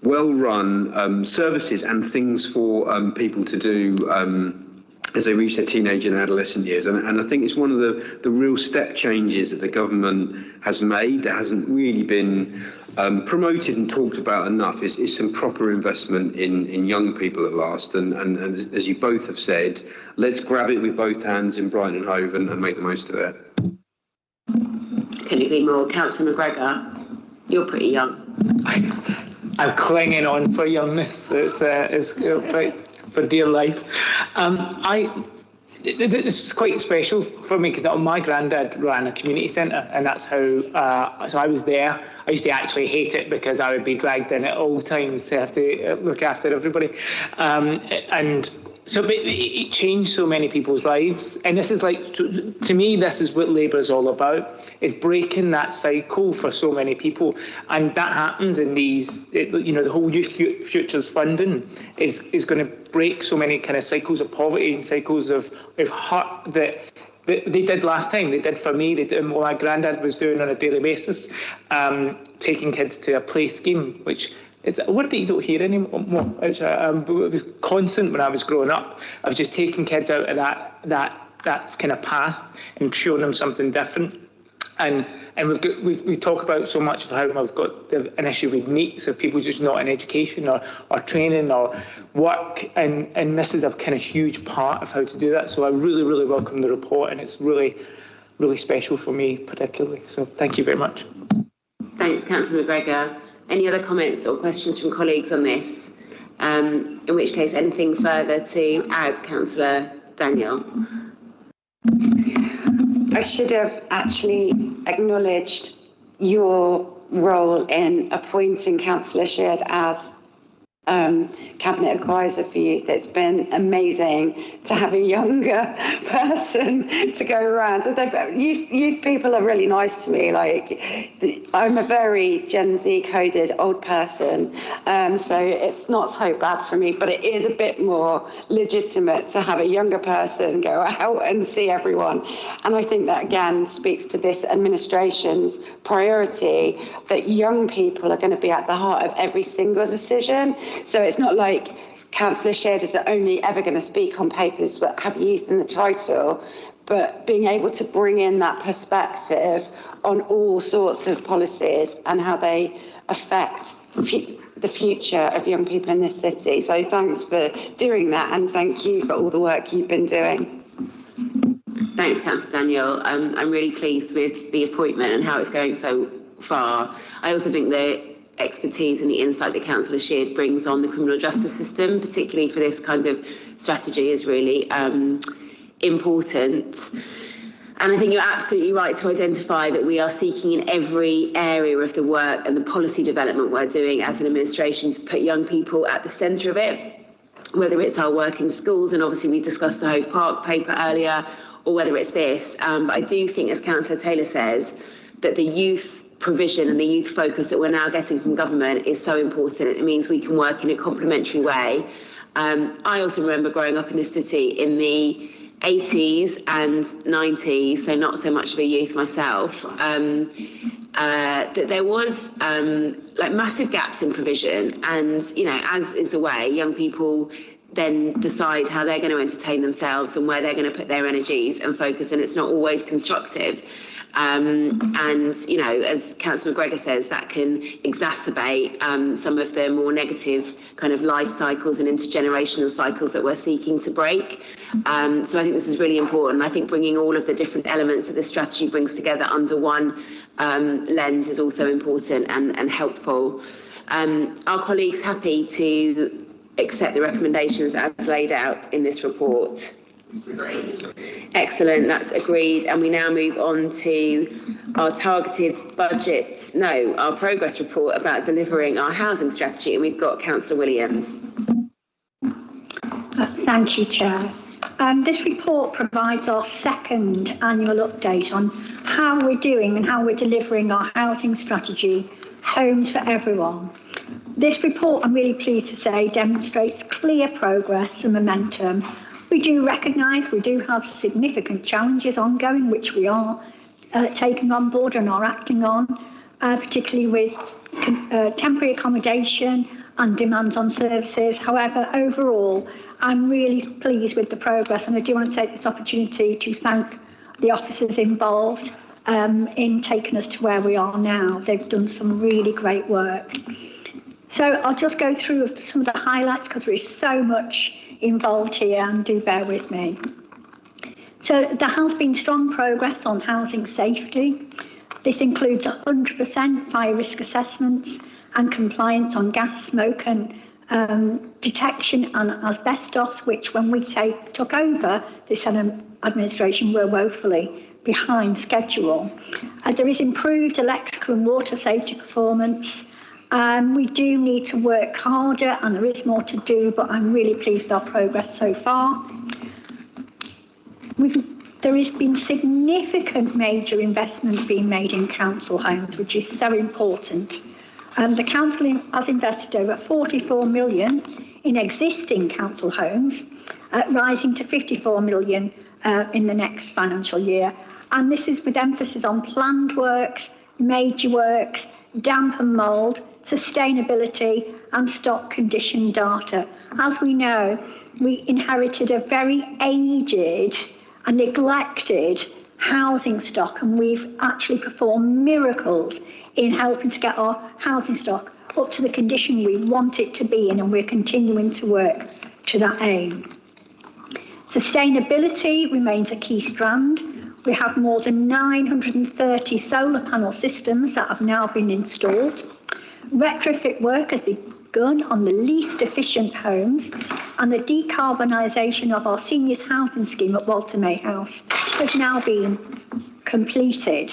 well-run services and things for people to do as they reach their teenage and adolescent years. And I think it's one of the real step changes that the government has made that hasn't really been promoted and talked about enough is some proper investment in young people at last. And as you both have said, let's grab it with both hands in Brighton and Hove and make the most of it. Couldn't agree more. Councillor McGregor, you're pretty young. I'm clinging on for youngness. It's for dear life. This is quite special for me because my granddad ran a community centre, and that's how. So I was there. I used to actually hate it because I would be dragged in at all times to have to look after everybody, and so it changed so many people's lives. And this is like, to me, this is what Labour is all about. It's breaking that cycle for so many people, and that happens in these. The whole Youth Futures funding is going to break so many kind of cycles of poverty and cycles of hurt that they did last time. They did for me. They did what my granddad was doing on a daily basis, taking kids to a play scheme, which it's a word that you don't hear anymore. It was constant when I was growing up. I was just taking kids out of that kind of path and showing them something different. And we talk about so much of how we've got an issue with NEETs of people just not in education or training or work, and this is a kind of huge part of how to do that. So I really, really welcome the report, and it's really, really special for me particularly. So thank you very much. Thanks, Councillor McGregor. Any other comments or questions from colleagues on this? In which case, anything further to add, Councillor Daniel? I should have actually acknowledged your role in appointing Councillor Sheard as Cabinet Advisor for Youth. It's been amazing to have a younger person to go around. Youth people are really nice to me. Like, I'm a very Gen Z coded old person, so it's not so bad for me, but it is a bit more legitimate to have a younger person go out and see everyone. And I think that again speaks to this administration's priority that young people are going to be at the heart of every single decision. So it's not like Councillor Sheard is only ever going to speak on papers that have youth in the title, but being able to bring in that perspective on all sorts of policies and how they affect the future of young people in this city. So thanks for doing that, and thank you for all the work you've been doing. Thanks, Councillor Daniel. I'm really pleased with the appointment and how it's going so far. I also think the expertise and the insight that Councillor Sheard brings on the criminal justice system, particularly for this kind of strategy, is really important. And I think you're absolutely right to identify that we are seeking in every area of the work and the policy development we're doing as an administration to put young people at the centre of it, whether it's our work in schools, and obviously we discussed the Hove Park paper earlier, or whether it's this. But I do think, as Councillor Taylor says, that the youth provision and the youth focus that we're now getting from government is so important. It means we can work in a complementary way. I also remember growing up in this city in the 80s and 90s, so not so much of a youth myself, that there was like massive gaps in provision, and as is the way, young people then decide how they're going to entertain themselves and where they're going to put their energies and focus, and it's not always constructive. And as Councillor McGregor says, that can exacerbate some of the more negative kind of life cycles and intergenerational cycles that we're seeking to break. So I think this is really important. I think bringing all of the different elements that this strategy brings together under one lens is also important and helpful. Our colleagues happy to accept the recommendations as laid out in this report? Excellent, that's agreed. And we now move on to our our progress report about delivering our housing strategy. And we've got Councillor Williams. Thank you, Chair. This report provides our second annual update on how we're doing and how we're delivering our housing strategy, Homes for Everyone. This report, I'm really pleased to say, demonstrates clear progress and momentum. We do recognise we do have significant challenges ongoing, which we are taking on board and are acting on, particularly with temporary accommodation and demands on services. However, overall, I'm really pleased with the progress, and I do want to take this opportunity to thank the officers involved in taking us to where we are now. They've done some really great work. So I'll just go through some of the highlights because there is so much involved here, and do bear with me. So there has been strong progress on housing safety. This includes 100% fire risk assessments and compliance on gas, smoke and detection and asbestos, which when we took over this administration were woefully behind schedule. There is improved electrical and water safety performance. We do need to work harder, and there is more to do, but I'm really pleased with our progress so far. There has been significant major investment being made in council homes, which is so important. The council has invested over 44 million in existing council homes, rising to 54 million in the next financial year. And this is with emphasis on planned works, major works, damp and mould, sustainability and stock condition data. As we know, we inherited a very aged and neglected housing stock, and we've actually performed miracles in helping to get our housing stock up to the condition we want it to be in, and we're continuing to work to that aim. Sustainability remains a key strand. We have more than 930 solar panel systems that have now been installed. Retrofit work has begun on the least efficient homes, and the decarbonisation of our seniors housing scheme at Walter May House has now been completed.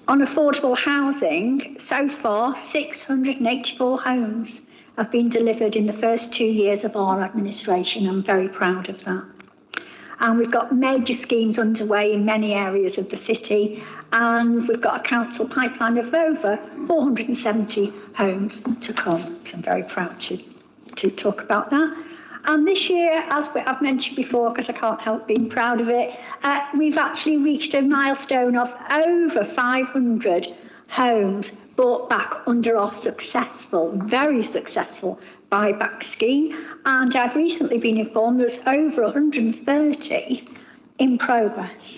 On affordable housing, so far 684 homes have been delivered in the first 2 years of our administration. I'm very proud of that. And we've got major schemes underway in many areas of the city, and we've got a council pipeline of over 470 homes to come. So I'm very proud to talk about that. And this year, as I've mentioned before, because I can't help being proud of it, we've actually reached a milestone of over 500 homes bought back under our very successful buyback scheme. And I've recently been informed there's over 130 in progress.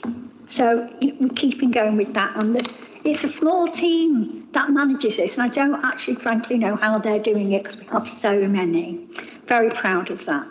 So we're keeping going with that. And it's a small team that manages this, and I don't actually frankly know how they're doing it because we have so many. Very proud of that.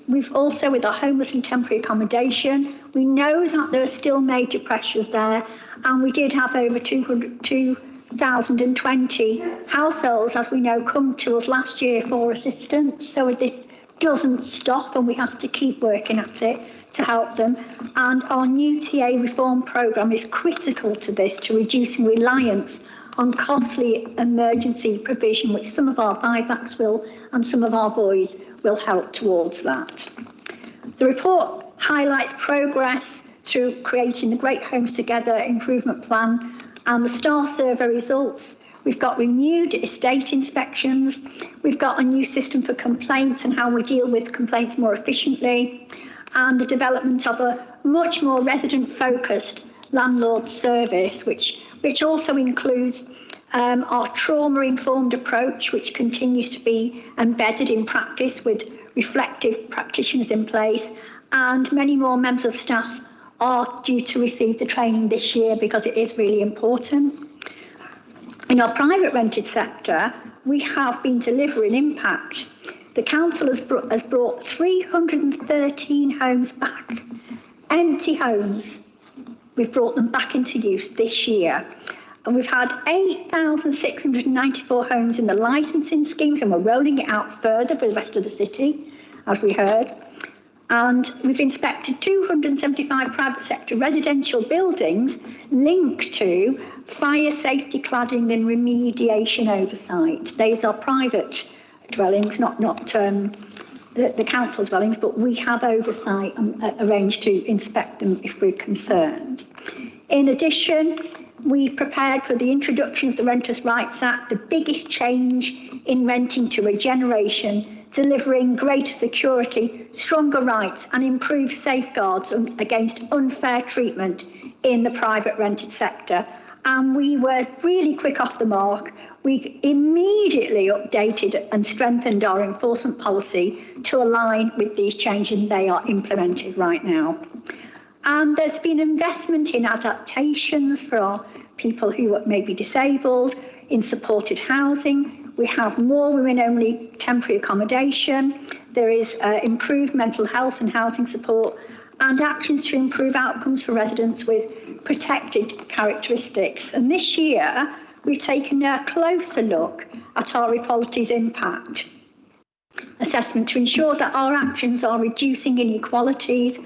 We've also, with our homeless and temporary accommodation, we know that there are still major pressures there, and we did have over 2,020 households, as we know, come to us last year for assistance. So this doesn't stop, and we have to keep working at it to help them. And our new TA reform programme is critical to this, to reducing reliance on costly emergency provision, which some of our buybacks will, and some of our boys will help towards that. The report highlights progress through creating the Great Homes Together improvement plan and the STAR survey results. We've got renewed estate inspections. We've got a new system for complaints and how we deal with complaints more efficiently, and the development of a much more resident-focused landlord service, which also includes our trauma-informed approach, which continues to be embedded in practice with reflective practitioners in place, and many more members of staff are due to receive the training this year because it is really important. In our private rented sector, we have been delivering impact. The council has brought 313 homes back, empty homes. We've brought them back into use this year. And we've had 8,694 homes in the licensing schemes, and we're rolling it out further for the rest of the city, as we heard. And we've inspected 275 private sector residential buildings linked to fire safety cladding and remediation oversight. These are private dwellings, not the council dwellings, but we have oversight and arranged to inspect them if we're concerned. In addition, we prepared for the introduction of the Renters' Rights Act, the biggest change in renting to a generation, delivering greater security, stronger rights and improved safeguards against unfair treatment in the private rented sector. And we were really quick off the mark. We immediately updated and strengthened our enforcement policy to align with these changes, and they are implemented right now. And there's been investment in adaptations for our people who may be disabled, in supported housing. We have more women-only temporary accommodation. There is improved mental health and housing support, and actions to improve outcomes for residents with protected characteristics. And this year, we've taken a closer look at our equalities impact assessment to ensure that our actions are reducing inequalities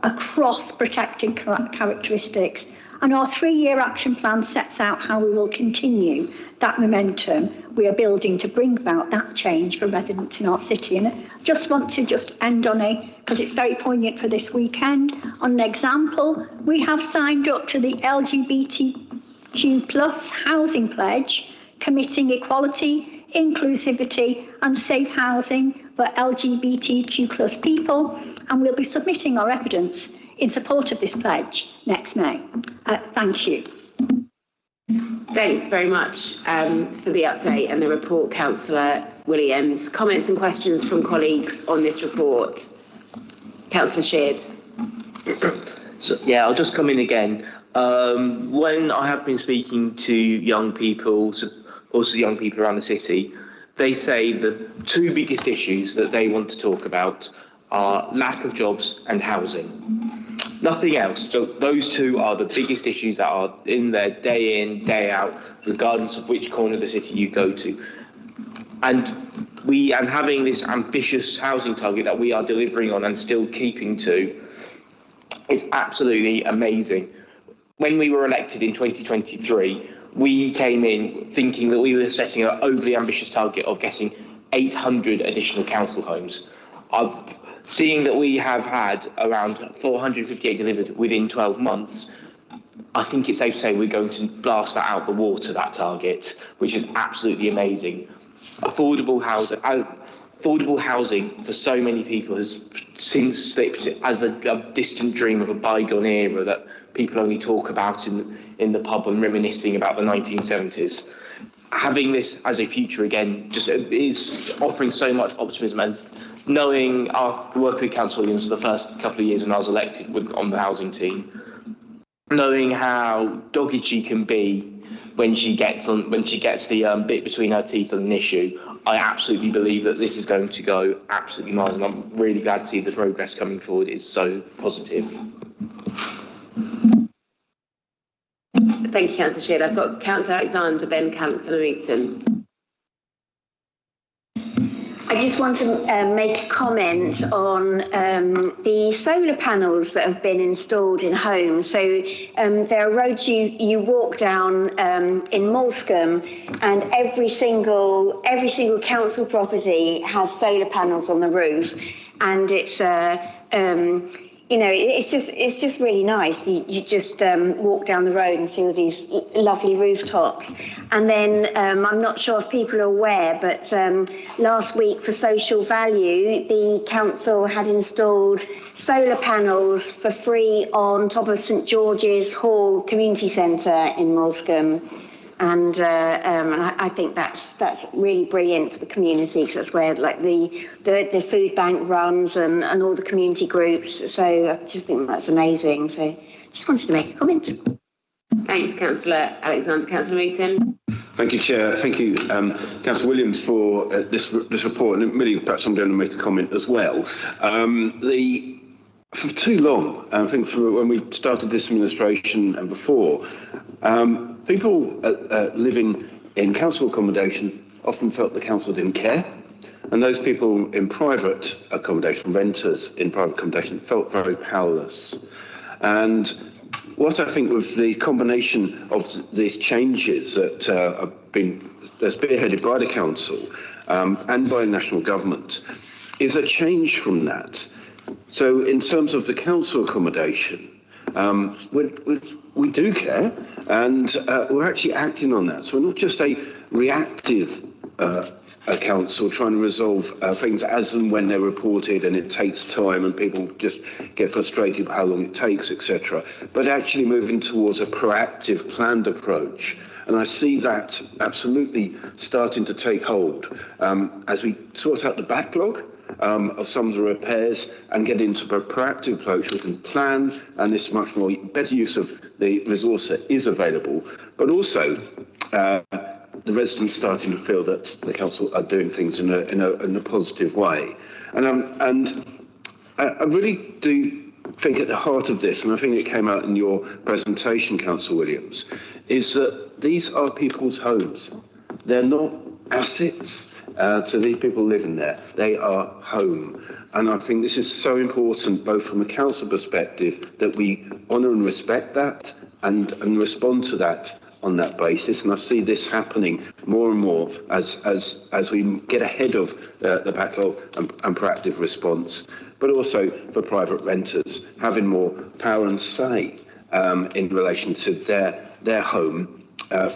across protected characteristics. And our 3-year action plan sets out how we will continue that momentum we are building to bring about that change for residents in our city. And I just want to end on because it's very poignant for this weekend, on an example. We have signed up to the LGBTQ+ housing pledge, committing equality, inclusivity and safe housing for LGBTQ+ people, and we'll be submitting our evidence in support of this pledge next May. Thank you. Thanks very much for the update and the report, Councillor Williams. Comments and questions from colleagues on this report? Councillor Sheard. So, yeah, I'll just come in again. When I have been speaking to young people, also young people around the city, they say the 2 biggest issues that they want to talk about are lack of jobs and housing. Nothing else. So those 2 are the biggest issues that are in there day in, day out, regardless of which corner of the city you go to. And having this ambitious housing target that we are delivering on and still keeping to is absolutely amazing. When we were elected in 2023, we came in thinking that we were setting an overly ambitious target of getting 800 additional council homes. Seeing that we have had around 458 delivered within 12 months, I think it's safe to say we're going to blast that out the water, that target, which is absolutely amazing. Affordable housing for so many people has since slipped as a distant dream of a bygone era that people only talk about in the pub and reminiscing about the 1970s. Having this as a future again just is offering so much optimism, and knowing I've worked with Councillor Williams for the first couple of years when I was elected on the housing team, knowing how dogged she can be when she gets the bit between her teeth on an issue, I absolutely believe that this is going to go absolutely miles, and I'm really glad to see the progress coming forward is so positive. Thank you, Councillor Sheard. I've got Councillor Alexander, then Councillor Meaton. I just want to make a comment on the solar panels that have been installed in homes. So there are roads you walk down in Moulscombe, and every single council property has solar panels on the roof, and it's it's just really nice. You just walk down the road and see all these lovely rooftops. And then I'm not sure if people are aware, but last week for social value, the council had installed solar panels for free on top of St George's Hall Community Centre in Moulscombe. And I think that's really brilliant for the community, because that's where like the food bank runs and all the community groups. So I just think that's amazing. So just wanted to make a comment. Thanks, Councillor Alexander. Councillor Meaton. Thank you, Chair. Thank you, Councillor Williams, for this report. And really, perhaps I'm going to make a comment as well. For too long, I think when we started this administration and before, people living in council accommodation often felt the council didn't care, and those people in private accommodation, renters in private accommodation, felt very powerless. And what I think with the combination of these changes that have been spearheaded by the council and by national government is a change from that. So in terms of the council accommodation, we do care, and we're actually acting on that. So we're not just a reactive council trying to resolve things as and when they're reported, and it takes time and people just get frustrated with how long it takes, etc. But actually moving towards a proactive, planned approach. And I see that absolutely starting to take hold as we sort out the backlog of some of the repairs and get into a proactive approach. We can plan, and this much more better use of the resource that is available, but also the residents starting to feel that the council are doing things in a positive way. And I really do think at the heart of this, and I think it came out in your presentation, Councillor Williams, is that these are people's homes. They're not assets to these people living there. They are home. And I think this is so important, both from a council perspective, that we honour and respect that and respond to that on that basis. And I see this happening more and more as we get ahead of the backlog and proactive response, but also for private renters having more power and say in relation to their home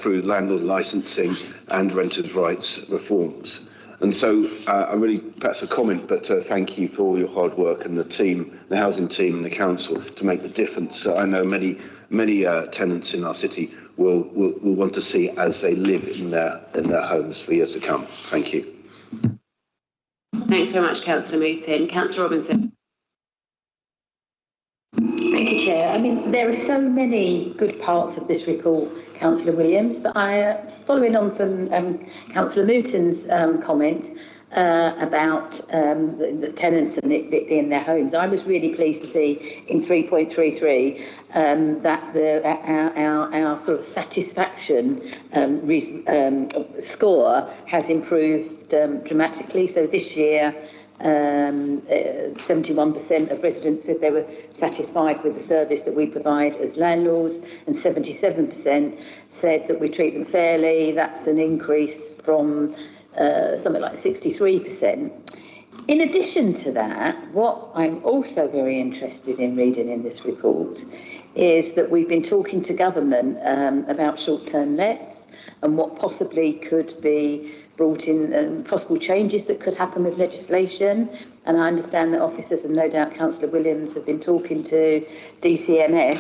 through landlord licensing and renters' rights reforms. And so I really, perhaps a comment, but thank you for all your hard work and the team, the housing team and the council to make the difference. I know many tenants in our city will want to see as they live in their homes for years to come. Thank you. Thanks very much, Councillor Meaton. Councillor Robinson. Thank you, Chair. I mean, there are so many good parts of this report, Councillor Williams, but following on from Councillor Mooton's comment about the tenants and in their homes, I was really pleased to see in 3.33 that our sort of satisfaction score has improved dramatically. So this year, 71% of residents said they were satisfied with the service that we provide as landlords, and 77% said that we treat them fairly. That's an increase from something like 63%. In addition to that, what I'm also very interested in reading in this report is that we've been talking to government about short-term lets and what possibly could be brought in, possible changes that could happen with legislation. And I understand that officers, and no doubt Councillor Williams, have been talking to DCMS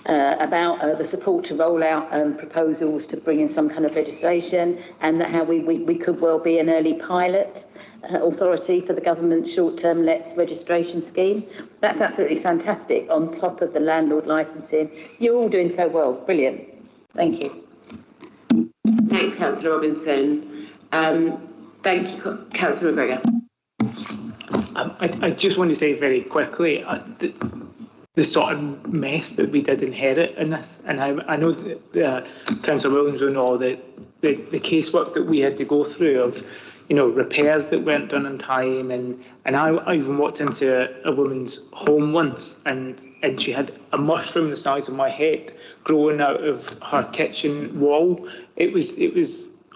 about the support to roll out proposals to bring in some kind of legislation, and that how we could well be an early pilot authority for the government's short-term lets registration scheme. That's absolutely fantastic on top of the landlord licensing. You're all doing so well. Brilliant. Thank you. Thanks, Councillor Robinson. Thank you, Councillor McGregor. I just want to say very quickly the sort of mess that we did inherit in this, and I know that Councillor Williams will know that the casework that we had to go through of, you know, repairs that weren't done on time, and I even walked into a woman's home once, and she had a mushroom the size of my head growing out of her kitchen wall. It was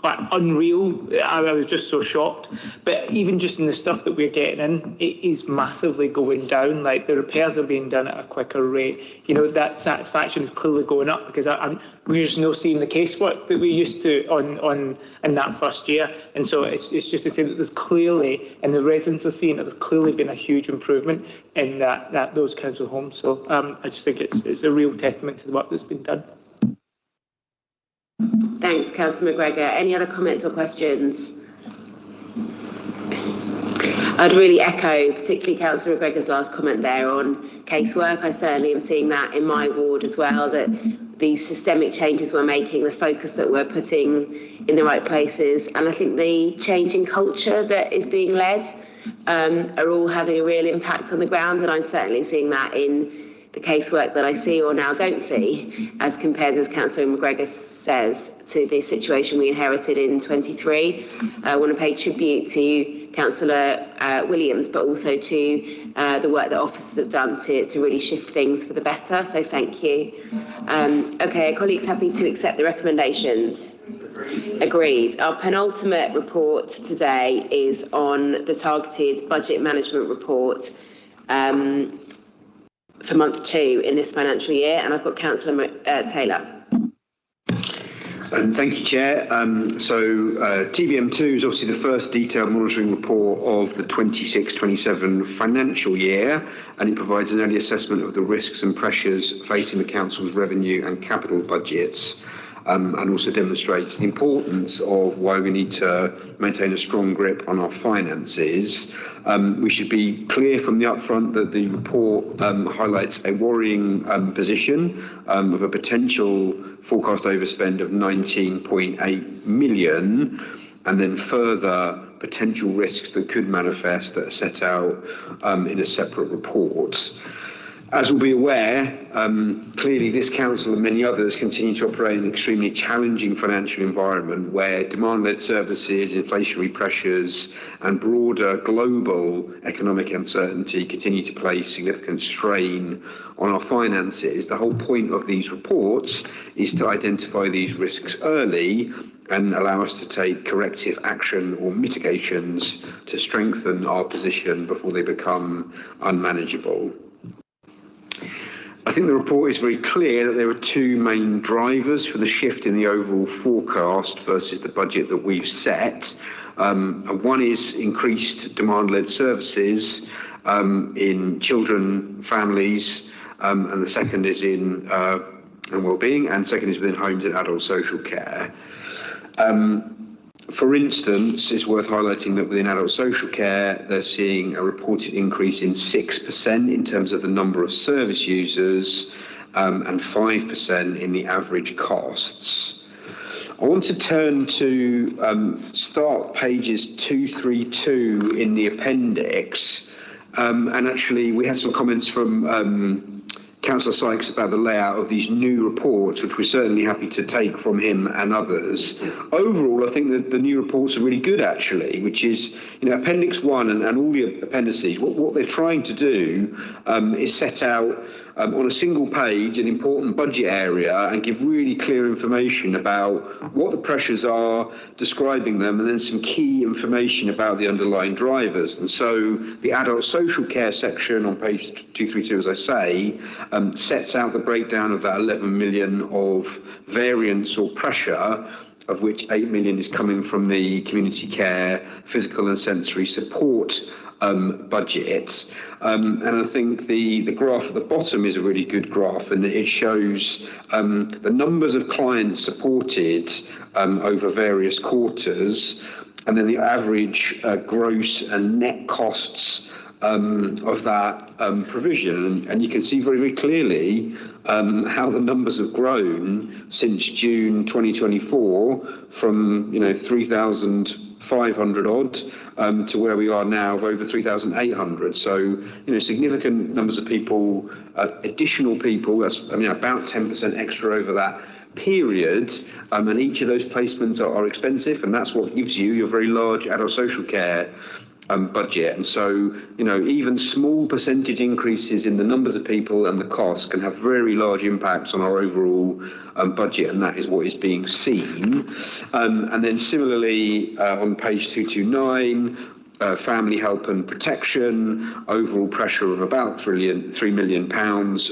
like unreal. I was just so shocked. But even just in the stuff that we're getting in, it is massively going down. Like, the repairs are being done at a quicker rate. You know, that satisfaction is clearly going up, because we're just not seeing the casework that we used to in that first year. And so it's just to say that there's clearly, and the residents are seeing that there's clearly been a huge improvement in those council homes. So I just think it's a real testament to the work that's been done. Thanks, Councillor McGregor. Any other comments or questions? I'd really echo, particularly Councillor McGregor's last comment there on casework. I certainly am seeing that in my ward as well, that the systemic changes we're making, the focus that we're putting in the right places, and I think the changing culture that is being led are all having a real impact on the ground, and I'm certainly seeing that in the casework that I see or now don't see, as compared, as Councillor McGregor says, to the situation we inherited in 23. I want to pay tribute to Councillor Williams, but also to the work that officers have done to really shift things for the better, so thank you. Okay, are colleagues happy to accept the recommendations? Agreed. Our penultimate report today is on the targeted budget management report for month 2 in this financial year, and I've got Councillor Taylor. Thank you, Chair. TBM2 is obviously the first detailed monitoring report of the 26-27 financial year, and it provides an early assessment of the risks and pressures facing the Council's revenue and capital budgets, and also demonstrates the importance of why we need to maintain a strong grip on our finances. We should be clear from the upfront that the report highlights a worrying position of a potential forecast overspend of 19.8 million, and then further potential risks that could manifest that are set out in a separate report. As we'll be aware, clearly this council and many others continue to operate in an extremely challenging financial environment where demand-led services, inflationary pressures and broader global economic uncertainty continue to place significant strain on our finances. The whole point of these reports is to identify these risks early and allow us to take corrective action or mitigations to strengthen our position before they become unmanageable. I think the report is very clear that there are 2 main drivers for the shift in the overall forecast versus the budget that we've set. One is increased demand-led services in children, families, and the second is in well-being, and second is within homes and adult social care. For instance, it's worth highlighting that within adult social care, they're seeing a reported increase in 6% in terms of the number of service users and 5% in the average costs. I want to turn to start pages 232 in the appendix, and actually we had some comments from Councillor Sykes about the layout of these new reports, which we're certainly happy to take from him and others. Overall, I think that the new reports are really good, actually, which is, you know, Appendix 1 and all the appendices, what they're trying to do is set out on a single page an important budget area and give really clear information about what the pressures are, describing them, and then some key information about the underlying drivers. And so the adult social care section on page 232, as I say, sets out the breakdown of that 11 million of variance or pressure, of which 8 million is coming from the community care, physical and sensory support budget. And I think the graph at the bottom is a really good graph, and it shows the numbers of clients supported over various quarters, and then the average gross and net costs of that provision. And you can see very, very clearly how the numbers have grown since June 2024 from, 3,500 odd to where we are now of over 3,800. So, significant numbers of people, additional people, that's, about 10% extra over that period, and each of those placements are expensive, and that's what gives you your very large adult social care budget. And so, even small percentage increases in the numbers of people and the costs can have very large impacts on our overall budget, and that is what is being seen. And then similarly, on page 229, family help and protection, overall pressure of about £3 million,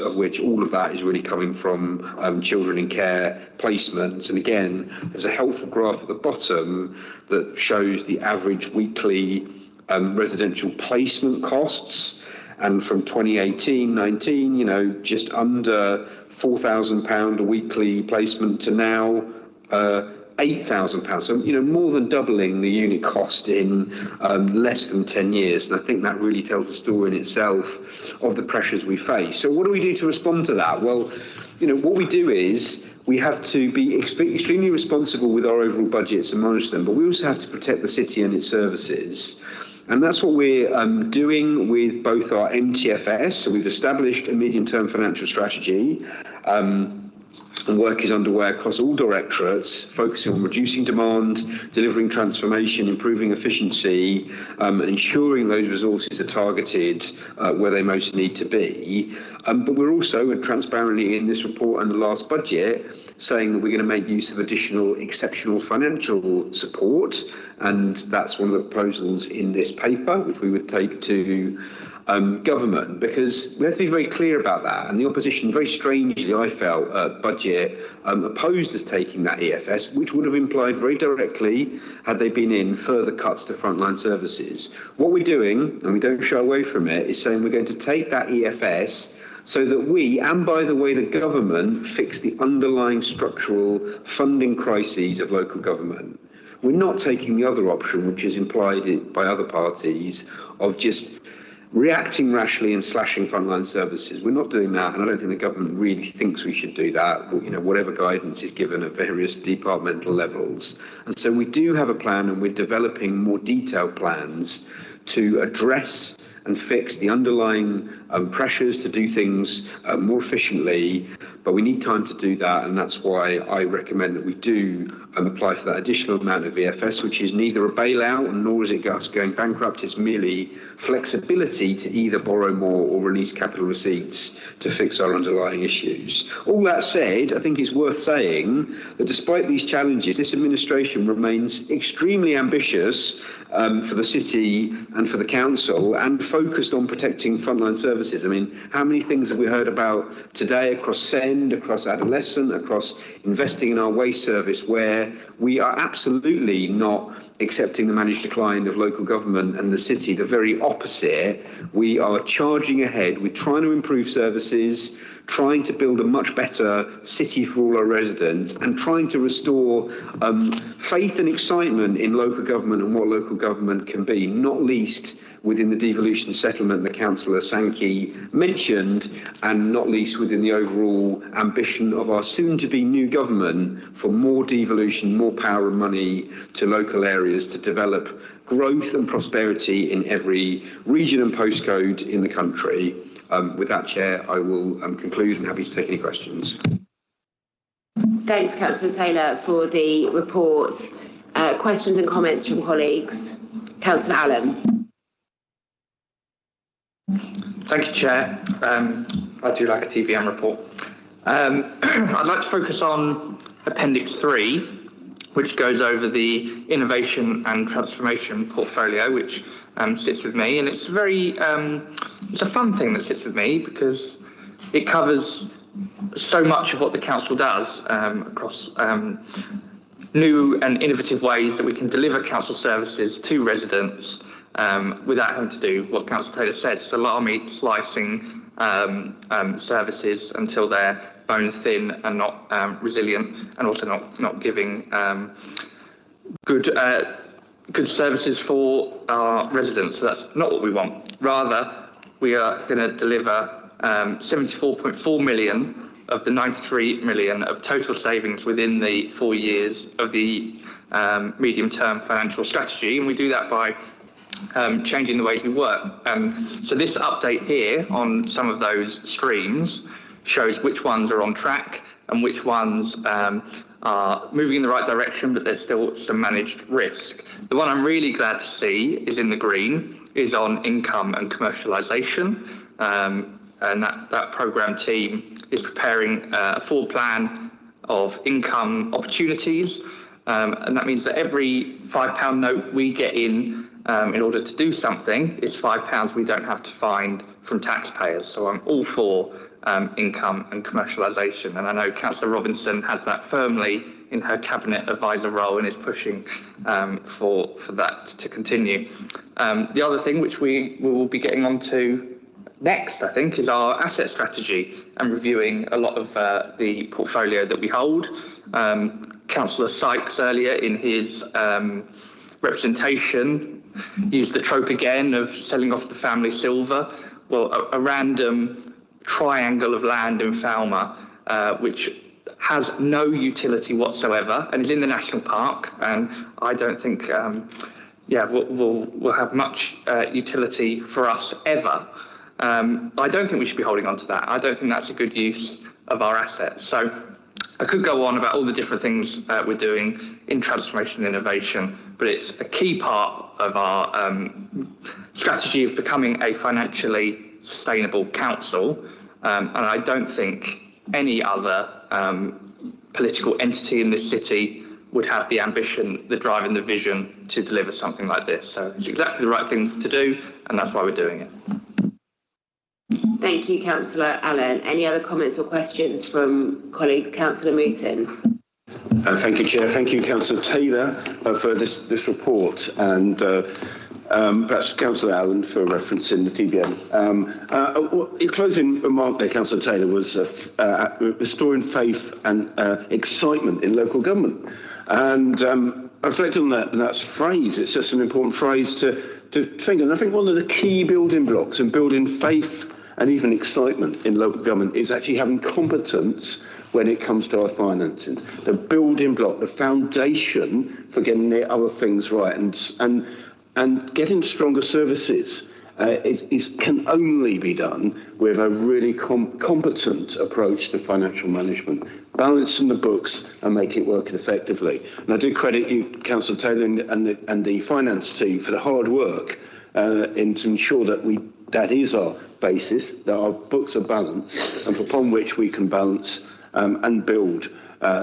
of which all of that is really coming from children in care placements. And again, there's a helpful graph at the bottom that shows the average weekly residential placement costs. And from 2018-19, just under £4,000 a weekly placement to now £8,000. So, more than doubling the unit cost in less than 10 years. And I think that really tells the story in itself of the pressures we face. So what do we do to respond to that? Well, what we do is we have to be extremely responsible with our overall budgets and manage them, but we also have to protect the city and its services. And that's what we're doing with both our MTFS. So we've established a medium-term financial strategy, and work is underway across all directorates, focusing on reducing demand, delivering transformation, improving efficiency, and ensuring those resources are targeted where they most need to be. But we're also, transparently in this report and the last budget, saying that we're going to make use of additional exceptional financial support, and that's one of the proposals in this paper, which we would take to government, because we have to be very clear about that. And the opposition, very strangely, I felt, budget opposed us taking that EFS, which would have implied very directly, had they been in, further cuts to frontline services. What we're doing, and we don't shy away from it, is saying we're going to take that EFS so that we, and by the way, the government, fix the underlying structural funding crises of local government. We're not taking the other option, which is implied by other parties, of just reacting rashly and slashing frontline services. We're not doing that, and I don't think the government really thinks we should do that, whatever guidance is given at various departmental levels. And so we do have a plan, and we're developing more detailed plans to address and fix the underlying pressures to do things more efficiently, but we need time to do that, and that's why I recommend that we do apply for that additional amount of EFS, which is neither a bailout nor is it us going bankrupt. It's merely flexibility to either borrow more or release capital receipts to fix our underlying issues. All that said, I think it's worth saying that despite these challenges, this administration remains extremely ambitious for the city and for the council, and focused on protecting frontline services. I mean, how many things have we heard about today across SEND, across adolescent, across investing in our waste service, where we are absolutely not accepting the managed decline of local government and the city. The very opposite. We are charging ahead. We're trying to improve services, trying to build a much better city for all our residents, and trying to restore faith and excitement in local government and what local government can be, not least within the devolution settlement that Councillor Sankey mentioned, and not least within the overall ambition of our soon-to-be new government for more devolution, more power and money to local areas to develop growth and prosperity in every region and postcode in the country. With that, Chair, I will conclude and happy to take any questions. Thanks, Councillor Taylor, for the report. Questions and comments from colleagues. Councillor Allen. Thank you, Chair. I do like a TVM report. I'd like to focus on Appendix 3, which goes over the innovation and transformation portfolio, which sits with me, and it's it's a fun thing that sits with me because it covers so much of what the council does across new and innovative ways that we can deliver council services to residents without having to do what Councillor Taylor said, salami slicing services until they're bone thin and not resilient, and also not giving good good services for our residents. So that's not what we want. Rather, we are going to deliver 74.4 million of the 93 million of total savings within the 4 years of the medium-term financial strategy, and we do that by changing the ways we work. So this update here on some of those streams shows which ones are on track and which ones are moving in the right direction, but there's still some managed risk. The one I'm really glad to see is in the green, is on income and commercialisation. And that programme team is preparing a full plan of income opportunities. And that means that every £5 note we get in order to do something is £5 we don't have to find from taxpayers. So I'm all for income and commercialisation. And I know Councillor Robinson has that firmly in her cabinet advisor role and is pushing for that to continue. The other thing which we will be getting onto next, I think, is our asset strategy and reviewing a lot of the portfolio that we hold. Councillor Sykes earlier in his representation used the trope again of selling off the family silver. Well, a random triangle of land in Falmer, which has no utility whatsoever and is in the national park, and I don't think will have much utility for us ever. I don't think we should be holding on to that. I don't think that's a good use of our assets. So I could go on about all the different things we're doing in transformation and innovation, but it's a key part of our strategy of becoming a financially sustainable council. And I don't think any other political entity in this city would have the ambition, the drive and the vision to deliver something like this. So it's exactly the right thing to do, and that's why we're doing it. Thank you, Councillor Allen. Any other comments or questions from colleague Councillor Mooton? Thank you, Chair. Thank you, Councillor Taylor, for this report, and perhaps Councillor Allen for referencing the TBM. In closing remark there, Councillor Taylor, was restoring faith and excitement in local government. And I reflect on that phrase. It's just an important phrase to think. And I think one of the key building blocks in building faith and even excitement in local government is actually having competence when it comes to our financing. The building block, the foundation for getting the other things right and getting stronger services can only be done with a really competent approach to financial management, balancing the books and making it work effectively. And I do credit you, Councillor Taylor, and the finance team for the hard work to ensure that that is our basis, that our books are balanced, and upon which we can balance and build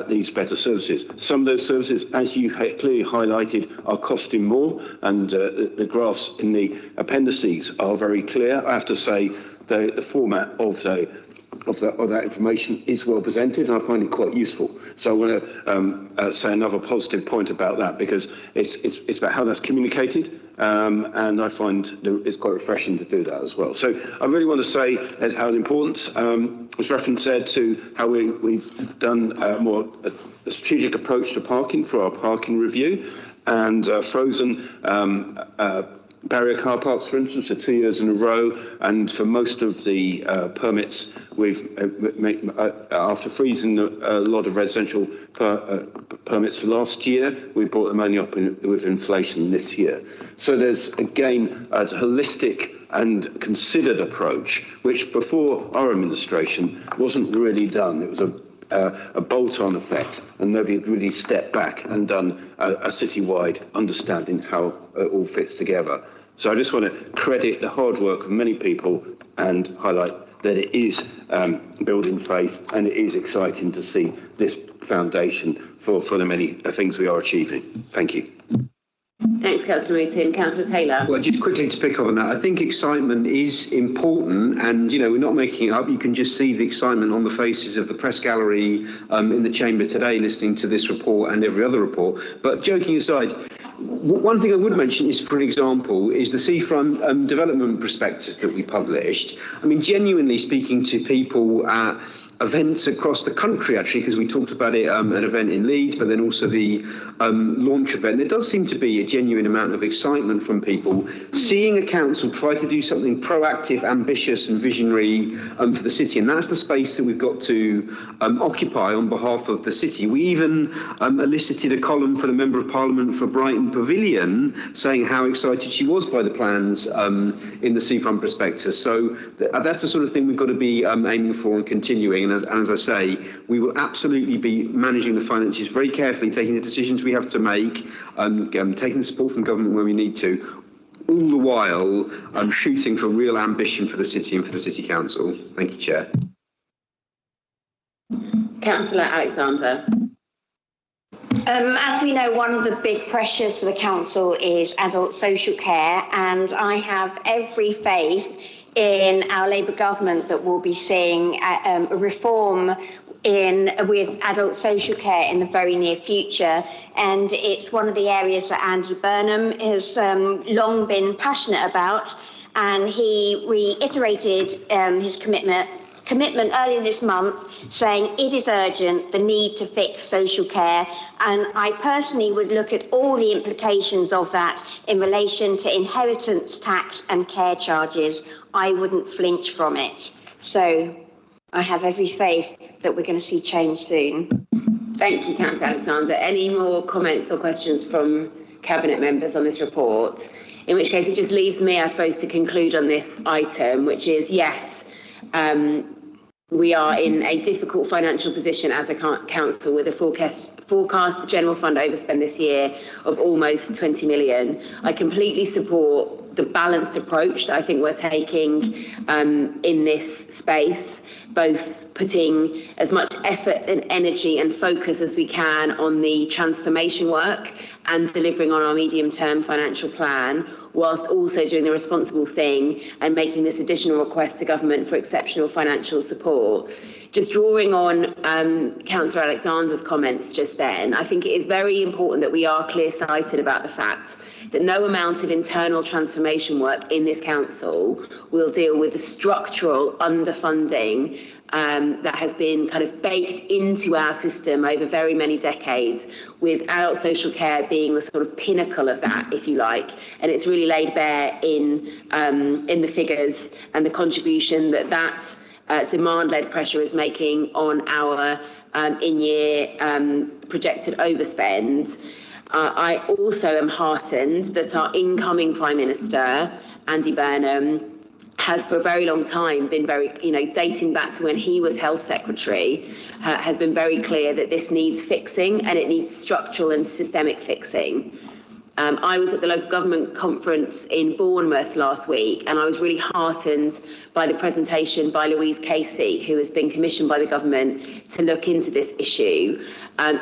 these better services. Some of those services, as you clearly highlighted, are costing more, and the graphs in the appendices are very clear. I have to say the format of that information is well presented, and I find it quite useful. So I want to say another positive point about that, because it's about how that's communicated, and I find it's quite refreshing to do that as well. So I really want to say how important, as reference said, to how we've done a strategic approach to parking for our parking review, and frozen barrier car parks, for instance, for 2 years in a row, and for most of the permits, we've after freezing a lot of residential permits for last year, we brought them only up with inflation this year. So there's, again, a holistic and considered approach, which before our administration wasn't really done. It was a bolt-on effect, and nobody had really stepped back and done a citywide understanding how it all fits together. So I just want to credit the hard work of many people and highlight that it is building faith, and it is exciting to see this foundation for the many things we are achieving. Thank you. Thanks, Councillor Mooton. Councillor Taylor. Well, just quickly to pick up on that, I think excitement is important, and we're not making it up. You can just see the excitement on the faces of the press gallery in the chamber today, listening to this report and every other report. But joking aside, one thing I would mention is, for example, is the seafront development prospectus that we published. I mean, genuinely speaking to people at events across the country, actually, because we talked about it at an event in Leeds, but then also the launch event. There does seem to be a genuine amount of excitement from people seeing a council try to do something proactive, ambitious and visionary for the city, and that's the space that we've got to occupy on behalf of the city. We even elicited a column for the Member of Parliament for Brighton Pavilion saying how excited she was by the plans in the seafront prospectus. So that's the sort of thing we've got to be aiming for and continuing. And as I say, we will absolutely be managing the finances very carefully, taking the decisions we have to make, taking the support from government where we need to, all the while shooting for real ambition for the city and for the City Council. Thank you, Chair. Councillor Alexander. As we know, one of the big pressures for the council is adult social care, and I have every faith in our Labour government that we'll be seeing a reform with adult social care in the very near future. And it's one of the areas that Andy Burnham has long been passionate about, and he reiterated his commitment earlier this month, saying it is urgent, the need to fix social care. And I personally would look at all the implications of that in relation to inheritance tax and care charges. I wouldn't flinch from it. So I have every faith that we're going to see change soon. Thank you, Councillor Alexander. Any more comments or questions from Cabinet members on this report? In which case it just leaves me, I suppose, to conclude on this item, which is, yes, we are in a difficult financial position as a council with a forecast general fund overspend this year of almost 20 million. I completely support the balanced approach that I think we're taking in this space, both putting as much effort and energy and focus as we can on the transformation work and delivering on our medium-term financial plan, whilst also doing the responsible thing and making this additional request to government for exceptional financial support. Just drawing on Councillor Alexander's comments just then, I think it is very important that we are clear-sighted about the fact that no amount of internal transformation work in this council will deal with the structural underfunding that has been kind of baked into our system over very many decades, with adult social care being the sort of pinnacle of that, if you like. And it's really laid bare in the figures and the contribution that demand-led pressure is making on our in-year projected overspend. I also am heartened that our incoming Prime Minister, Andy Burnham, has for a very long time been very, dating back to when he was Health Secretary, has been very clear that this needs fixing and it needs structural and systemic fixing. I was at the local government conference in Bournemouth last week, and I was really heartened by the presentation by Louise Casey, who has been commissioned by the government to look into this issue.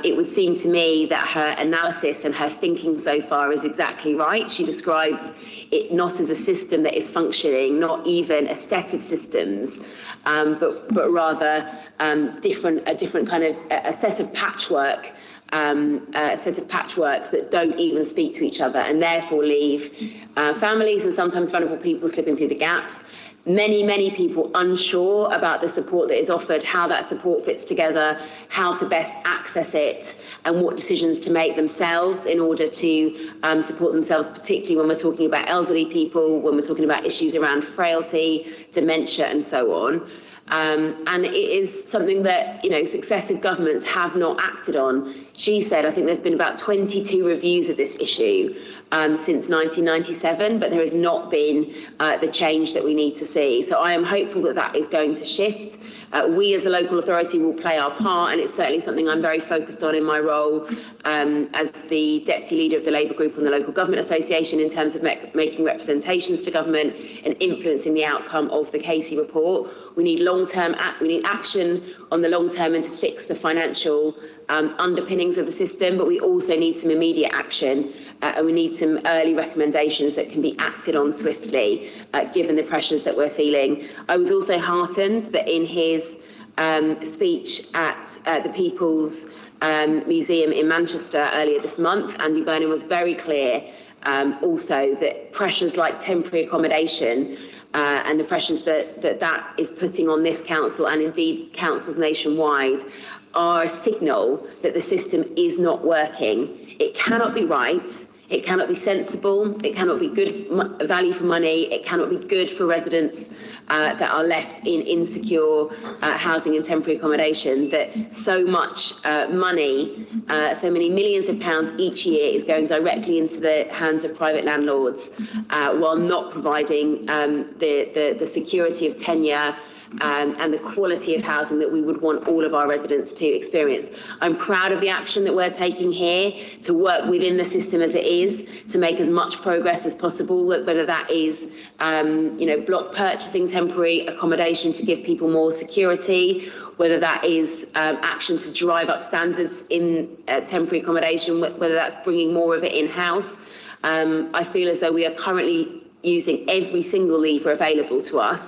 It would seem to me that her analysis and her thinking so far is exactly right. She describes it not as a system that is functioning, not even a set of systems, but rather a different kind of a set of patchwork. A set of patchworks that don't even speak to each other and therefore leave families and sometimes vulnerable people slipping through the gaps. Many people unsure about the support that is offered, how that support fits together, how to best access it, and what decisions to make themselves in order to support themselves, particularly when we're talking about elderly people, when we're talking about issues around frailty, dementia, and so on. And it is something that, successive governments have not acted on. She said, I think there's been about 22 reviews of this issue since 1997, but there has not been the change that we need to see. So I am hopeful that that is going to shift. We as a local authority will play our part, and it's certainly something I'm very focused on in my role as the Deputy Leader of the Labour Group on the Local Government Association in terms of making representations to government and influencing the outcome of the Casey report. We need action on the long term and to fix the financial underpinnings of the system, but we also need some immediate action and we need some early recommendations that can be acted on swiftly, given the pressures that we're feeling. I was also heartened that in his speech at the People's Museum in Manchester earlier this month, Andy Burnham was very clear also that pressures like temporary accommodation and the pressures that is putting on this council and indeed councils nationwide are a signal that the system is not working. It cannot be right. It cannot be sensible. It cannot be good value for money. It cannot be good for residents that are left in insecure housing and temporary accommodation, that so much money, so many millions of pounds each year is going directly into the hands of private landlords while not providing the security of tenure and the quality of housing that we would want all of our residents to experience. I'm proud of the action that we're taking here to work within the system as it is, to make as much progress as possible, whether that is block purchasing temporary accommodation to give people more security, whether that is action to drive up standards in temporary accommodation, whether that's bringing more of it in-house. I feel as though we are currently using every single lever available to us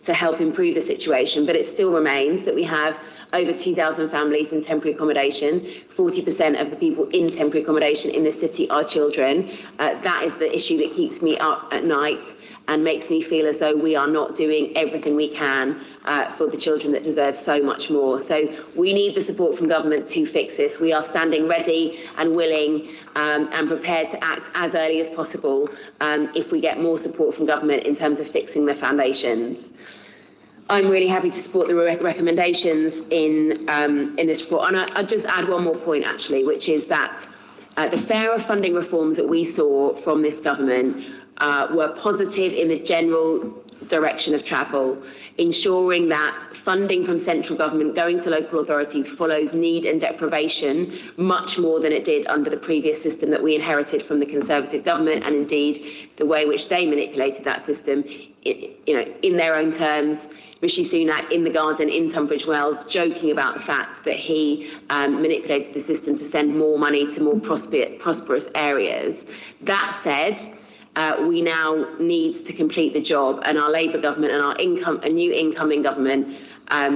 to help improve the situation, but it still remains that we have over 2,000 families in temporary accommodation. 40% of the people in temporary accommodation in this city are children. That is the issue that keeps me up at night and makes me feel as though we are not doing everything we can for the children that deserve so much more. So we need the support from government to fix this. We are standing ready and willing and prepared to act as early as possible if we get more support from government in terms of fixing the foundations. I'm really happy to support the recommendations in this report. And I'll just add one more point, actually, which is that the fairer funding reforms that we saw from this government were positive in the general direction of travel, ensuring that funding from central government going to local authorities follows need and deprivation much more than it did under the previous system that we inherited from the Conservative government, and indeed the way in which they manipulated that system, in their own terms. Rishi Sunak in the Garden in Tunbridge Wells joking about the fact that he manipulated the system to send more money to more prosperous areas. That said, we now need to complete the job, and our Labour government and a new incoming government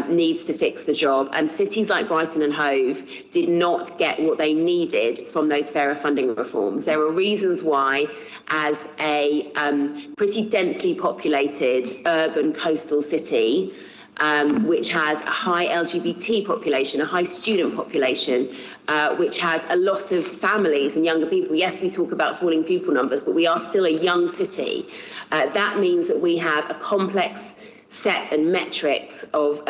needs to fix the job. And cities like Brighton and Hove did not get what they needed from those fairer funding reforms. There are reasons why, as a pretty densely populated urban coastal city, which has a high LGBT population, a high student population, which has a lot of families and younger people. Yes, we talk about falling pupil numbers, but we are still a young city. That means that we have a complex set and matrix of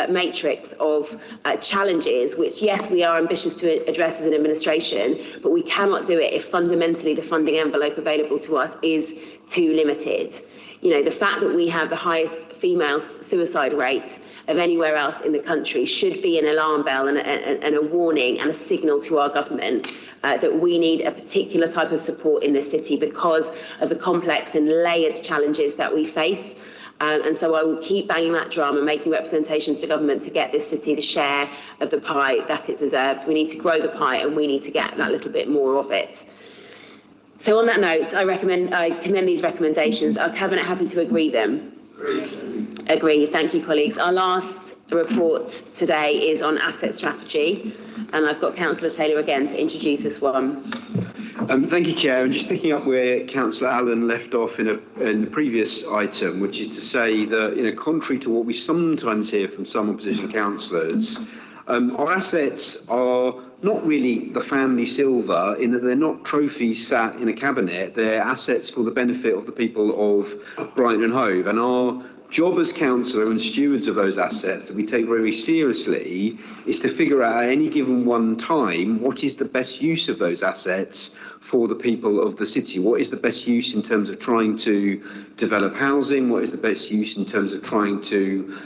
challenges, which, yes, we are ambitious to address as an administration, but we cannot do it if fundamentally the funding envelope available to us is too limited. The fact that we have the highest female suicide rate of anywhere else in the country should be an alarm bell and a warning and a signal to our government that we need a particular type of support in this city because of the complex and layered challenges that we face. And so I will keep banging that drum and making representations to government to get this city the share of the pie that it deserves. We need to grow the pie and we need to get that little bit more of it. So on that note, I commend these recommendations. Our Cabinet happy to agree them? Agree. Thank you, colleagues. Our last report today is on asset strategy, and I've got Councillor Taylor again to introduce this one. Thank you, Chair. And just picking up where Councillor Allen left off in the previous item, which is to say that, contrary to what we sometimes hear from some opposition councillors, our assets are not really the family silver in that they're not trophies sat in a cabinet. They're assets for the benefit of the people of Brighton and Hove. And our job as councillor and stewards of those assets that we take very seriously is to figure out at any given one time what is the best use of those assets for the people of the city. What is the best use in terms of trying to develop housing? What is the best use in terms of trying to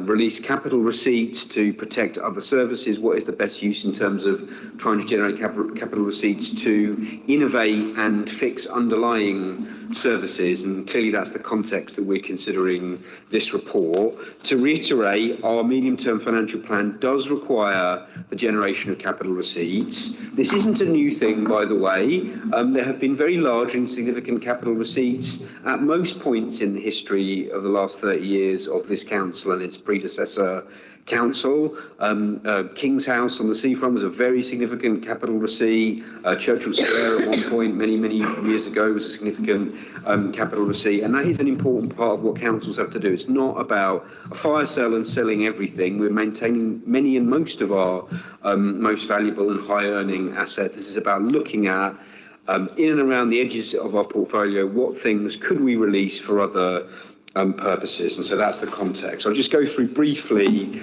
release capital receipts to protect other services? What is the best use in terms of trying to generate capital receipts to innovate and fix underlying services? And clearly that's the context that we're considering this report. To reiterate, our medium-term financial plan does require the generation of capital receipts. This isn't a new thing, by the way. There have been very large and significant capital receipts at most points in the history of the last 30 years of this council and its predecessor council. King's House on the seafront was a very significant capital receipt. Churchill Square at one point, many years ago, was a significant capital receipt. And that is an important part of what councils have to do. It's not about a fire sale and selling everything. We're maintaining many and most of our most valuable and high-earning assets. This is about looking at, in and around the edges of our portfolio, what things could we release for other purposes, and so that's the context. I'll just go through briefly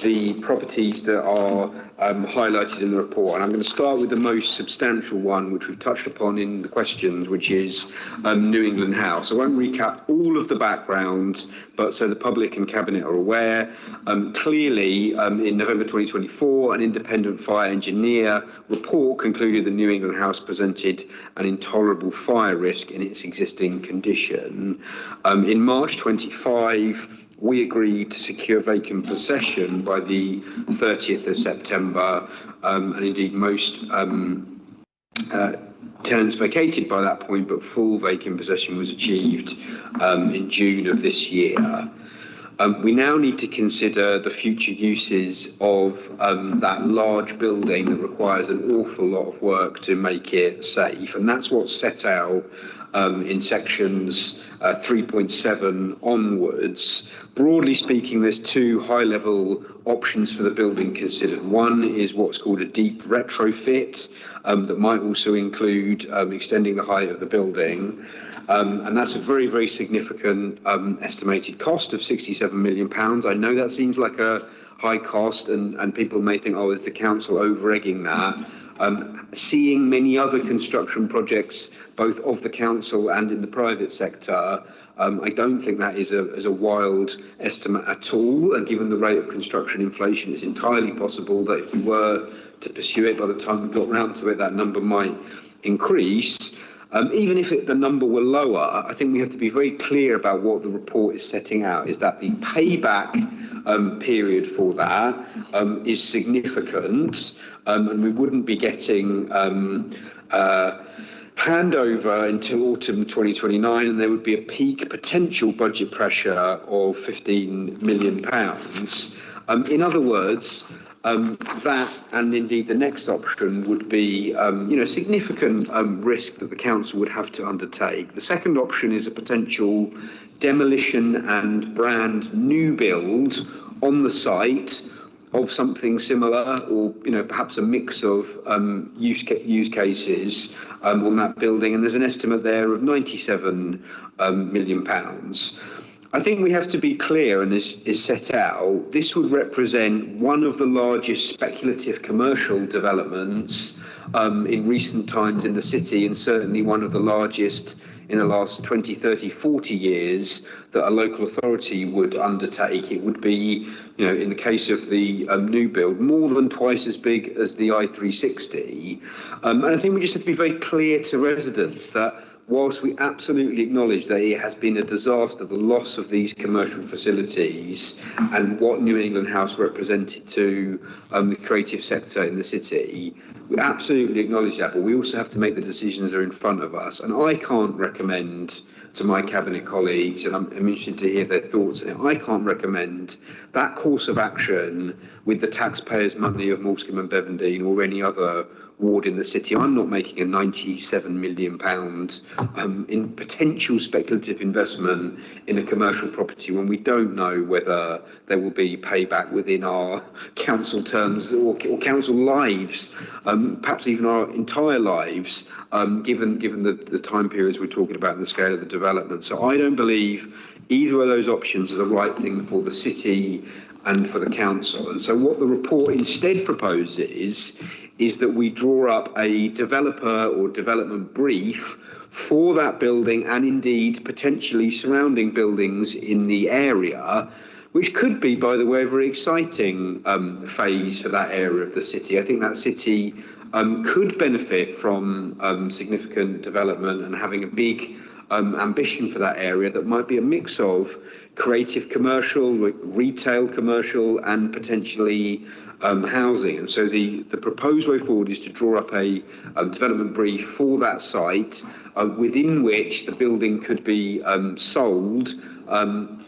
the properties that are highlighted in the report, and I'm going to start with the most substantial one, which we've touched upon in the questions, which is New England House. I won't recap all of the background, but so the public and Cabinet are aware. Clearly, in November 2024, an independent fire engineer report concluded that New England House presented an intolerable fire risk in its existing condition. In March 25, we agreed to secure vacant possession by the 30th of September, and indeed most tenants vacated by that point, but full vacant possession was achieved in June of this year. We now need to consider the future uses of that large building that requires an awful lot of work to make it safe, and that's what's set out in sections 3.7 onwards. Broadly speaking, there's two high-level options for the building considered. One is what's called a deep retrofit that might also include extending the height of the building. And that's a very, very significant estimated cost of £67 million. I know that seems like a high cost, and people may think, oh, is the council over-egging that? Seeing many other construction projects, both of the council and in the private sector, I don't think that is a wild estimate at all. And given the rate of construction inflation, it's entirely possible that if we were to pursue it, by the time we got round to it, that number might increase. Even if the number were lower, I think we have to be very clear about what the report is setting out, is that the payback period for that is significant, and we wouldn't be getting handover until autumn 2029, and there would be a peak potential budget pressure of £15 million. In other words, that and indeed the next option would be significant risk that the council would have to undertake. The second option is a potential demolition and brand new build on the site of something similar, or perhaps a mix of use cases on that building, and there's an estimate there of £97 million. I think we have to be clear, and this is set out, this would represent one of the largest speculative commercial developments in recent times in the city, and certainly one of the largest in the last 20, 30, 40 years that a local authority would undertake. It would be, in the case of the new build, more than twice as big as the I-360. And I think we just have to be very clear to residents that whilst we absolutely acknowledge that it has been a disaster, the loss of these commercial facilities and what New England House represented to the creative sector in the city, we absolutely acknowledge that, but we also have to make the decisions that are in front of us. And I can't recommend to my Cabinet colleagues, and I'm interested to hear their thoughts on it, I can't recommend that course of action with the taxpayers' money of Moulscombe and Bevendine or any other ward in the city. I'm not making a £97 million in potential speculative investment in a commercial property when we don't know whether there will be payback within our council terms or council lives, perhaps even our entire lives, given the time periods we're talking about and the scale of the development. So I don't believe either of those options are the right thing for the city and for the council. And so what the report instead proposes is that we draw up a developer or development brief for that building and indeed potentially surrounding buildings in the area, which could be, by the way, a very exciting phase for that area of the city. I think that city could benefit from significant development and having a big ambition for that area that might be a mix of creative commercial, retail commercial, and potentially housing. And so the proposed way forward is to draw up a development brief for that site within which the building could be sold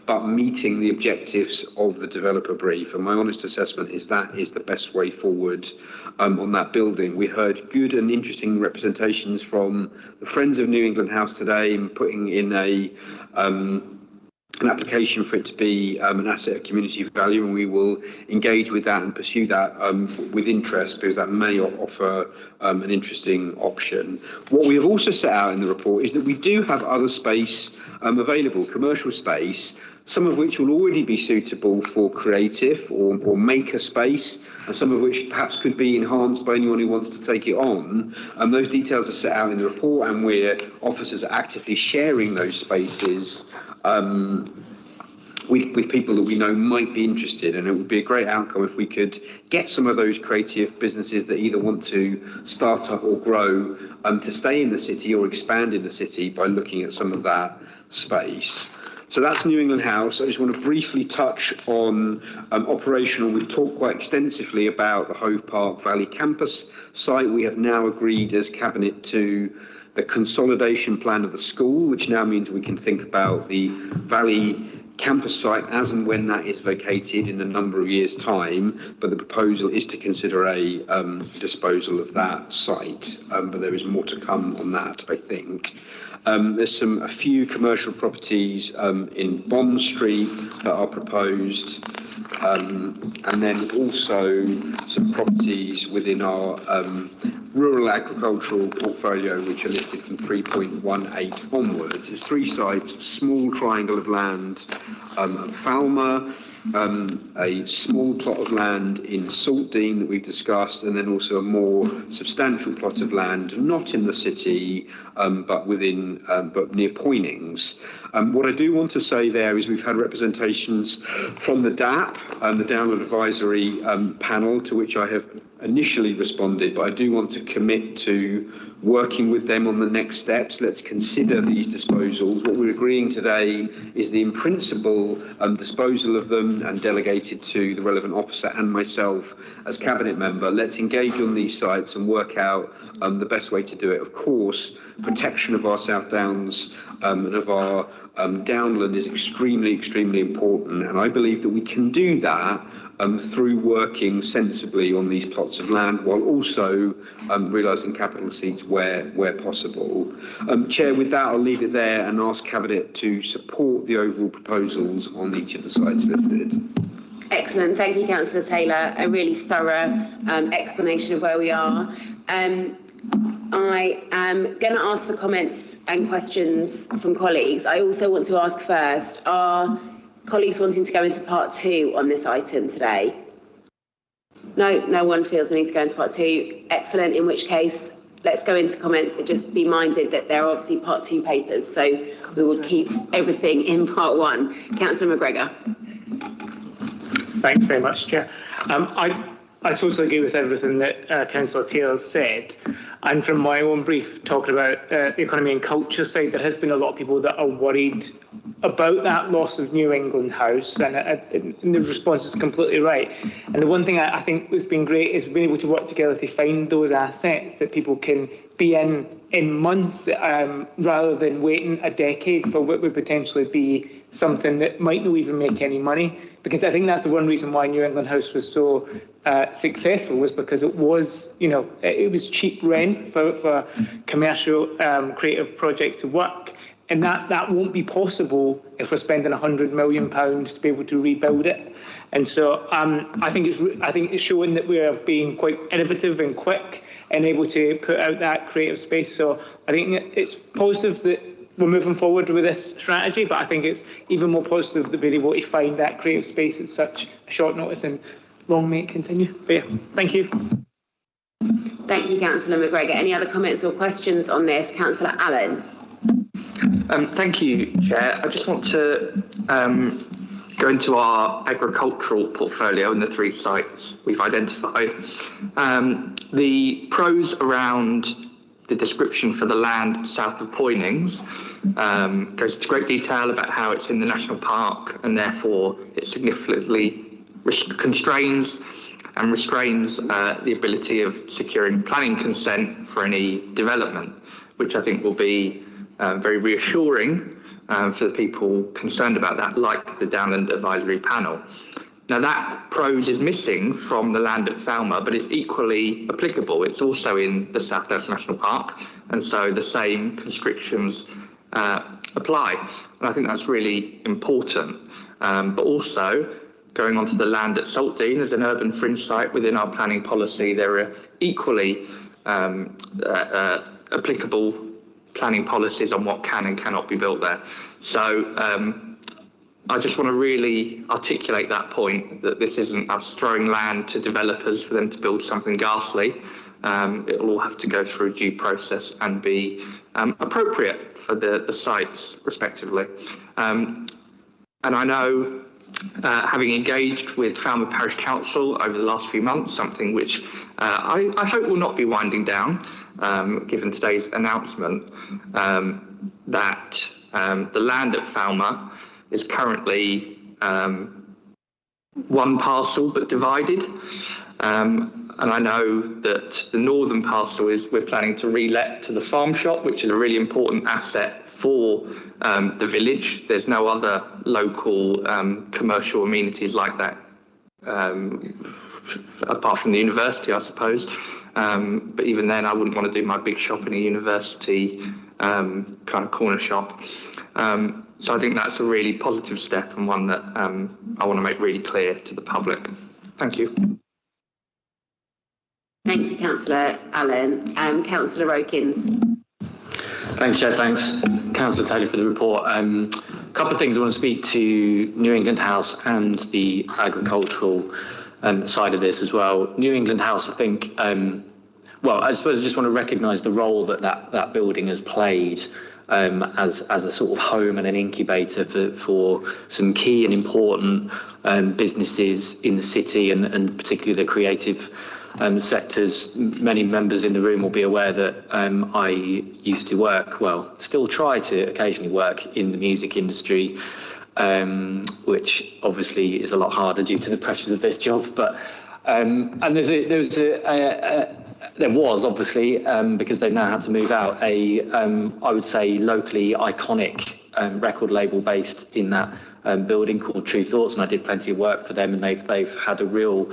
but meeting the objectives of the developer brief. And my honest assessment is that is the best way forward on that building. We heard good and interesting representations from the Friends of New England House today in putting in an application for it to be an asset of community value, and we will engage with that and pursue that with interest, because that may offer an interesting option. What we have also set out in the report is that we do have other space available, commercial space, some of which will already be suitable for creative or maker space, and some of which perhaps could be enhanced by anyone who wants to take it on. And those details are set out in the report, and where officers are actively sharing those spaces with people that we know might be interested. And it would be a great outcome if we could get some of those creative businesses that either want to start up or grow to stay in the city or expand in the city by looking at some of that space. So that's New England House. I just want to briefly touch on operational. We've talked quite extensively about the Hove Park Valley campus site. We have now agreed as Cabinet to the consolidation plan of the school, which now means we can think about the Valley campus site as and when that is vacated in a number of years' time. But the proposal is to consider a disposal of that site. But there is more to come on that, I think. There's a few commercial properties in Bond Street that are proposed, and then also some properties within our rural agricultural portfolio, which are listed from 3.18 onwards. There's 3 sites: a small triangle of land at Falmer, a small plot of land in Saltdean that we've discussed, and then also a more substantial plot of land not in the city but within but near Poynings. What I do want to say there is we've had representations from the DAP and the Download Advisory panel, to which I have initially responded, but I do want to commit to working with them on the next steps. Let's consider these disposals. What we're agreeing today is the in principle disposal of them and delegated to the relevant officer and myself as Cabinet member. Let's engage on these sites and work out the best way to do it. Of course, protection of our South Downs and of our downland is extremely, extremely important, and I believe that we can do that through working sensibly on these plots of land, while also realising capital seats where possible. Chair, with that, I'll leave it there and ask Cabinet to support the overall proposals on each of the sites listed. Excellent. Thank you, Councillor Taylor. A really thorough explanation of where we are. I am going to ask for comments and questions from colleagues. I also want to ask first, are colleagues wanting to go into part 2 on this item today? No one feels the need to go into part 2. Excellent. In which case, let's go into comments, but just be minded that there are obviously part 2 papers, so we will keep everything in part 1. Councillor McGregor. Thanks very much, Chair. I totally agree with everything that Councillor Taylor said. And from my own brief, talking about the economy and culture side, there has been a lot of people that are worried about that loss of New England House, and the response is completely right. And the one thing I think has been great is being able to work together to find those assets that people can be in months rather than waiting a decade for what would potentially be something that might not even make any money. Because I think that's the one reason why New England House was so successful, was because it was, it was cheap rent for commercial creative projects to work. And that won't be possible if we're spending £100 million to be able to rebuild it. And so I think it's showing that we are being quite innovative and quick and able to put out that creative space. So I think it's positive that we're moving forward with this strategy, but I think it's even more positive that we're able to find that creative space at such a short notice, and long may it continue. But yeah, thank you. Thank you, Councillor McGregor. Any other comments or questions on this? Councillor Allen. Thank you, Chair. I just want to go into our agricultural portfolio and the 3 sites we've identified. The pros around the description for the land south of Poynings goes into great detail about how it's in the national park and therefore it significantly constrains and restrains the ability of securing planning consent for any development, which I think will be very reassuring for the people concerned about that, like the Downland Advisory Panel. Now that prose is missing from the land at Falmer, but it's equally applicable. It's also in the South Downs National Park, and so the same constrictions apply. And I think that's really important. But also, going on to the land at Saltdean as an urban fringe site within our planning policy, there are equally applicable planning policies on what can and cannot be built there. So I just want to really articulate that point, that this isn't us throwing land to developers for them to build something ghastly. It'll all have to go through due process and be appropriate for the sites respectively. And I know, having engaged with Falmer Parish Council over the last few months, something which I hope will not be winding down, given today's announcement, that the land at Falmer is currently one parcel but divided. And I know that the northern parcel we're planning to re-let to the farm shop, which is a really important asset for the village. There's no other local commercial amenities like that, apart from the university, I suppose. But even then, I wouldn't want to do my big shop in a university kind of corner shop. So I think that's a really positive step, and one that I want to make really clear to the public. Thank you. Thank you, Councillor Allen. Councillor Rokins. Thanks, Chair. Thanks, Councillor Taylor, for the report. A couple of things I want to speak to New England House and the agricultural side of this as well. New England House, I think, well, I suppose I just want to recognise the role that building has played as a sort of home and an incubator for some key and important businesses in the city, and particularly the creative sectors. Many members in the room will be aware that I used to work, well, still try to occasionally work in the music industry, which obviously is a lot harder due to the pressures of this job. But and there was obviously, because they've now had to move out, I would say locally iconic record label based in that building called True Thoughts, and I did plenty of work for them, and they've had a real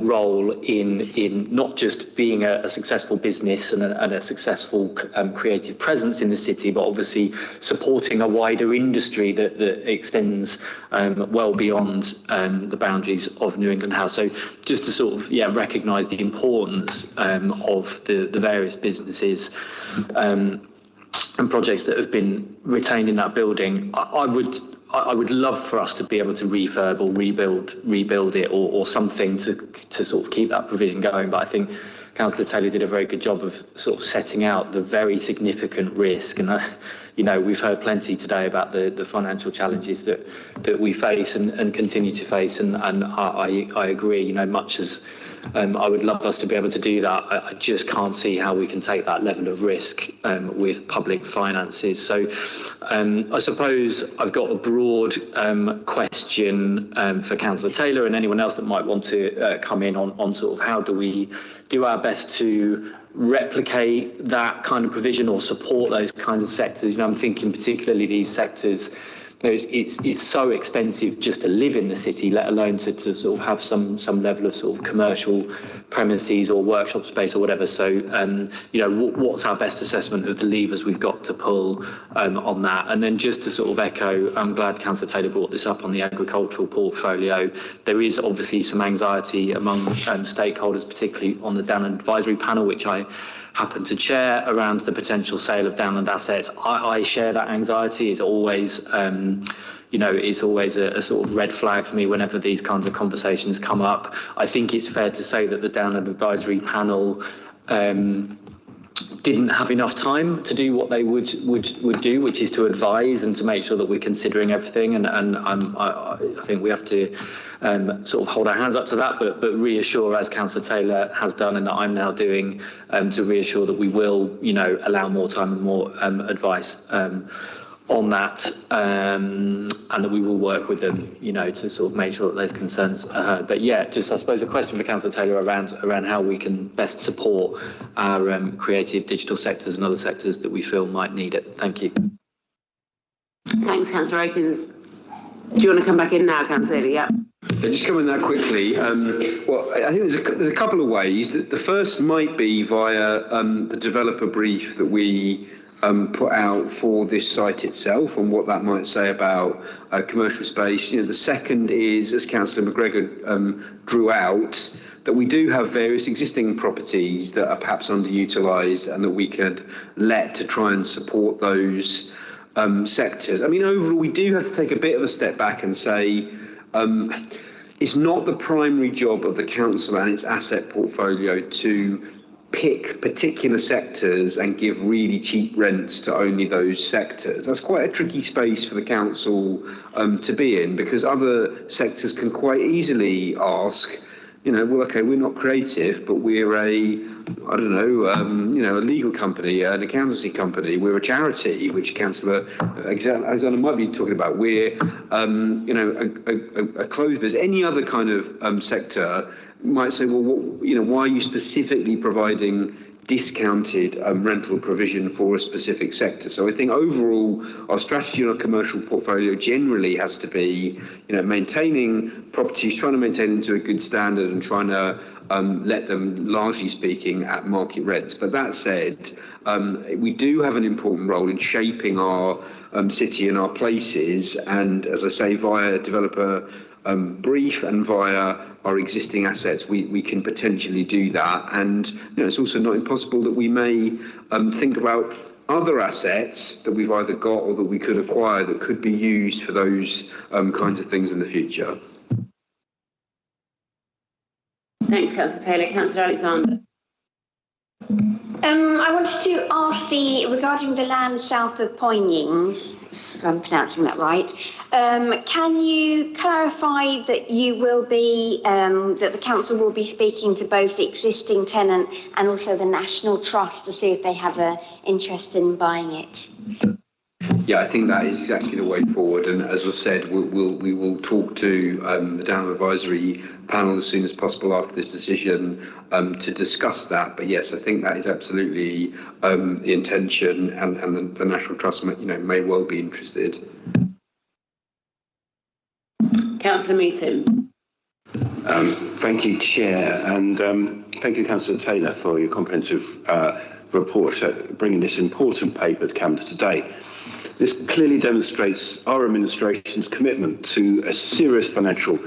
role in not just being a successful business and a successful creative presence in the city, but obviously supporting a wider industry that extends well beyond the boundaries of New England House. So just to sort of recognise the importance of the various businesses and projects that have been retained in that building. I would love for us to be able to refurb or rebuild it, or something to sort of keep that provision going. But I think Councillor Taylor did a very good job of sort of setting out the very significant risk. And we've heard plenty today about the financial challenges that we face and continue to face. And I agree. Much as I would love us to be able to do that, I just can't see how we can take that level of risk with public finances. So I suppose I've got a broad question for Councillor Taylor and anyone else that might want to come in on sort of how do we do our best to replicate that kind of provision or support those kinds of sectors. I'm thinking particularly these sectors. It's so expensive just to live in the city, let alone to sort of have some level of sort of commercial premises or workshop space or whatever. So, what's our best assessment of the levers we've got to pull on that? And then just to sort of echo, I'm glad Councillor Taylor brought this up on the agricultural portfolio. There is obviously some anxiety among stakeholders, particularly on the Downland Advisory Panel, which I happen to chair, around the potential sale of Downland assets. I share that anxiety. It's always, it's always a sort of red flag for me whenever these kinds of conversations come up. I think it's fair to say that the Downland Advisory Panel didn't have enough time to do what they would do, which is to advise and to make sure that we're considering everything. And I think we have to sort of hold our hands up to that, but reassure, as Councillor Taylor has done and that I'm now doing, to reassure that we will, allow more time and more advice on that, and that we will work with them, to sort of make sure that those concerns are heard. But just I suppose a question for Councillor Taylor around how we can best support our creative digital sectors and other sectors that we feel might need it. Thank you. Thanks, Councillor Okins. Do you want to come back in now, Councillor? Yeah. Just coming there quickly. Well, I think there's a couple of ways. The first might be via the developer brief that we put out for this site itself and what that might say about commercial space. The second is, as Councillor McGregor drew out, that we do have various existing properties that are perhaps underutilised and that we could let to try and support those sectors. I mean, overall, we do have to take a bit of a step back and say it's not the primary job of the council and its asset portfolio to pick particular sectors and give really cheap rents to only those sectors. That's quite a tricky space for the council to be in, because other sectors can quite easily ask, well, okay, we're not creative, but we're a legal company, an accountancy company, we're a charity, which Councillor Alexander might be talking about. We're, a clothes business. Any other kind of sector might say, well, why are you specifically providing discounted rental provision for a specific sector? So I think overall our strategy on our commercial portfolio generally has to be, maintaining properties, trying to maintain them to a good standard and trying to let them, largely speaking, at market rents. But that said, we do have an important role in shaping our city and our places, and as I say, via developer brief and via our existing assets, we can potentially do that. And it's also not impossible that we may think about other assets that we've either got or that we could acquire that could be used for those kinds of things in the future. Thanks, Councillor Taylor. Councillor Alexander. I wanted to ask regarding the land south of Poynings, if I'm pronouncing that right. Can you clarify that you will be, that the council will be speaking to both the existing tenant and also the National Trust to see if they have an interest in buying it? Yeah, I think that is exactly the way forward. And as I've said, we will talk to the Downham Advisory Panel as soon as possible after this decision to discuss that. But yes, I think that is absolutely the intention, and the National Trust may well be interested. Councillor Meaton. Thank you, Chair, and thank you, Councillor Taylor, for your comprehensive report, bringing this important paper to Cabinet today. This clearly demonstrates our administration's commitment to a serious financial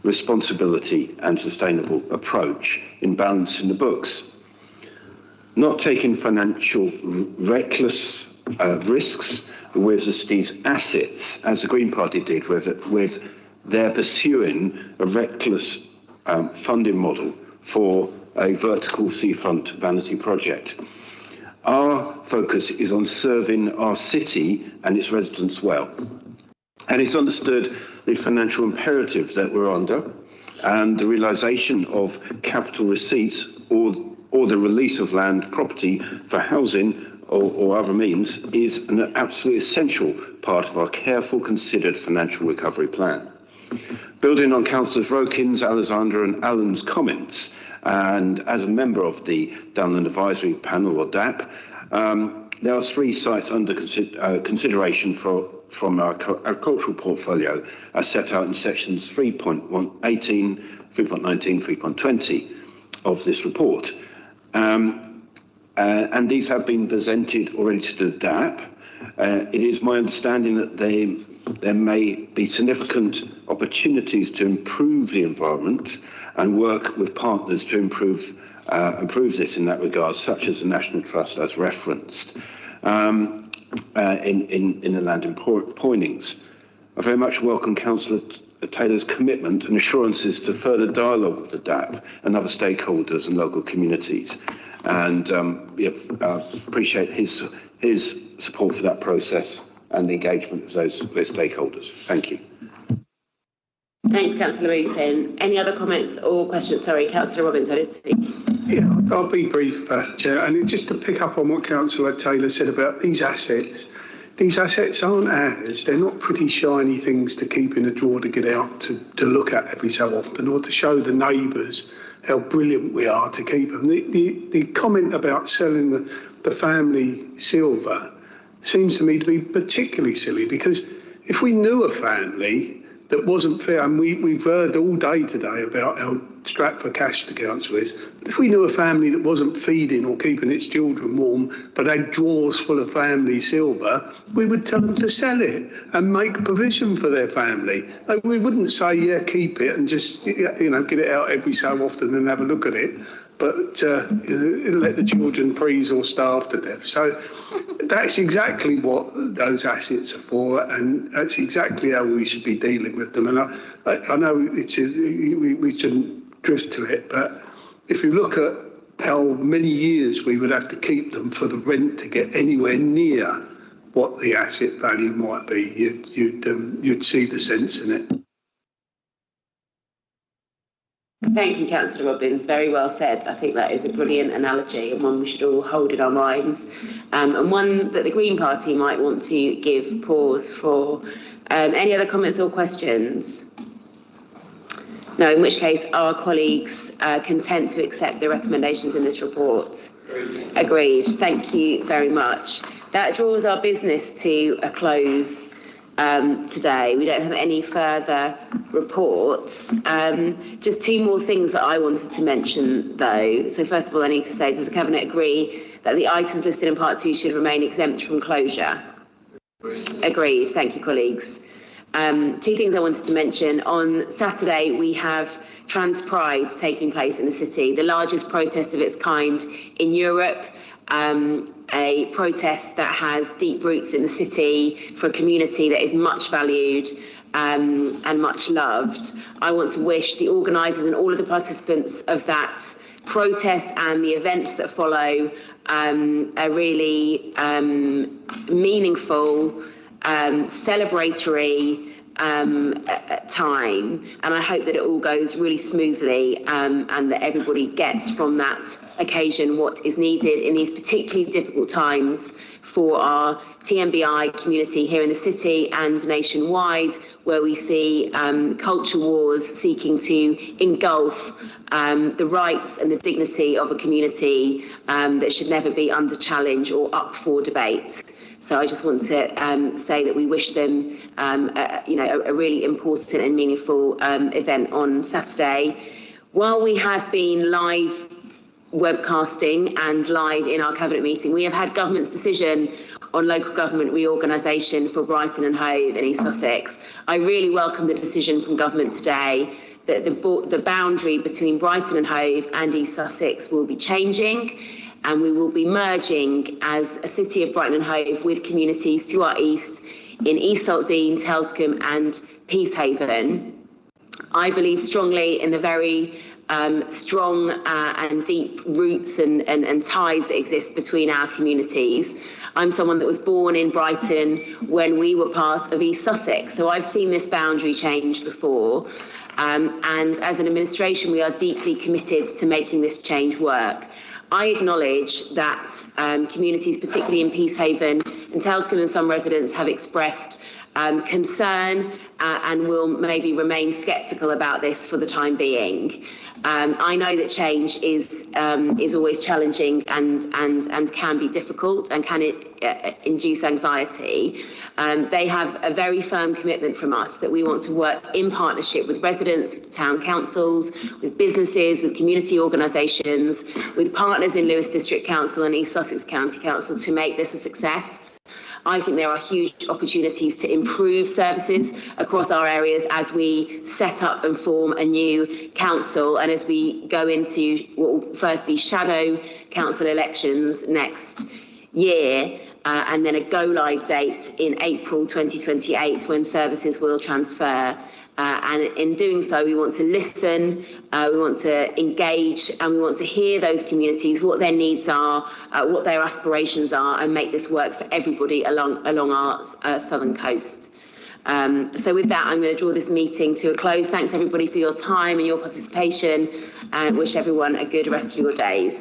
responsibility and sustainable approach in balancing the books. Not taking financial reckless risks with the city's assets, as the Green Party did with their pursuing a reckless funding model for a vertical seafront vanity project. Our focus is on serving our city and its residents well. And it's understood the financial imperative that we're under, and the realisation of capital receipts or the release of land property for housing or other means is an absolutely essential part of our careful, considered financial recovery plan. Building on Councillors Rokins, Alexander and Allen's comments, and as a member of the Downland Advisory Panel, or DAP, there are 3 sites under consideration from our agricultural portfolio, as set out in sections 3.18, 3.19, 3.20 of this report. And these have been presented already to the DAP. It is my understanding that there may be significant opportunities to improve the environment and work with partners to improve this in that regard, such as the National Trust as referenced in the land in Poynings. I very much welcome Councillor Taylor's commitment and assurances to further dialogue with the DAP and other stakeholders and local communities, and appreciate his support for that process and the engagement of those stakeholders. Thank you. Thanks, Councillor Meaton. Any other comments or questions? Sorry, Councillor Robbins, I didn't see. Yeah, I'll be brief, Chair. And just to pick up on what Councillor Taylor said about these assets aren't ours. They're not pretty shiny things to keep in a drawer to get out to look at every so often, or to show the neighbours how brilliant we are to keep them. The comment about selling the family silver, seems to me to be particularly silly, because if we knew a family that wasn't fair, and we've heard all day today about how strapped for cash the council is, but if we knew a family that wasn't feeding or keeping its children warm but had drawers full of family silver, we would tell them to sell it and make provision for their family. Like, we wouldn't say, yeah, keep it and just, get it out every so often and have a look at it, but let the children freeze or starve to death. So that's exactly what those assets are for, and that's exactly how we should be dealing with them. And I know we shouldn't drift to it, but if you look at how many years we would have to keep them for the rent to get anywhere near what the asset value might be, you'd see the sense in it. Thank you, Councillor Robbins. Very well said. I think that is a brilliant analogy and one we should all hold in our minds, and one that the Green Party might want to give pause for. Any other comments or questions? No, in which case, are colleagues content to accept the recommendations in this report? Agreed. Thank you very much. That draws our business to a close today. We don't have any further reports. Just two more things that I wanted to mention, though. So first of all, I need to say, does the Cabinet agree that the items listed in Part 2 should remain exempt from closure? Agreed. Thank you, colleagues. Two things I wanted to mention. On Saturday, we have Trans Pride taking place in the city, the largest protest of its kind in Europe. A protest that has deep roots in the city for a community that is much valued and much loved. I want to wish the organisers and all of the participants of that protest and the events that follow a really meaningful, celebratory time, and I hope that it all goes really smoothly and that everybody gets from that occasion what is needed in these particularly difficult times for our TMBI community here in the city and nationwide, where we see culture wars seeking to engulf the rights and the dignity of a community that should never be under challenge or up for debate. So I just want to say that we wish them, a really important and meaningful event on Saturday. While we have been live webcasting and live in our Cabinet meeting, we have had government's decision on local government reorganisation for Brighton and Hove in East Sussex. I really welcome the decision from government today that the boundary between Brighton and Hove and East Sussex will be changing, and we will be merging as a city of Brighton and Hove with communities to our east in East Saltdean, Telscombe and Peacehaven. I believe strongly in the very strong and deep roots and ties that exist between our communities. I'm someone that was born in Brighton when we were part of East Sussex, so I've seen this boundary change before. And as an administration, we are deeply committed to making this change work. I acknowledge that communities, particularly in Peacehaven and Telscombe, and some residents have expressed concern and will maybe remain sceptical about this for the time being. I know that change is always challenging and can be difficult and can induce anxiety. They have a very firm commitment from us that we want to work in partnership with residents, with town councils, with businesses, with community organisations, with partners in Lewes District Council and East Sussex County Council to make this a success. I think there are huge opportunities to improve services across our areas as we set up and form a new council, and as we go into what will first be shadow council elections next year, and then a go-live date in April 2028 when services will transfer. And in doing so, we want to listen, we want to engage, and we want to hear those communities, what their needs are, what their aspirations are, and make this work for everybody along our southern coast. So with that, I'm going to draw this meeting to a close. Thanks everybody for your time and your participation, and wish everyone a good rest of your days.